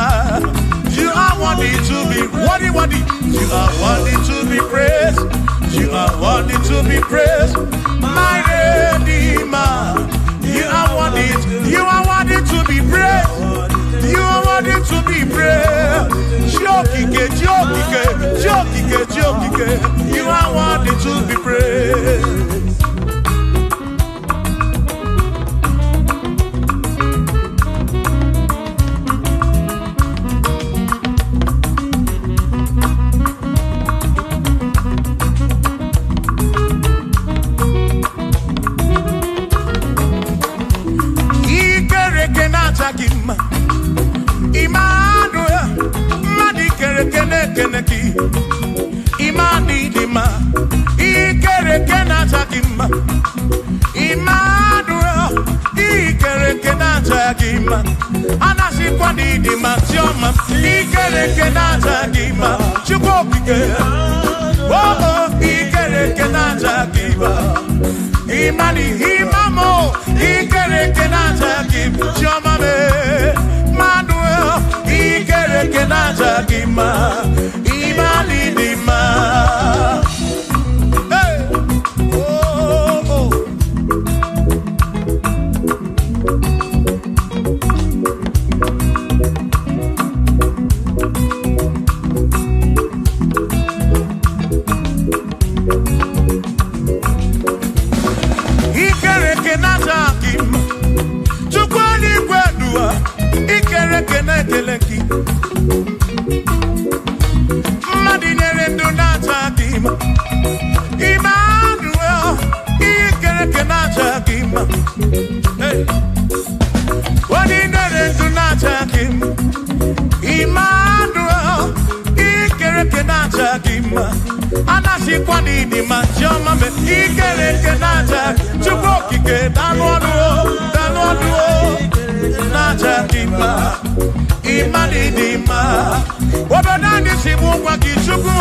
You are worthy to be worthy, worthy. You are worthy to be praised. You are worthy to be praised, my Redeemer. You are worthy. You are worthy to be praised. You are worthy to be praised. Jokike, jokike, jokike, jokike. You are worthy to be praised. Emmanuel, Madi Kerekene Keneki, Imani Dima, Ikerekena Takima, Emmanuel, Ikerekena Takima, Anasi Kwadi Dima, Tioma, Ikerekena Takima, Chukopike, oh, Ikerekena Takima, Imani Himamo, Ikerekena Takima, Tioma, Manuel, Ikerekena Takima, Imani Dima. Hey, oh, oh. Ikerekena Takima, Chukwani Kwadua. Ikerekene keleki Madinere Donatakima Emmanuel Ikerekena Takima Hey Wadinere Donatakima Emmanuel Ikerekena Takima Anasi Kwani di Majoma me Ikerekena Takima Chukokike Danwaduo Natakima, Imani Dima, Wabanani Simuwa Kishuku,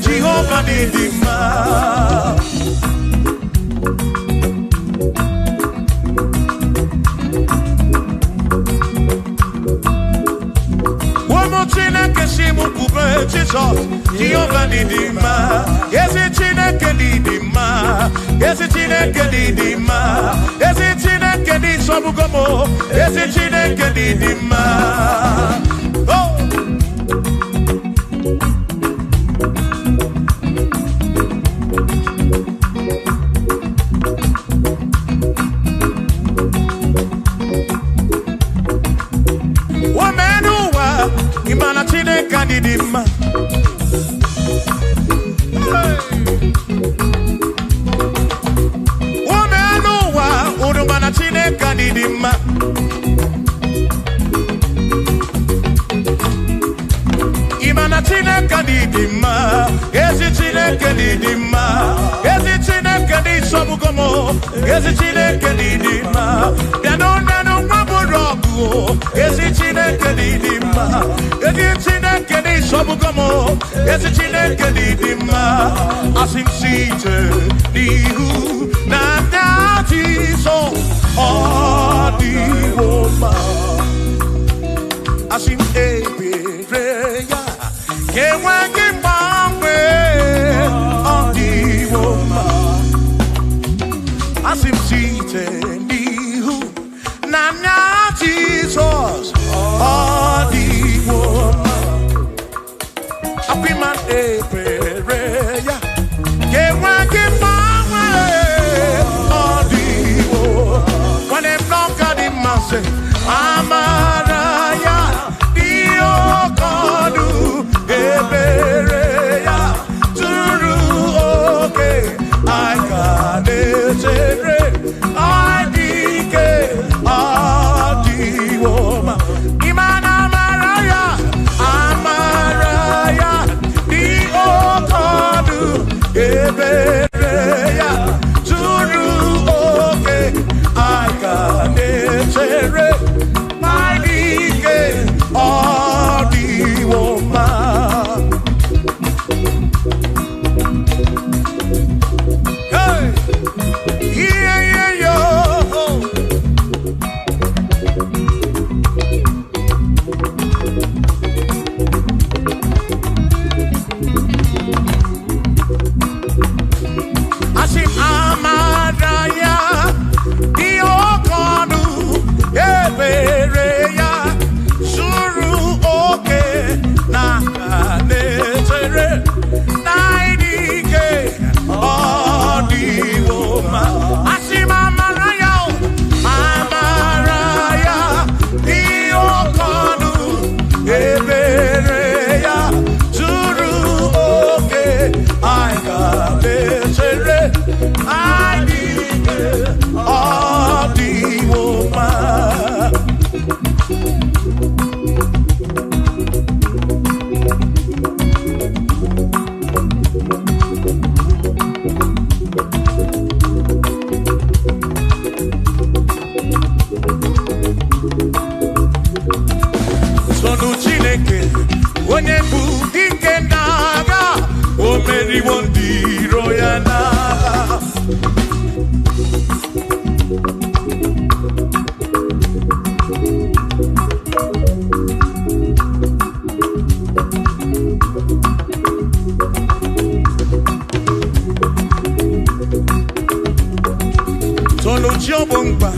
Jehovah Dima. Womotina Kesimu Kube, Jesus, Jehovah Dima. Yes, it's in a Kedidima. Yes, it's in a Kedidima. Yes, it's in a Kedid Sabugomo. Yes, it's in a Kedidima. Oh. Womenuwa, Imana Chine Kedidima. Womenuwa, Urumana Chine Kedidima. Imana Chine Kedidima. Ezi Chine Kedidima. Ezi Chine Kedid Sabugomo. Ezi Chine Kedidima. Nano Maburogu. Ezi Chine Kedidima. Ezi Chine Kedid Sabugomo. Ezi Chine Kedidima. Asim Site Nihu Nandati So Odi Woma Asim Ebe Reya Kewangi Mamwe Odi Woma Adiwoma. Sonu Chineke, onye bụ dike n'agha, o meriwo ndị iro ya n'agha. Sonu Chiobongba,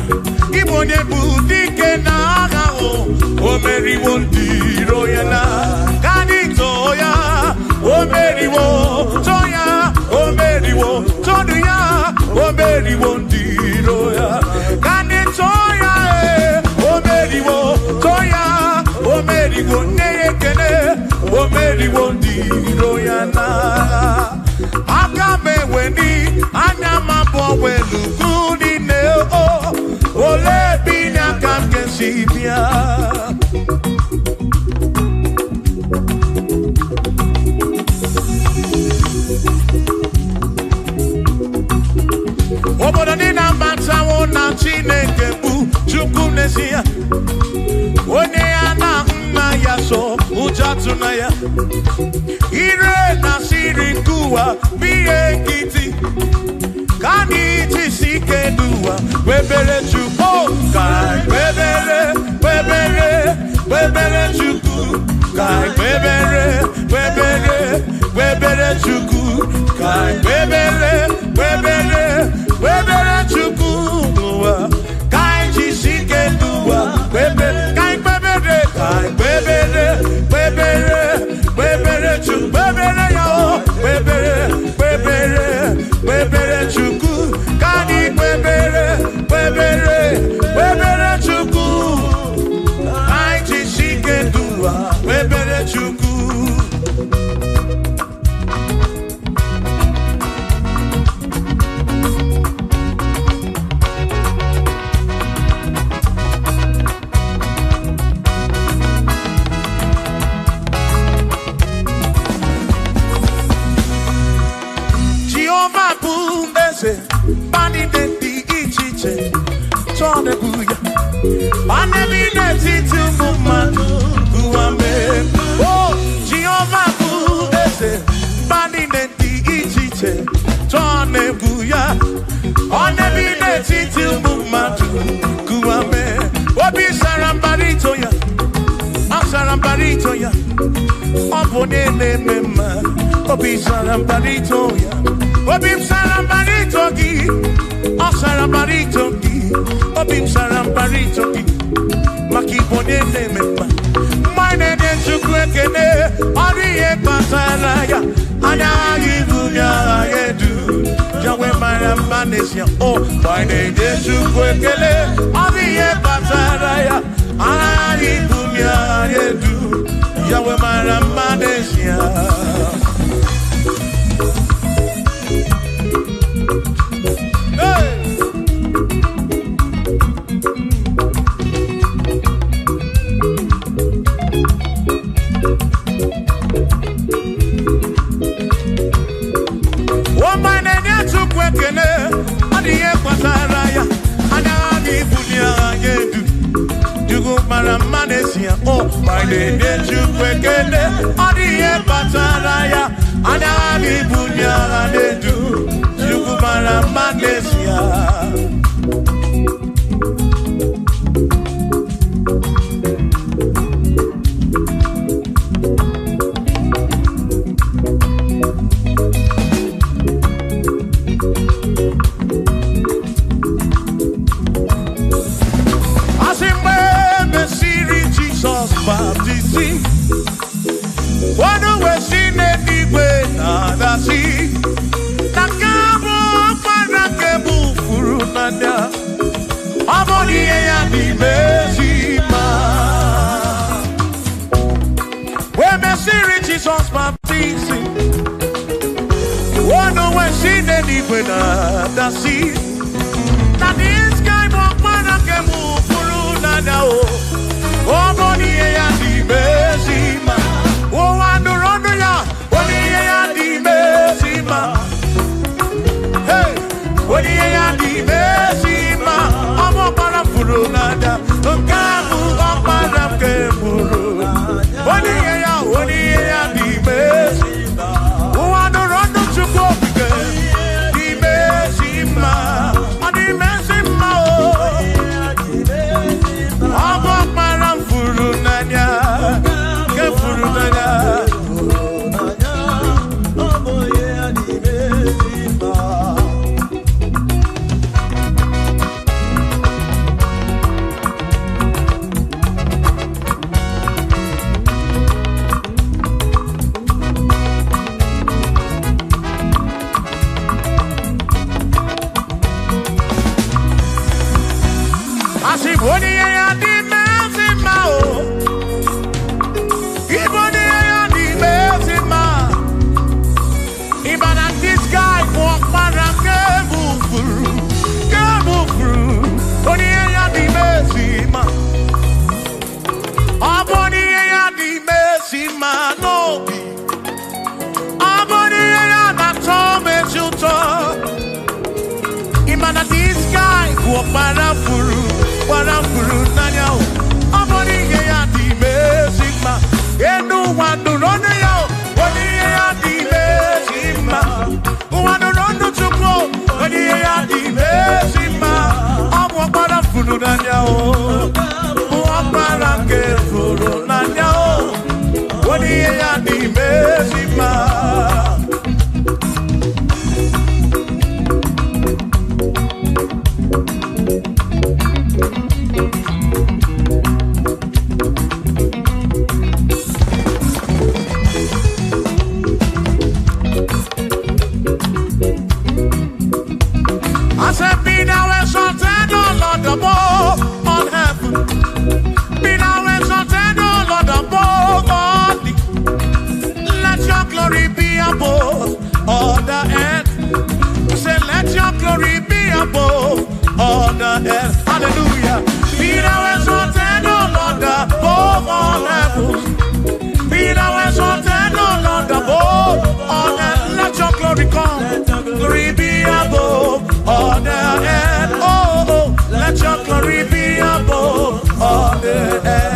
ịbụ onye bụ dike n'agha, o meriwo ndị iro ya n'agha. Kanito ya, o meriwo, Toya, o meriwo, Toduya, o meriwo ndị iro ya. Kanito ya, o meriwo, Toya, o meriwo, Neyekene, o meriwo ndị iro ya n'agha. Aka meweni, anya mabọ welu gudi ne o, ole binya kam kesibia. Obodo dị na mbantawo na Chineke bụ Chukwu n'ezie. Onye ya na nna ya so ụjọ tụna ya. Ire na siri nkuwa biye nkịtị. Ka anyị jisi ike n'ụwa webere Chukwu. Ka webere Chukwu. Ka webere Chukwu. Ka webere Chukwu n'ụwa. Ka anyị jisi ike n'ụwa webere. Ka anyị webere Chukwu. Webere ya o. Webere Chukwu. Ka anyị webere Chukwu. Anyị jisi ike n'ụwa webere Chukwu. Bani de di ichiche, tone buya. Bani bine titu mumanu kuame. Oh, Jehovah bu ese. Bani de di ichiche, tone buya. Bani bine titu mumanu kuame. Obi sarambarito ya, asarambarito ya. Obone ne mema, obi sarambarito ya. Obim sarambarito gi, o sarambarito gi, obim sarambarito gi, makibone ne mema. Mine ne chukwekene, oriye pasalaya, anagi dunya yedu, jawe marambanesia. Oh, mine ne chukwekene, oriye pasalaya, anagi dunya yedu, jawe marambanesia. Oh, my name is Chukwekene, Odiye Pataraya, Anani Bunya Adedu, Chukwumara Manesia. Jesus baptizing. Oh no, when she did it with the sea. nanya o. Oh boni ya di mesima. Oh anu rondo ya. Boni ya di mesima. Hey, boni ya di mesima. Omo para furu nanya. Kamu opara kemuru. Boni ya di mesima. Oh anu rondo chuko ke. Di mesima. Di mesima o. Omo para furu nanya. Ke furu nanya. Para furu nanya o. Amoni ya di mesima. Enu wandu rondo ya o. Boni ya di mesima. Wandu rondo chuko. Boni ya di mesima. Amo para furu nanya o. Para ke furu nanya o. Boni ya di mesima. Hallelujah. Be thou exalted, O Lord, above all heavens. Be thou exalted, O Lord, above all earth. Let your glory come. Glory be above all the earth. Oh, let your glory be above all the earth.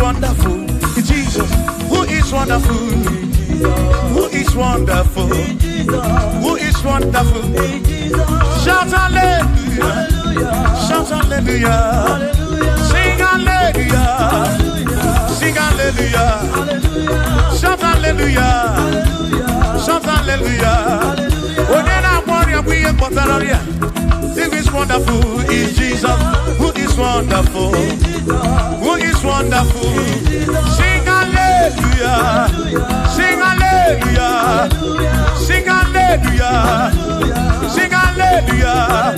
Wonderful, Jesus, who is wonderful, who is wonderful, who is wonderful. Shout hallelujah, shout hallelujah, sing hallelujah, sing hallelujah, shout hallelujah, shout hallelujah. Oh, then I warrior, we are Potararia. Who is wonderful is Jesus, who is wonderful, who is wonderful. Sing hallelujah, sing hallelujah, sing hallelujah, sing hallelujah,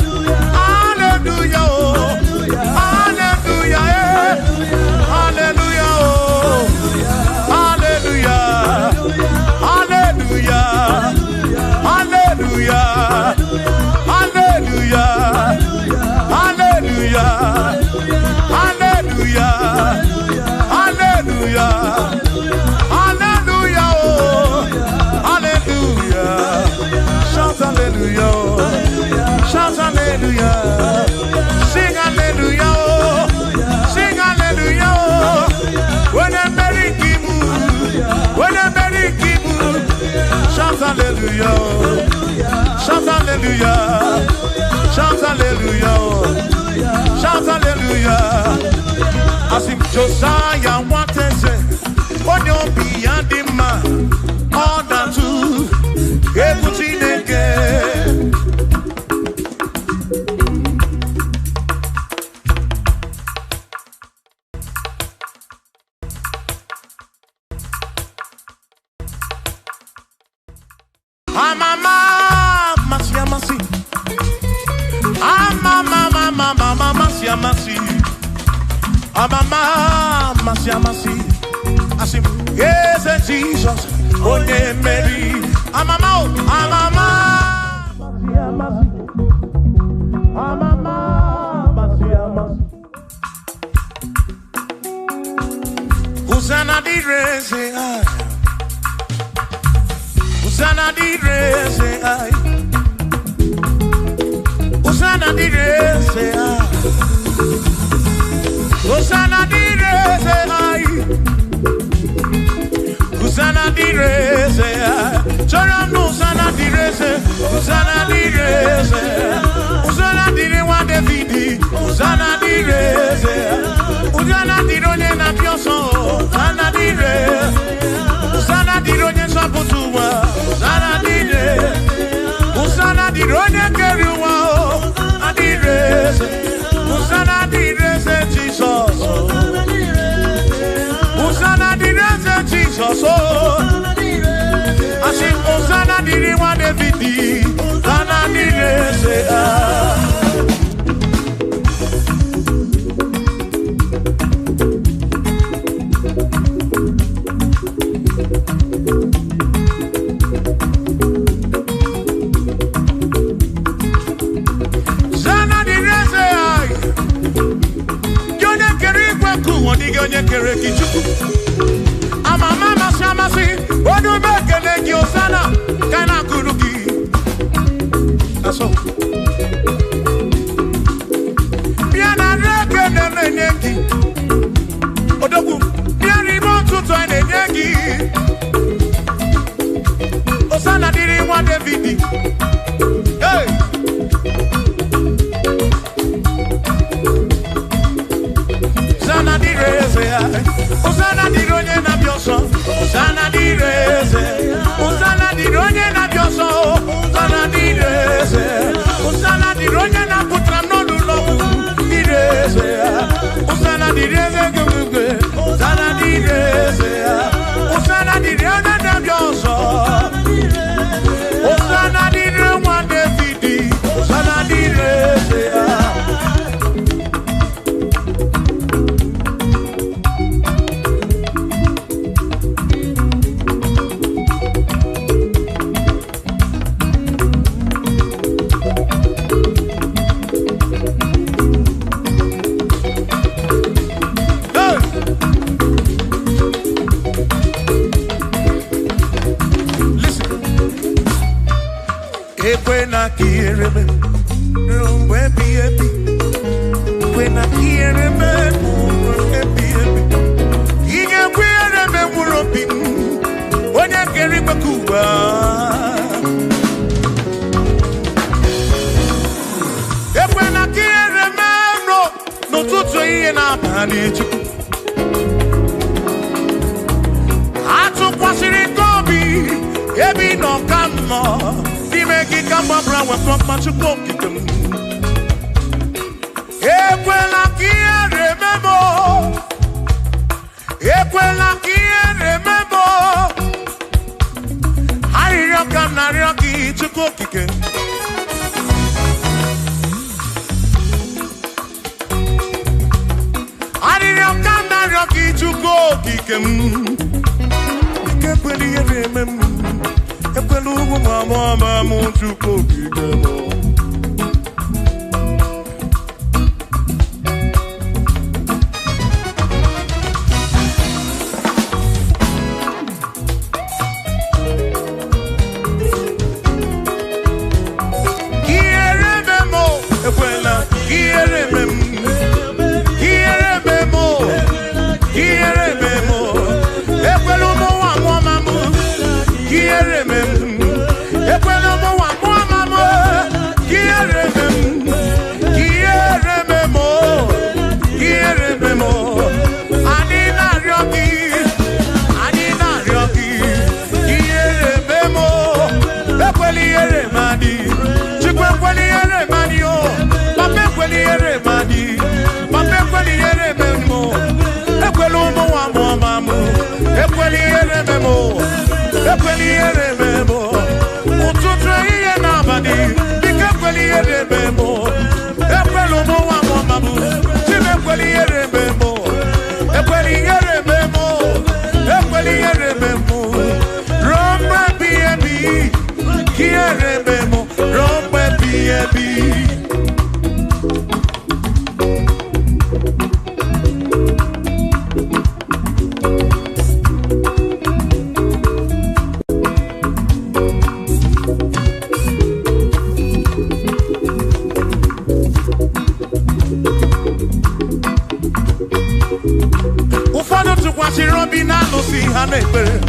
hallelujah, oh, hallelujah, hallelujah, oh, hallelujah, hallelujah, hallelujah, hallelujah, hallelujah, hallelujah, hallelujah. hallelujah. Shout hallelujah. Shout hallelujah. I sing Josiah wanted say, on your beyond the man, all that too, everything again. I say, yes, Jesus, oh, Mary. Hosanna di rese ai, Hosanna di rese ai, Hosanna di rese ai, Hosanna di rese ai, Hosanna di rese ai, Chorano Hosanna di rese, Hosanna di rese, Hosanna di rewa Davidi, Hosanna di rese, Hosanna di ronye na pioso, Hosanna di rese, Hosanna di ronye saputua, Hosanna di rese, Hosanna di ronye keruwa, Hosanna di rese, Hosanna di rese Jesus, Hosanna di rese Jesus, I sing Hosanna di rewa Davidi, Hosanna di rese Hosanna di rewa Davidi, hey. Hosanna di rese, Hosanna di ronye na bioso, Hosanna di rese, Hosanna di ronye na bioso, Hosanna di rese, Hosanna di ronye na putra no lulo, di rese, Hosanna di rese, Hosanna di rese, Hosanna di ronye na bioso, Hosanna di rewa Davidi, Hosanna di rese. When I hear him, when I hear him, he can wear him and we're up in when I get him a Cuba. When I hear him, no to say and I'm managed. I took what's in it, Kobe, every no come on. Make come up with from much to cook them. Equela remember. Equela remember. I reckon I reckon to cook again. I reckon I reckon to cook again. Equela remember. Mama, to cook again. Mama, ekweliere memo ututu ihe n'abalị dịka ekweliere memo ekwelu n'ụwa mọmabụ chimekweliere memo ekweliere memo ekweliere memo rombe biebi kiere memo rombe biebi. Robina no si hanepe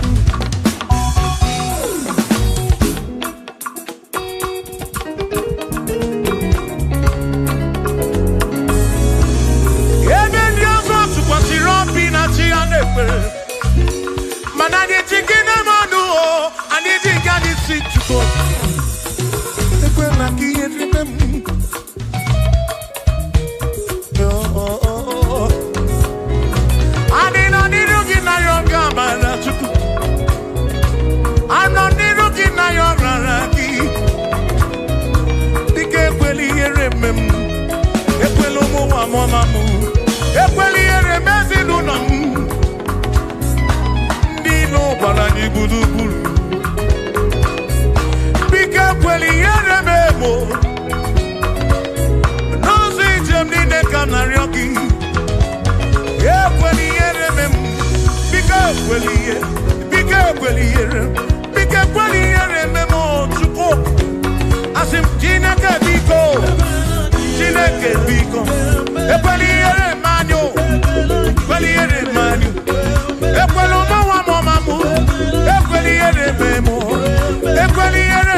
Even yoso sukwasi Robina chi hanepe Manani chikine manu ani jigani situko Ekwe na kiyefime Mamamu, ekweliere mezinu na ndino balani budubulu. Bike ekweliere memo, nozi jemnine kanaryoki. Ekweliere memo, bike ekweliere memo chuko. Asim Chineke biko. Ekweliere manyo, ekwelu mawa mamamu, ekweliere memo, ekweliere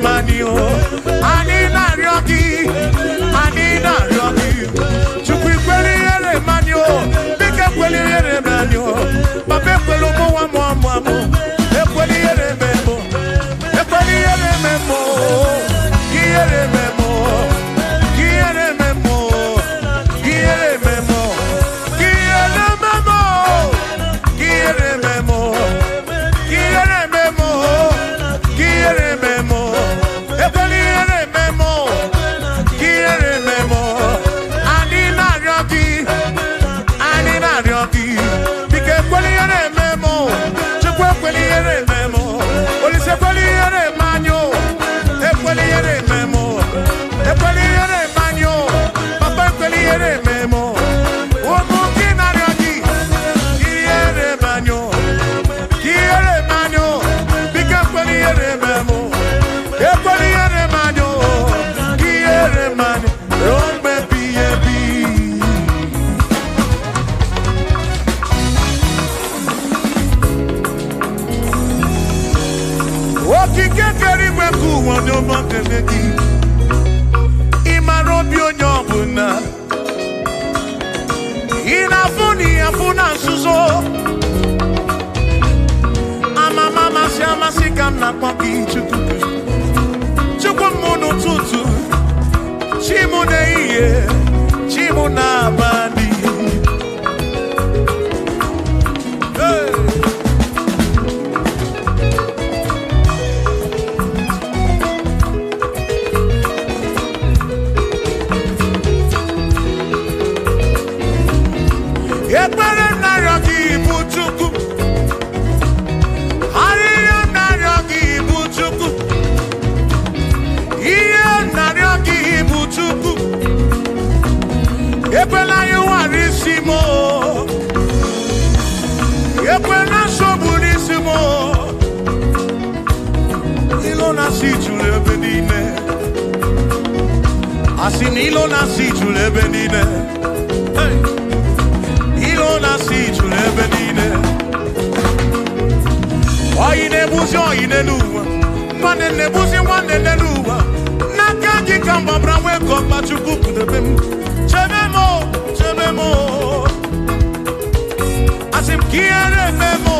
manyo, ani na ryoki, chukwu ekweliere manyo, bika ekweliere manyo, papa ekwelu mawa mamamu, ekweliere memo, kiere memo. Afuna suzo Amama siama sikam na kwaki Chukwumuno tutu Chimune iye Chimuna bandi Ekwela you arisimo Ekwela soburisimo Ilona si chule benine Asin ilona si chule benine Ilona si chule benine Oine buzi oine nuwa Mwane nebuzi wane nenuwa Nakaki kamba brawe kopa chukuku de bemu Chebemo, asim quiere memo,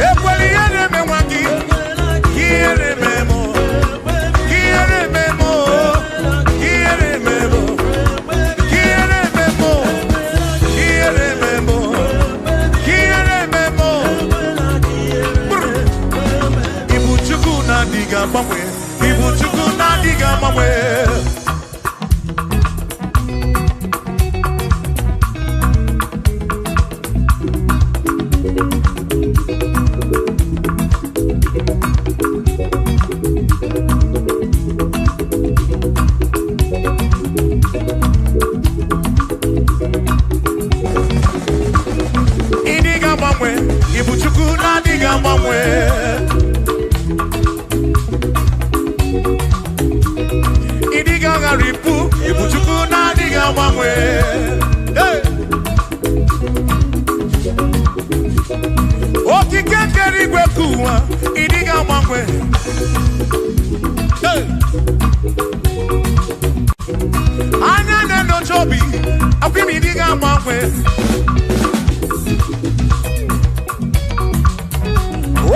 ekweliere memwaki, quiere memo, anya no chobi akwimi diga mwanwe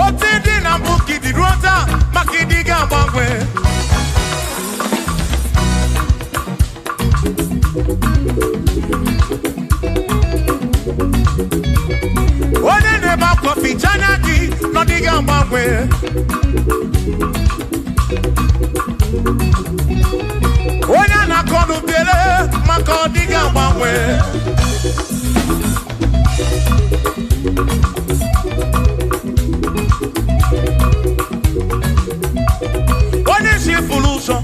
oti di na buki di rota makidiga mwanwe one neba kofi chanaki no diga mwanwe Onya na kodu bele makodiga mwanwe Onya si fuluso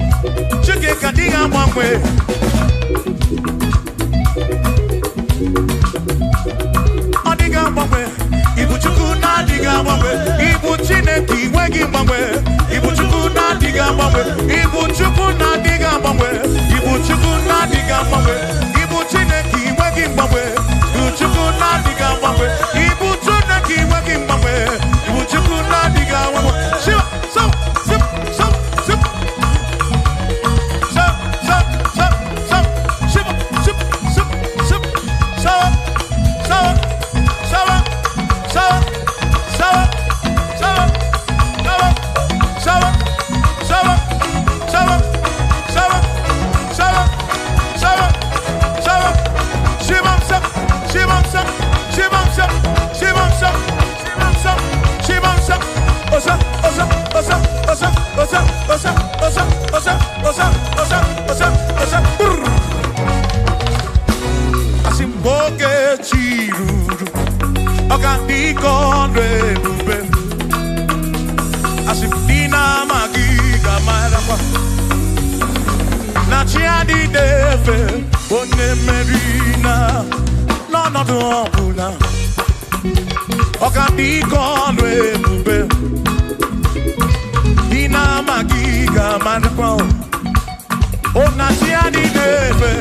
chike kadiga mwanwe Odiga mwanwe Ibu chuku na diga mwanwe Ibu chineki wegi mwanwe Ibu chuku na diga mwanwe Ibu chuku na diga mwanwe Ibu chuku na diga mwanwe Ibu chineki wegi mwanwe Ibu chuku na diga mwanwe Ibu chineki wegi mwanwe Ibu chuku na diga mwanwe Shiva so sip so sip so so so so Shiva sip sip sip so so so so so so so Asimboge chiruru Okandiko ndwebube Asimdina magiga marapa Na chiadi deve One merina No no no pula Okandiko ndwebube Dina magiga marapa Ona chiadi deve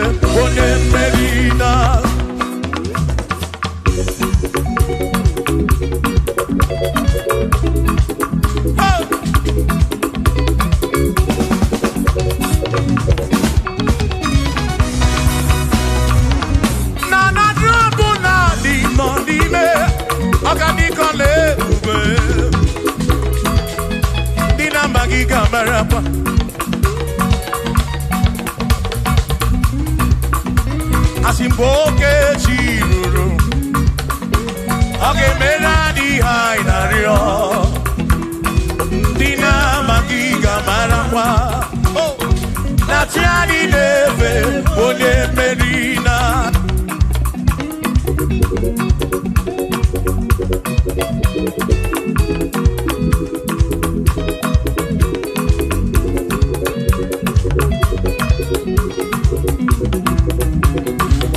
One merina Asimboke chiruru Oge mera di hainario Dina magiga marangwa Na tiani neve One merina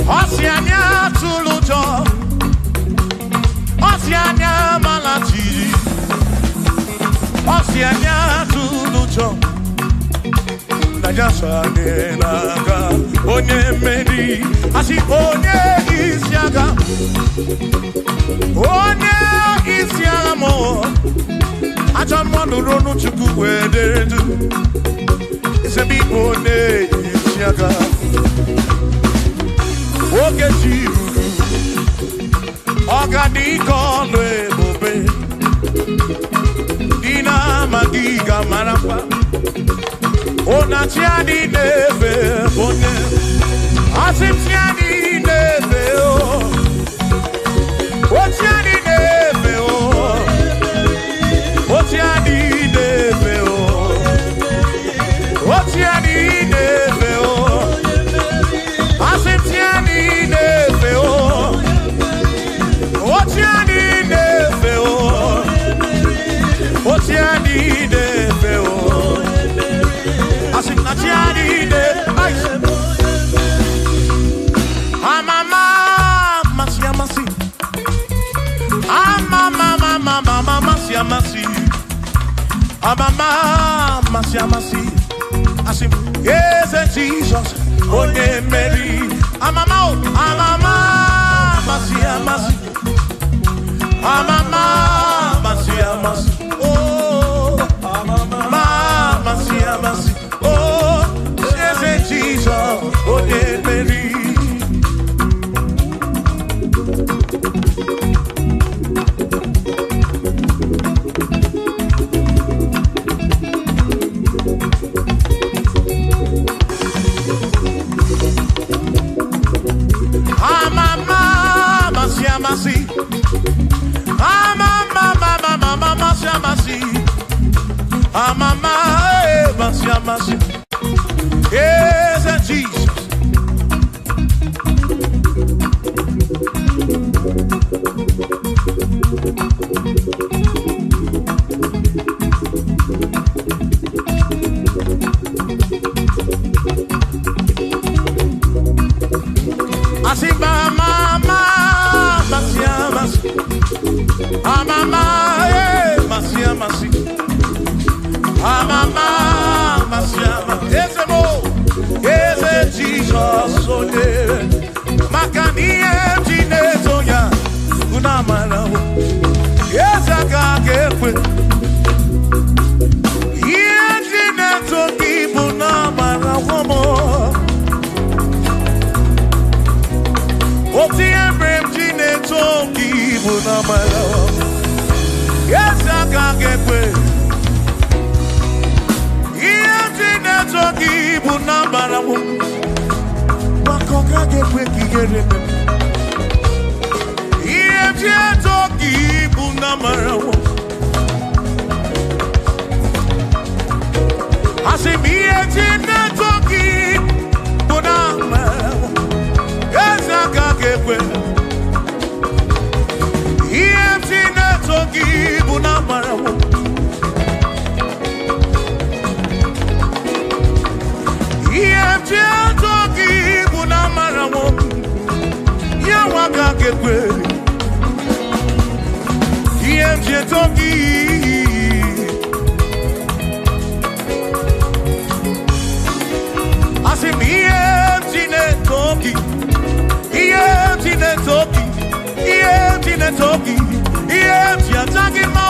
Osianya tulujo Osianya malachiri Osianya tulujo Najasane naga Onye meri Asi onye isyaga Onye isyaga mo Acha mwanu ronu chuku wederedu Isebi onye isyaga Oge chiruru Ogadiko lwebube Dina magiga marapa Ona chiadi neve One Asim chiadi neve O chiadi neve O chiadi neve O chiadi neve Asim chiadi neve O chiadi neve O chiadi neve Asim na chiadi neve Amama masia masi Amama mama masia masi Amama masia masi Asim yes Jesus Onye meri Amama masia masi Amama masia masi Oh Amama masia masi Oh yes Jesus Onye Yes, Jesus. I see my mama, Jesus, oh yeah, Makani Jineto ya, Unamana, yes, I can't get with. Yeah, Jineto Kibunamana, woman. Oh, the Emblem Jineto Kibunamana, yes, I can't get with. Yeah, Jineto Kibunamana, woman. Makoka gekwe kigere Iye toki bunamarawo Asimiye jine toki bunamarawo Ezaka gekwe Iye jine toki bunamarawo Iye jine toki bunamarawo Yawaka gekwe Iye jine toki Asimiye jine toki Iye jine toki Iye jine toki Iye jine toki mo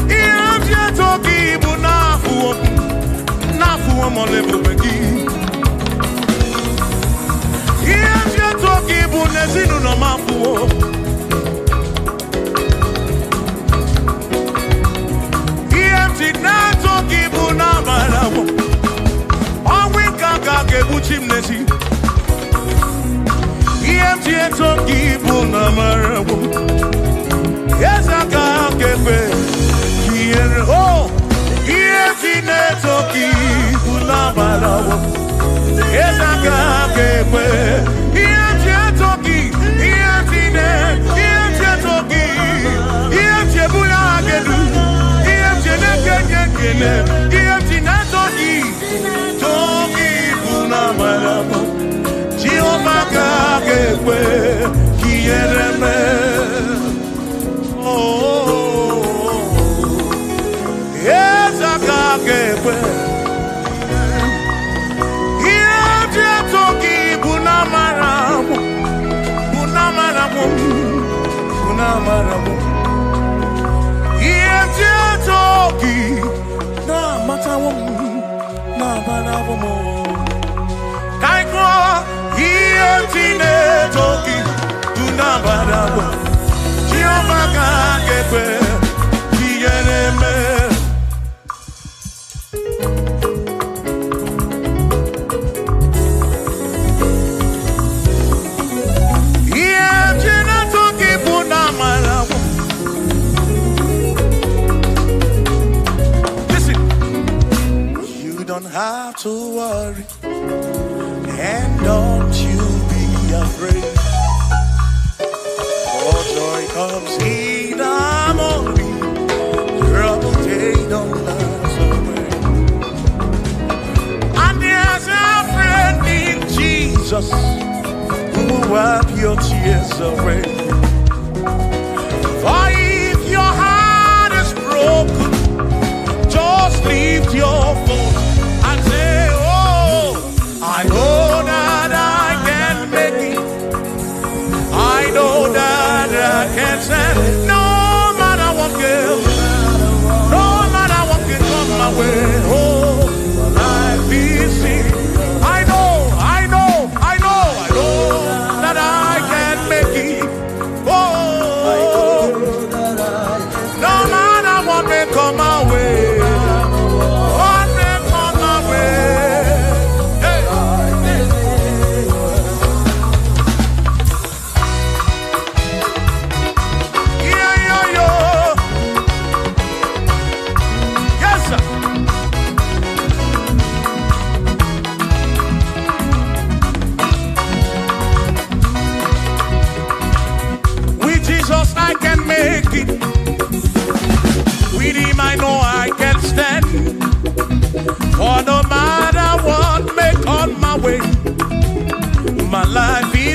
Iye jine toki bunafuo Nafuo molebu begi Iye toki bunezinu no mafuo Iye toki bunamarawo Awinka ke buchimnesi Iye toki bunamarawo Yezaka kepe Kiere oh Iye toki bunamarawo Yezaka kepe Have to worry, and don't you be afraid. For joy comes in the morning, trouble they don't last away. And there's a friend in Jesus who will wipe your tears away. For if your heart is broken, just lift your voice. I know that I can make it. I know that I can stand. No matter what comes, no matter what can come my way. Oh, life is easy. I know, I know, I know.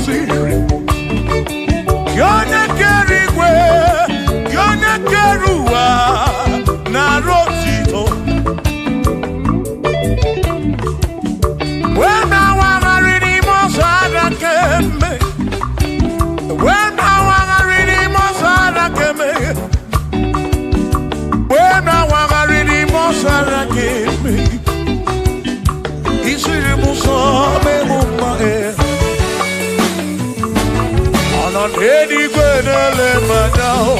See Edigwenele manao.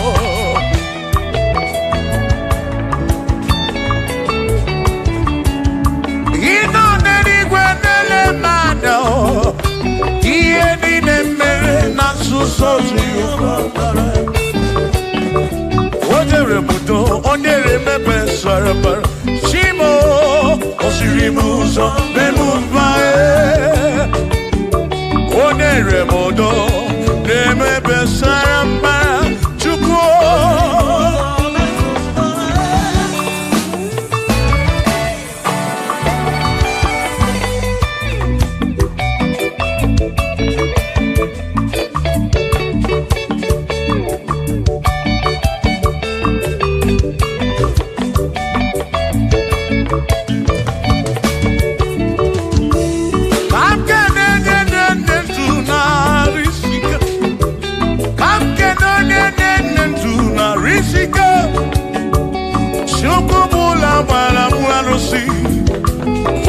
Ino nedigwenele manao. Ieni nemere nasusozi ufamara. Odere mudo, onere mebe sarabara. Shimo, osirimuzo, bemuvae. Onere mudo.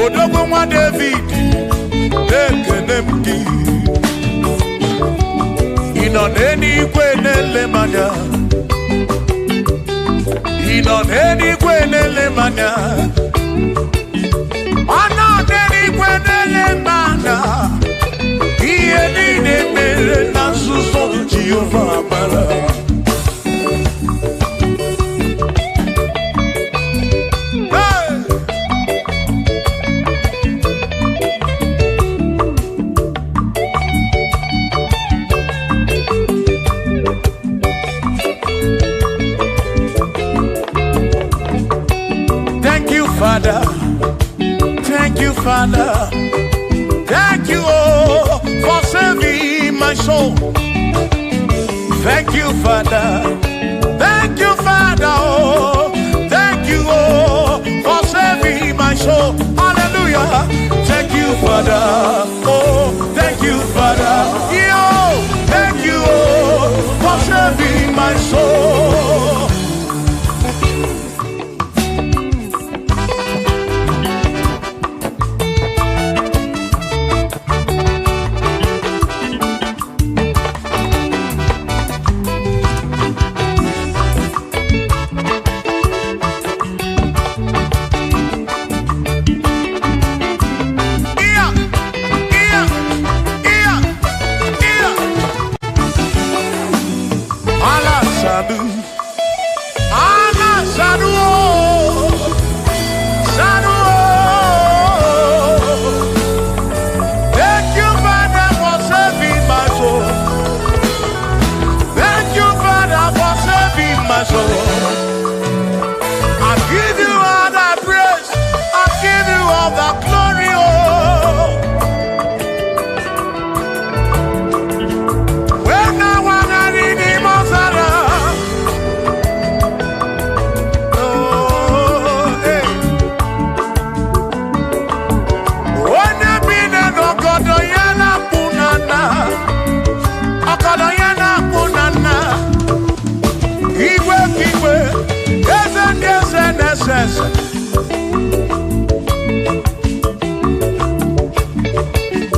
Odogwa David, Ekenemki. Inoneni kwenele manya. Inoneni kwenele manya. Anoneni kwenele manya. Ieni nemere nasuso Jehovah Mara. Father, thank you, Father, thank you, oh, for saving my soul. Thank you, Father, thank you, Father, oh, thank you, oh, for saving my soul. Hallelujah, thank you, Father, oh, thank you, Father, yo, thank you, oh, for saving my soul.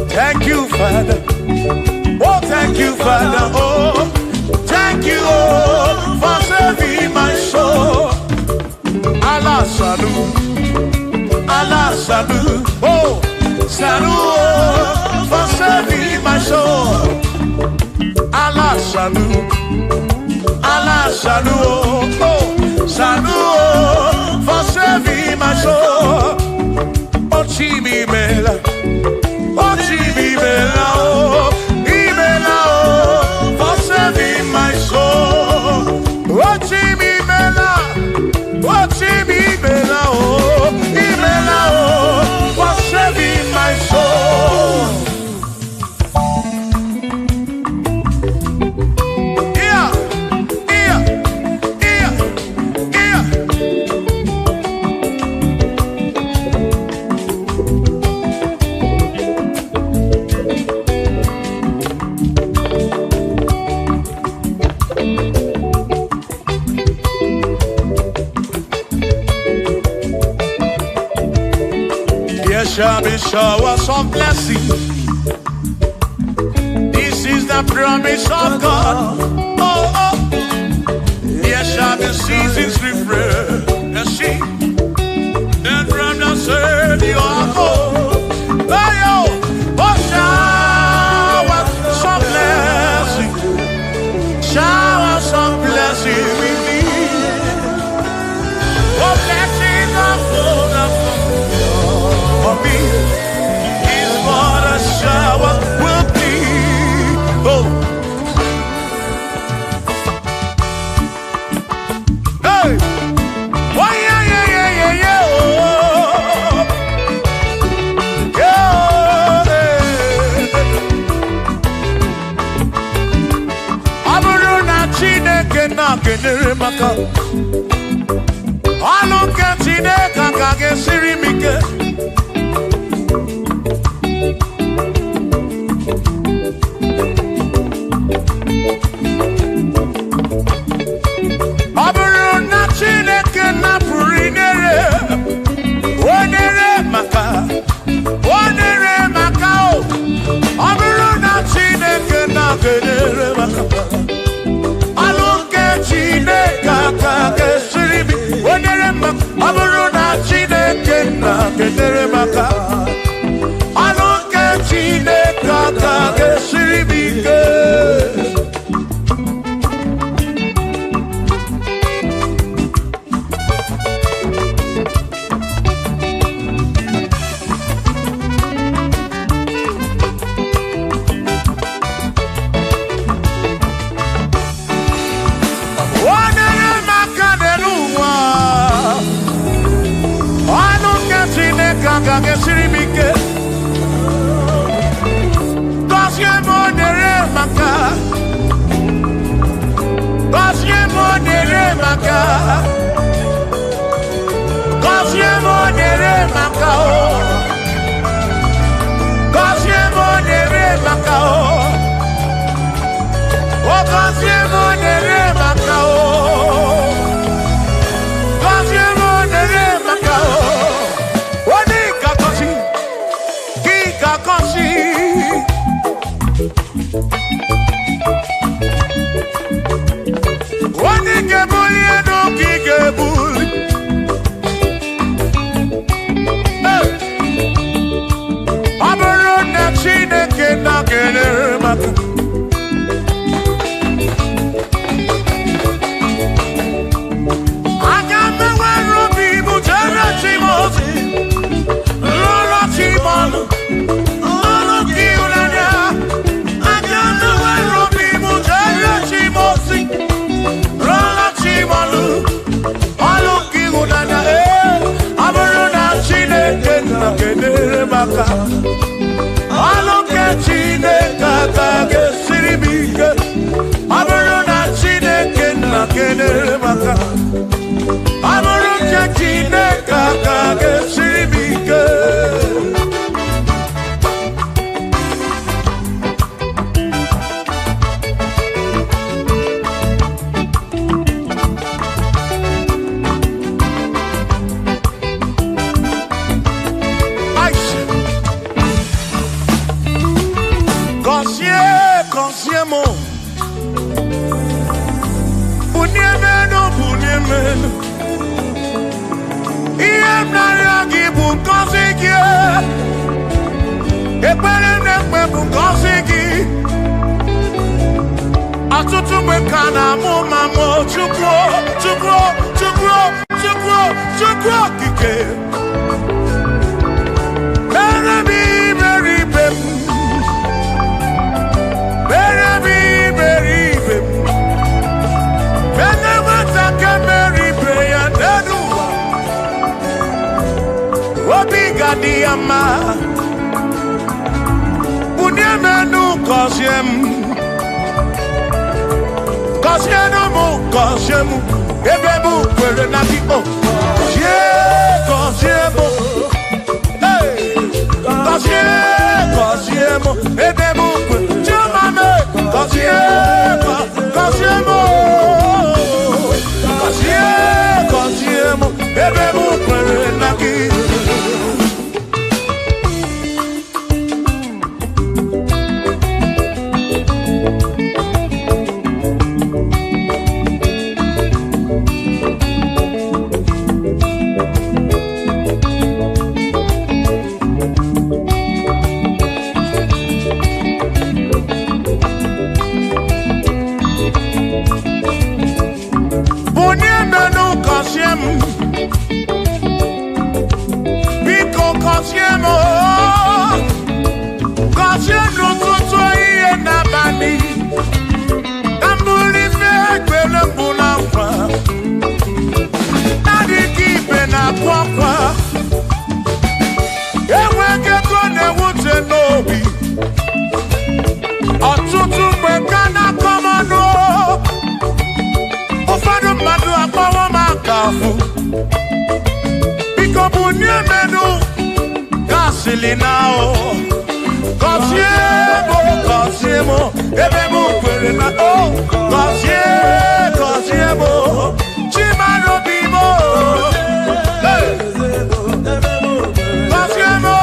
Thank you, Father. Oh, thank you, Father. Oh, thank you, oh, for saving my soul. Allah salut, Allah salut. Oh, salut, oh, for saving my soul. Allah salut, Allah salut. Oh, salut, oh, for saving my soul. Oh, Chibi Mela. Oh, Chibibela, oh, Ibela, oh, for saving my soul. Oh, Chibibela, oh, Chibibela, oh, Ibela, oh, for saving my soul. Yeah, yeah, yeah, yeah. There shall be showers of blessing. This is the the promise of God. Oh, oh. Yes, shall the seasons refresh. Yes, see. And from the sun you are home. Oh, oh, shower some blessing. Shower some blessing with me. Oh, blessings are full for me. Is what a shower will be. Oh. Hey. Oh, yeah, yeah, yeah, yeah, yeah. Oh. Yeah. Aburuna Chineke na kenere maka. Aluka Chineke kage sirimike. Aburuna Chineke na purinere. Onere maka. Onere maka o. Aburuna Chineke na kenere maka. Aluka Chineke kage sirimike. Onere maka. Aburuna Chineke na kenere maka. Aluka Chineke kage sirimike. Kosiemo, kosiemo tutu iye nabani. Tambuli fe kwele mbuna kwa. Nadi kipe na kwa. Ewe geko ne wute nobi. Otutu mwekana komano. Ufadu madu akwawo makafu. Biko bunye menu. Kasilinao. Kosiemo, ebe mu kwere na o. Kosiemo, chimano bimo. Kosiemo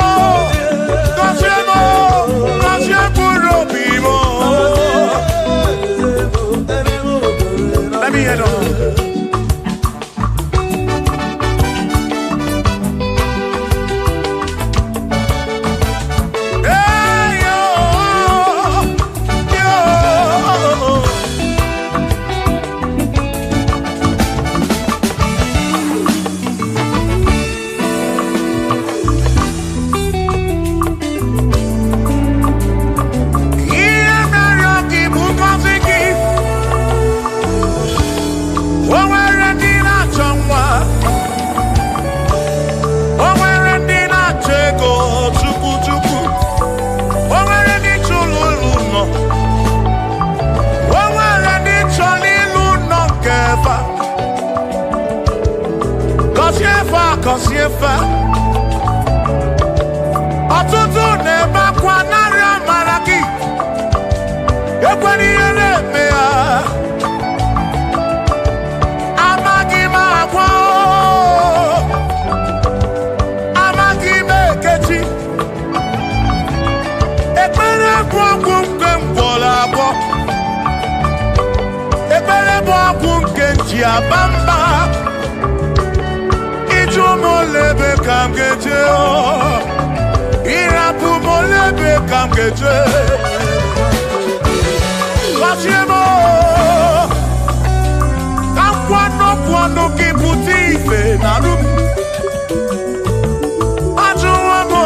bimo. Let me hear on. Kosiefa Otutu neba kwa nara maraki Ekwani yele mea Amagi makwa Amagi mekechi Ekpere kwa kumke mbola bo Ekpere kwa kumke njiabamba Molebe kam geje o Irapu molebe kam geje Kosiemo Kwano ki puti ife narum Ajuwamo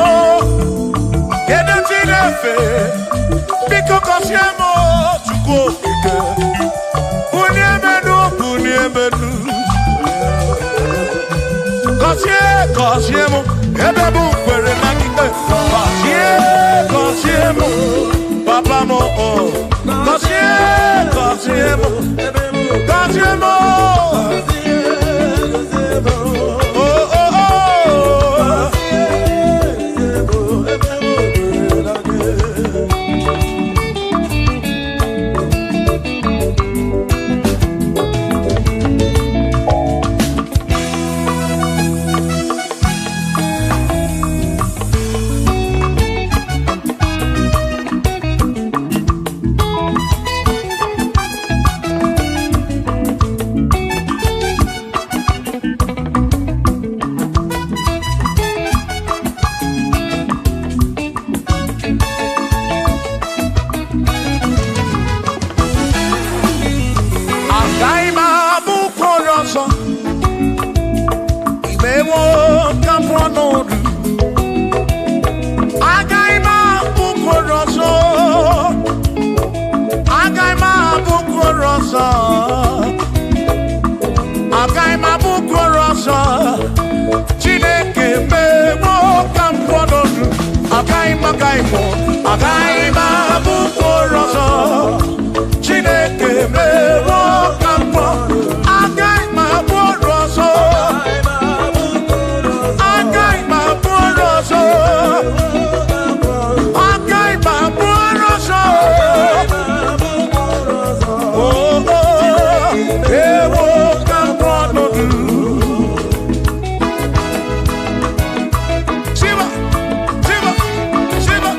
Kede tinefe Biko kosiemo Chuko fike Bunyemenu Kosiemo, ebe bu kwere na kike. Kosiemo, papa mo oh. Kosiemo, oh oh oh. Shiva,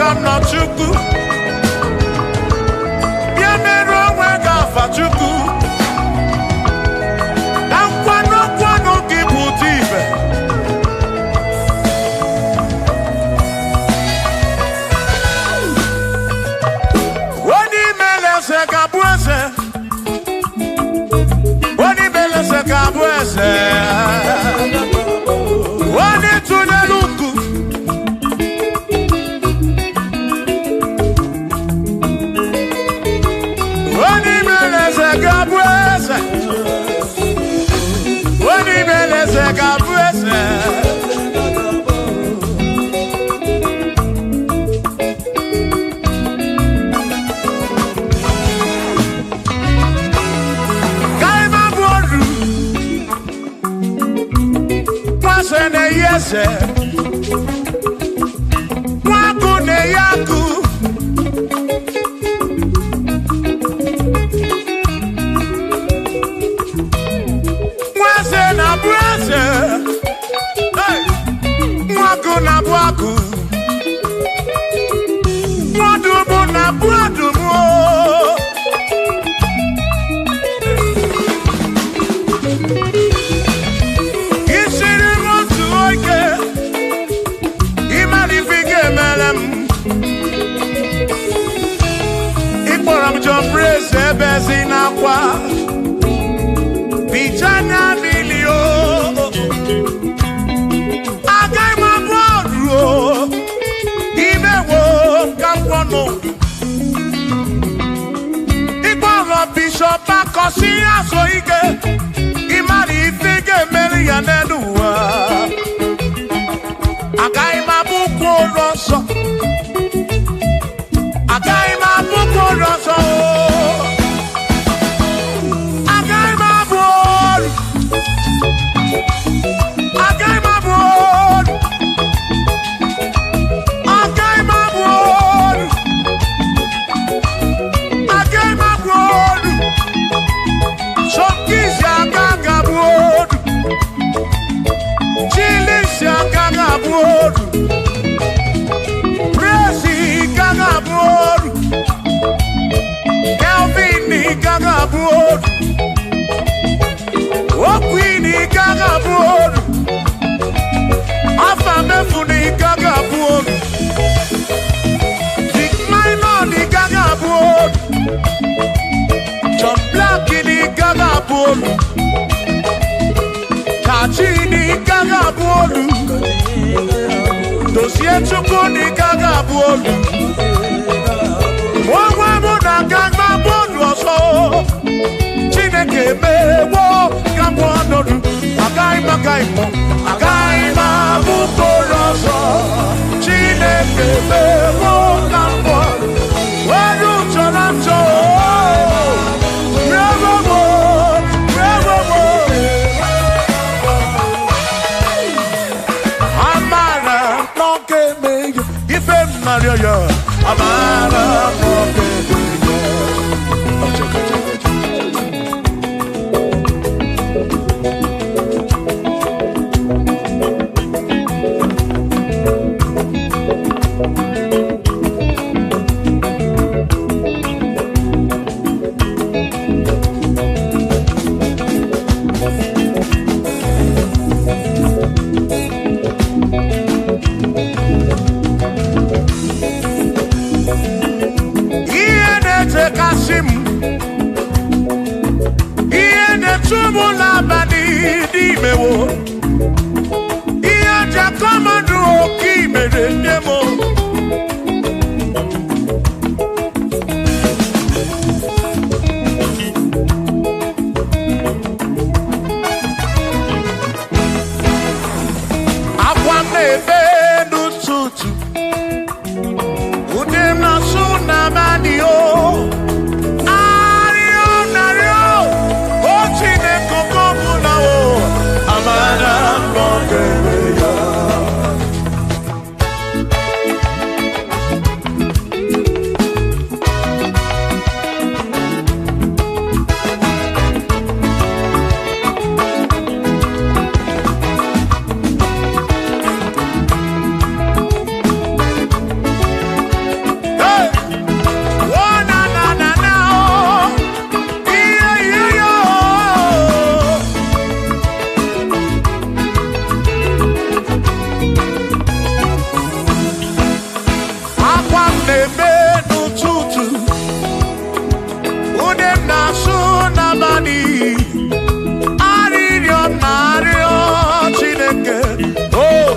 I'm not chuku. Biamero wega fa chuku. Dan kwano kibutibe. Wani mele se kabwese. Wani mele se kabwese. Wani tuneluku.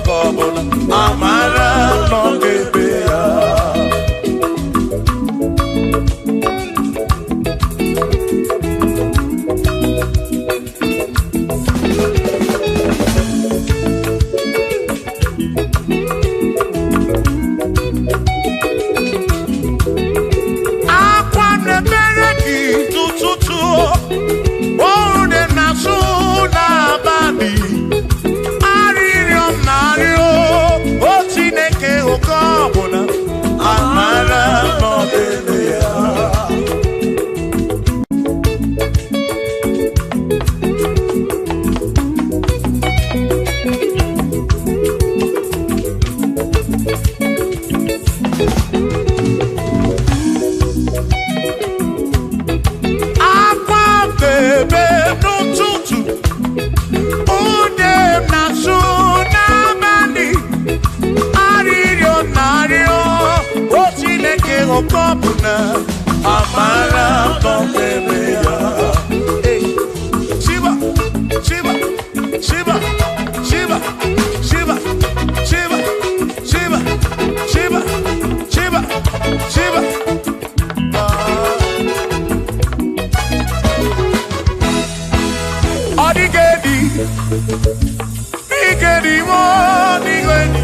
okobona amara n'ogebe ya. Okobuna amara n'ogebe ya. Shiba, Shiba, Shiba, Shiba, Shiba, Shiba, Shiba, Shiba, Shiba, Shiba. Odigedi, Igedi mo, Igedi.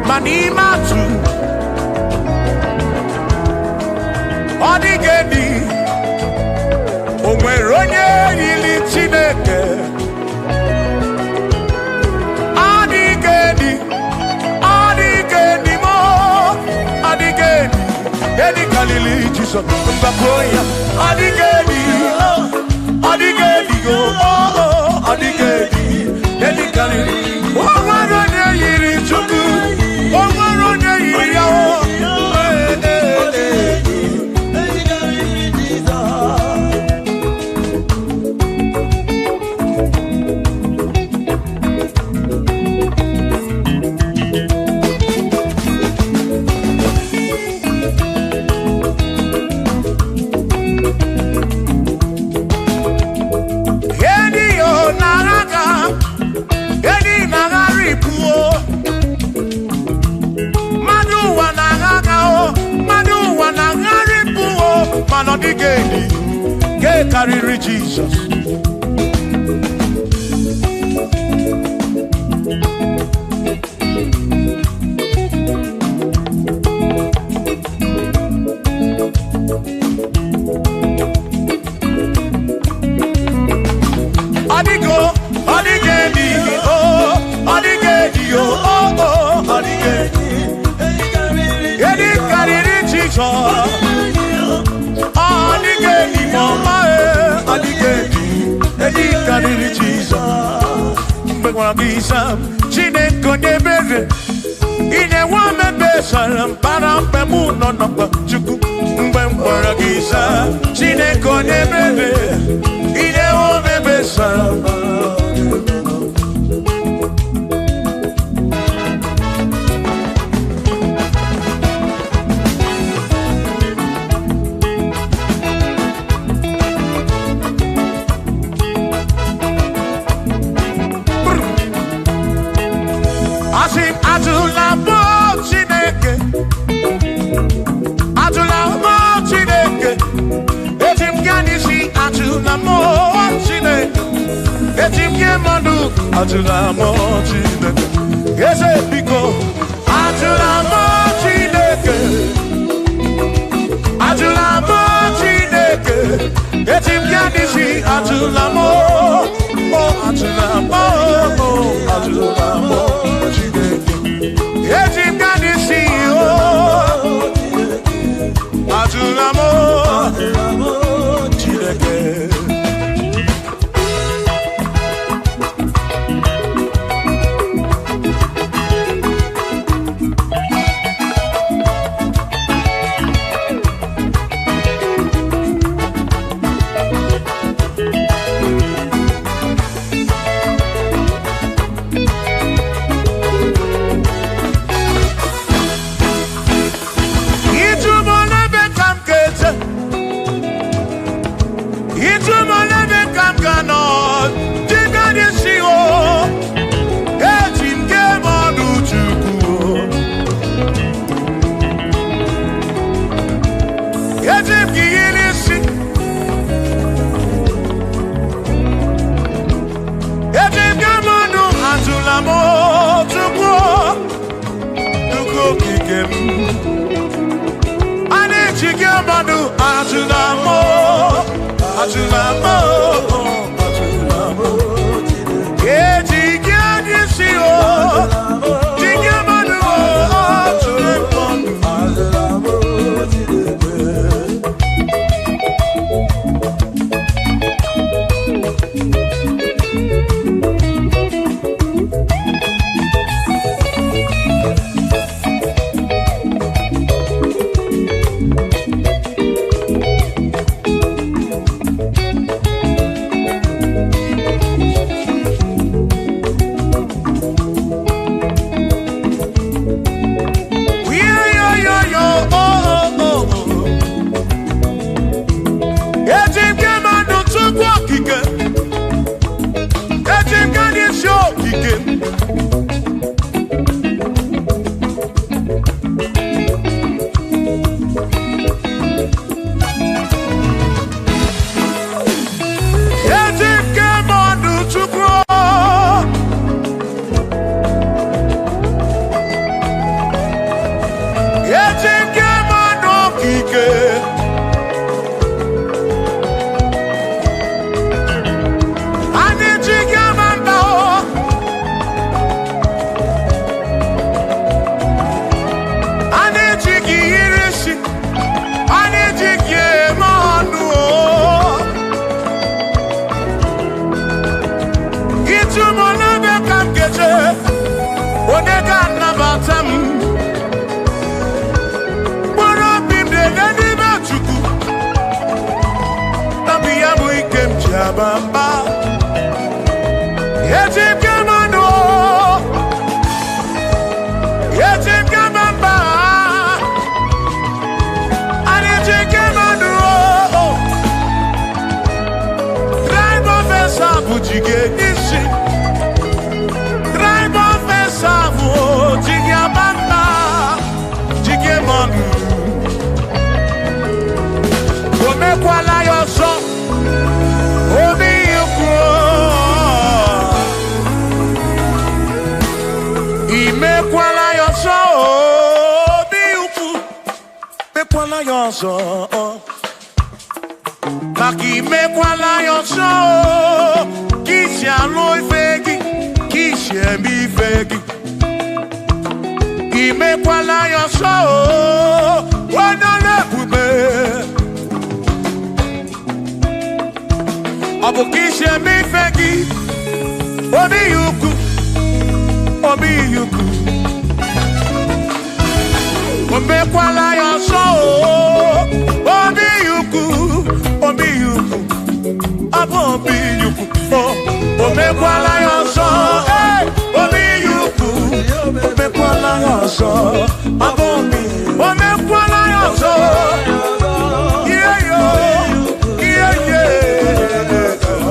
Manimatu Odigedi Onweronye yili Chineke Odigedi Odigedi mo Odigedi Edi Galili Jesus Mbapoya Odigedi Odigedi Odigedi Edi Galili Onweronye yili Chukwu Odigedi, get carry Jesus. Odigo, Odigedi, oh, Odigedi, oh, oh, Odigedi, get carry Jesus. Odigedi mama Odigedi Edi kariri Jesus Mbegwa bisa Chineke nyebere Ine wame besara Mpara mpemu nonokwa Chukwu Mbegwa bisa Chineke nyebere Ine wame besara Atulamo Chineke, ese pico. Atulamo Chineke, Atulamo Chineke, ese pianisi. Atulamo, oh Atulamo, oh Atulamo Chineke, ese pianisi. Oh Atulamo Chineke. kem. Ane chike manu ajunamo, ajunamo, ajunamo. Yeah, chike adisio, chike manu ajunamo, ajunamo. Bamba, yetim kamano, yetim kamamba, yetim kamano. Drive off a sabu jige ishi, drive off a sabu jige bamba, jige manu. Come kwala yoso. Maki me kwala yoso, kishi aloi fegi, kishi mi fegi. Ime kwala yoso, wana lepume. Abu kishi mi fegi, obi yuku, obi yuku. Ome kwala yoso, obi yuku, obi yuku, abo obi yuku. Ome kwala yoso, obi yuku, ome kwala yoso, abo obi. Ome kwala yoso, yeah yo, yeah yeah.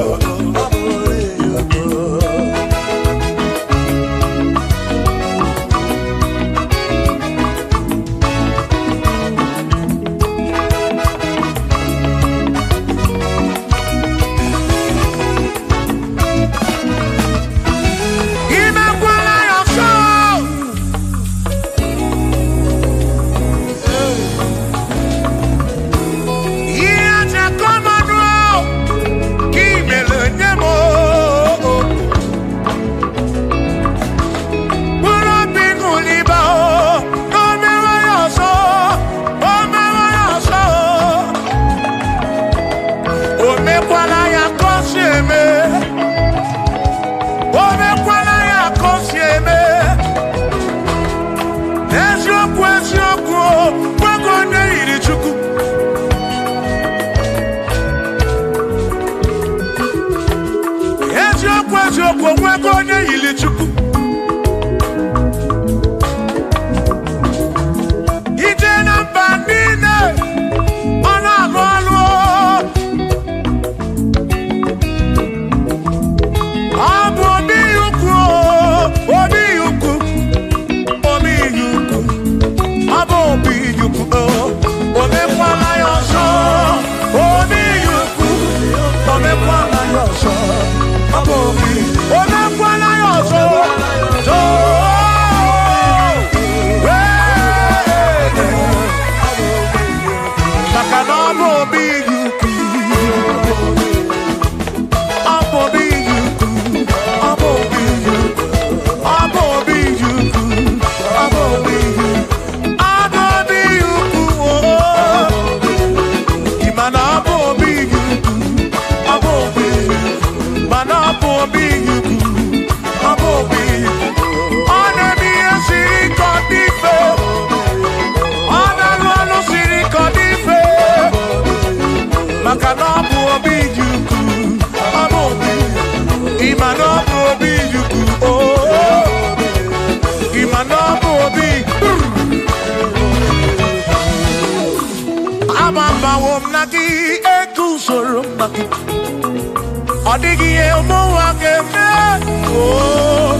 Oh,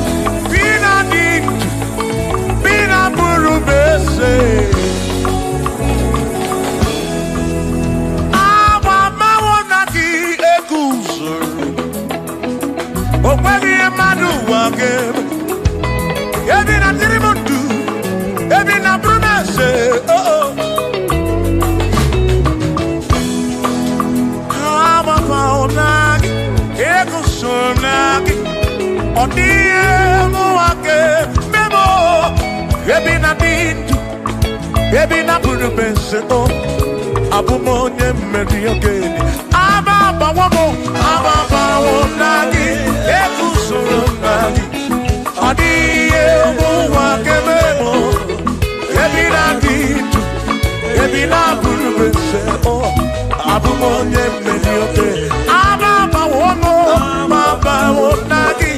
Bina Dit, Bina Burubese. Aba Mawanaki Ekusur. Oh, when you madu again. Ebina Tirimutu, Ebina Brunese. Oh, Aba Mawanaki Ekusurnaki. Odie muake memo ebina dintu ebina burubese o abumonye mediogeni ababa wonagi ekusurunagi odie muake memo ebina dintu ebina burubese o abumonye mediogeni ababa wonagi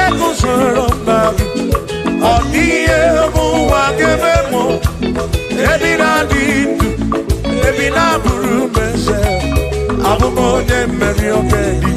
ekusurunagi odie muake memo ebina dintu ebina burubese abumonye mediogeni.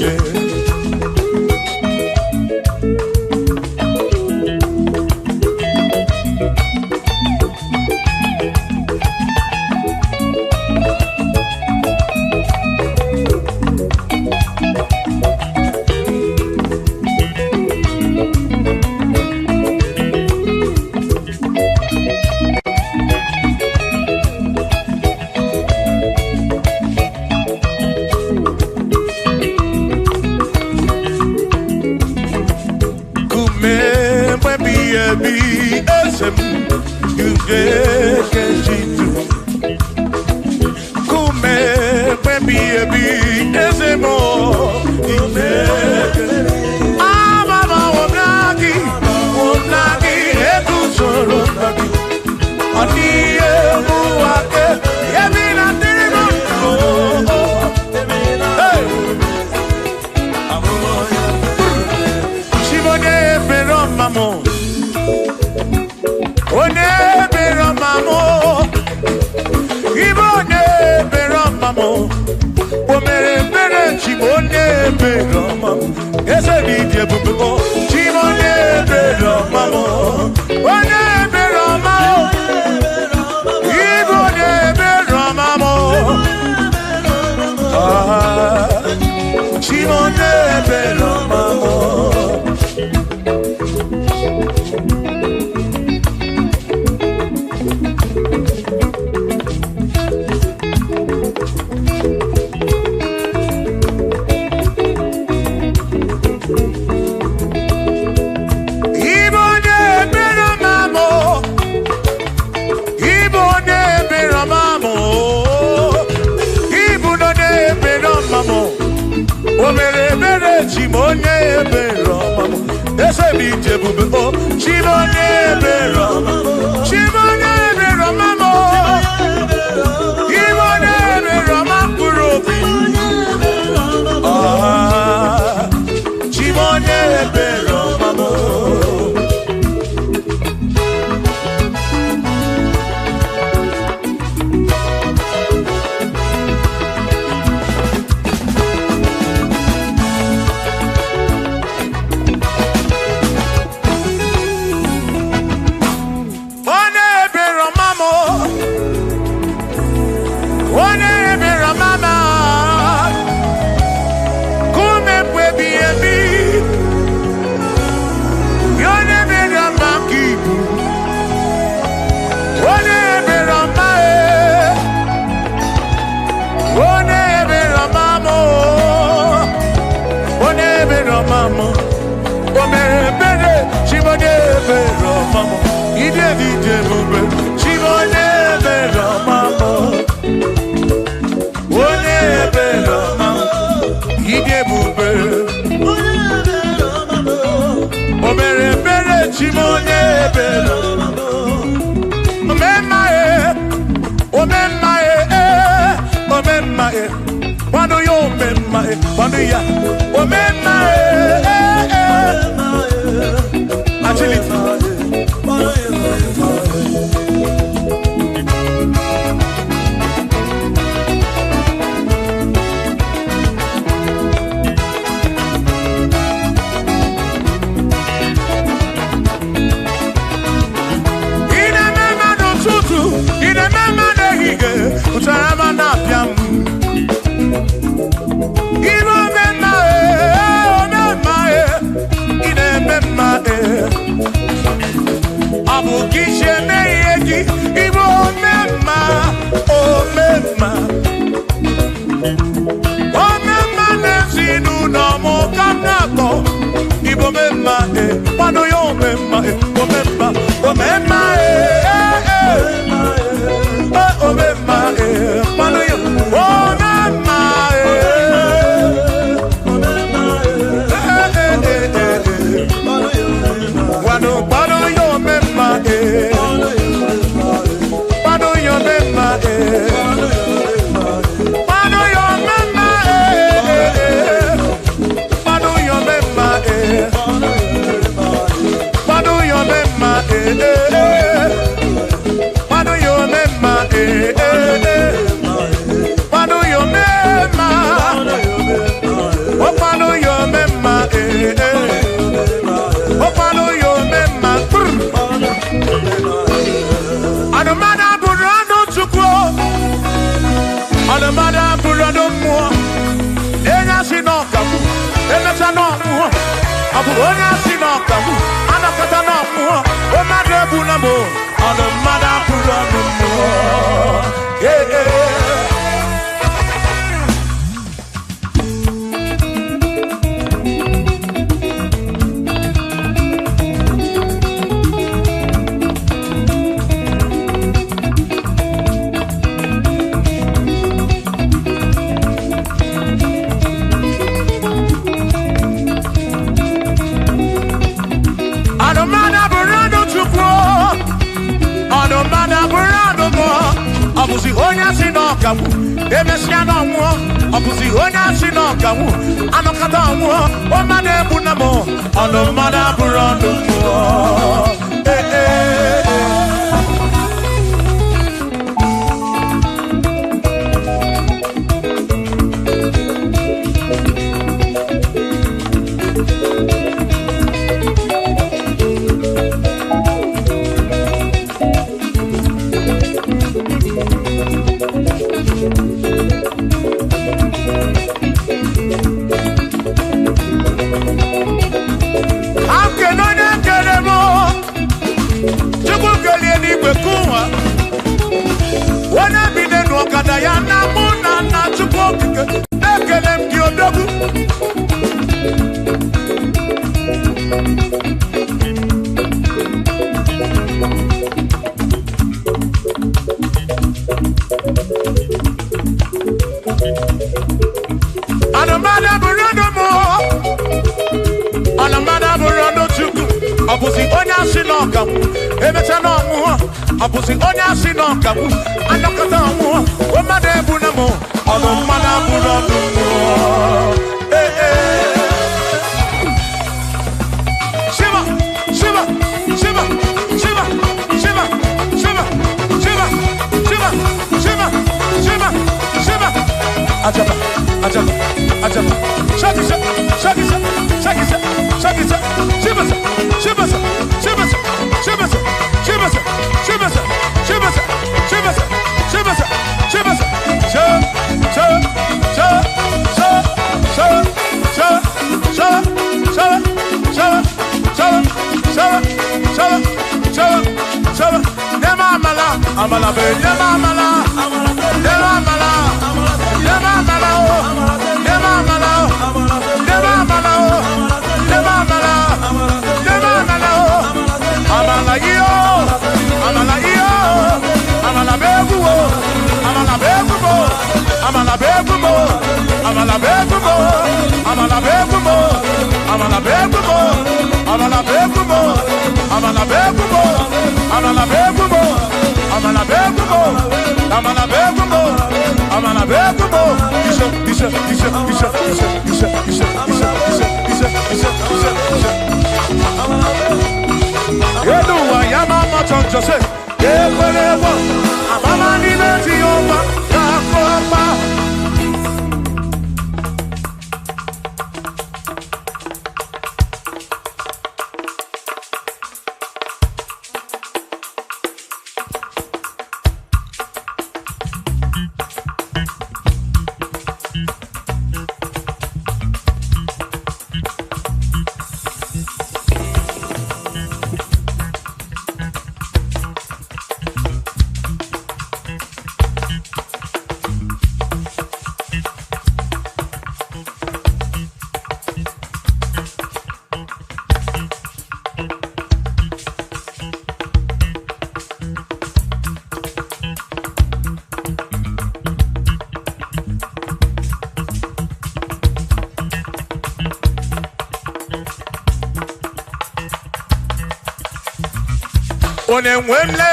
Onemwemle,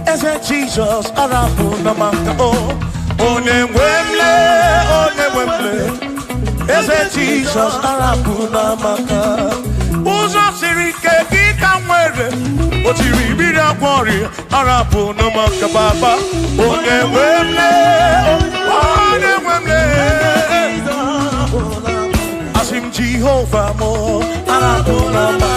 Eze Jesus, Arabu Namaka, Onemwemle, Eze Jesus, Arabu Namaka, Uzo Sirike, Kikamwere, Otiri Gwari, Arabu Namaka Baba, Onemwemle, Asim Jehovah Mo, Arabu Namaka.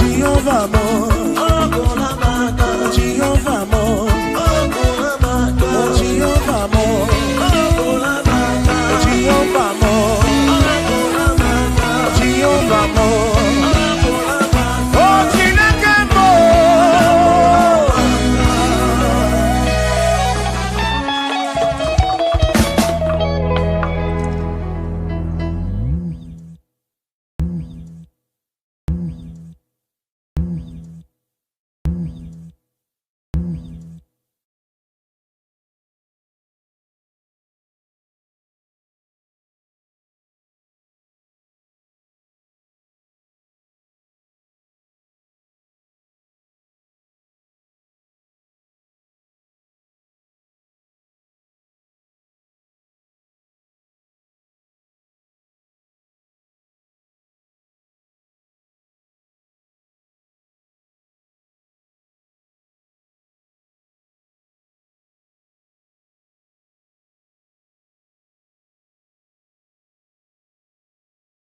Jehovah,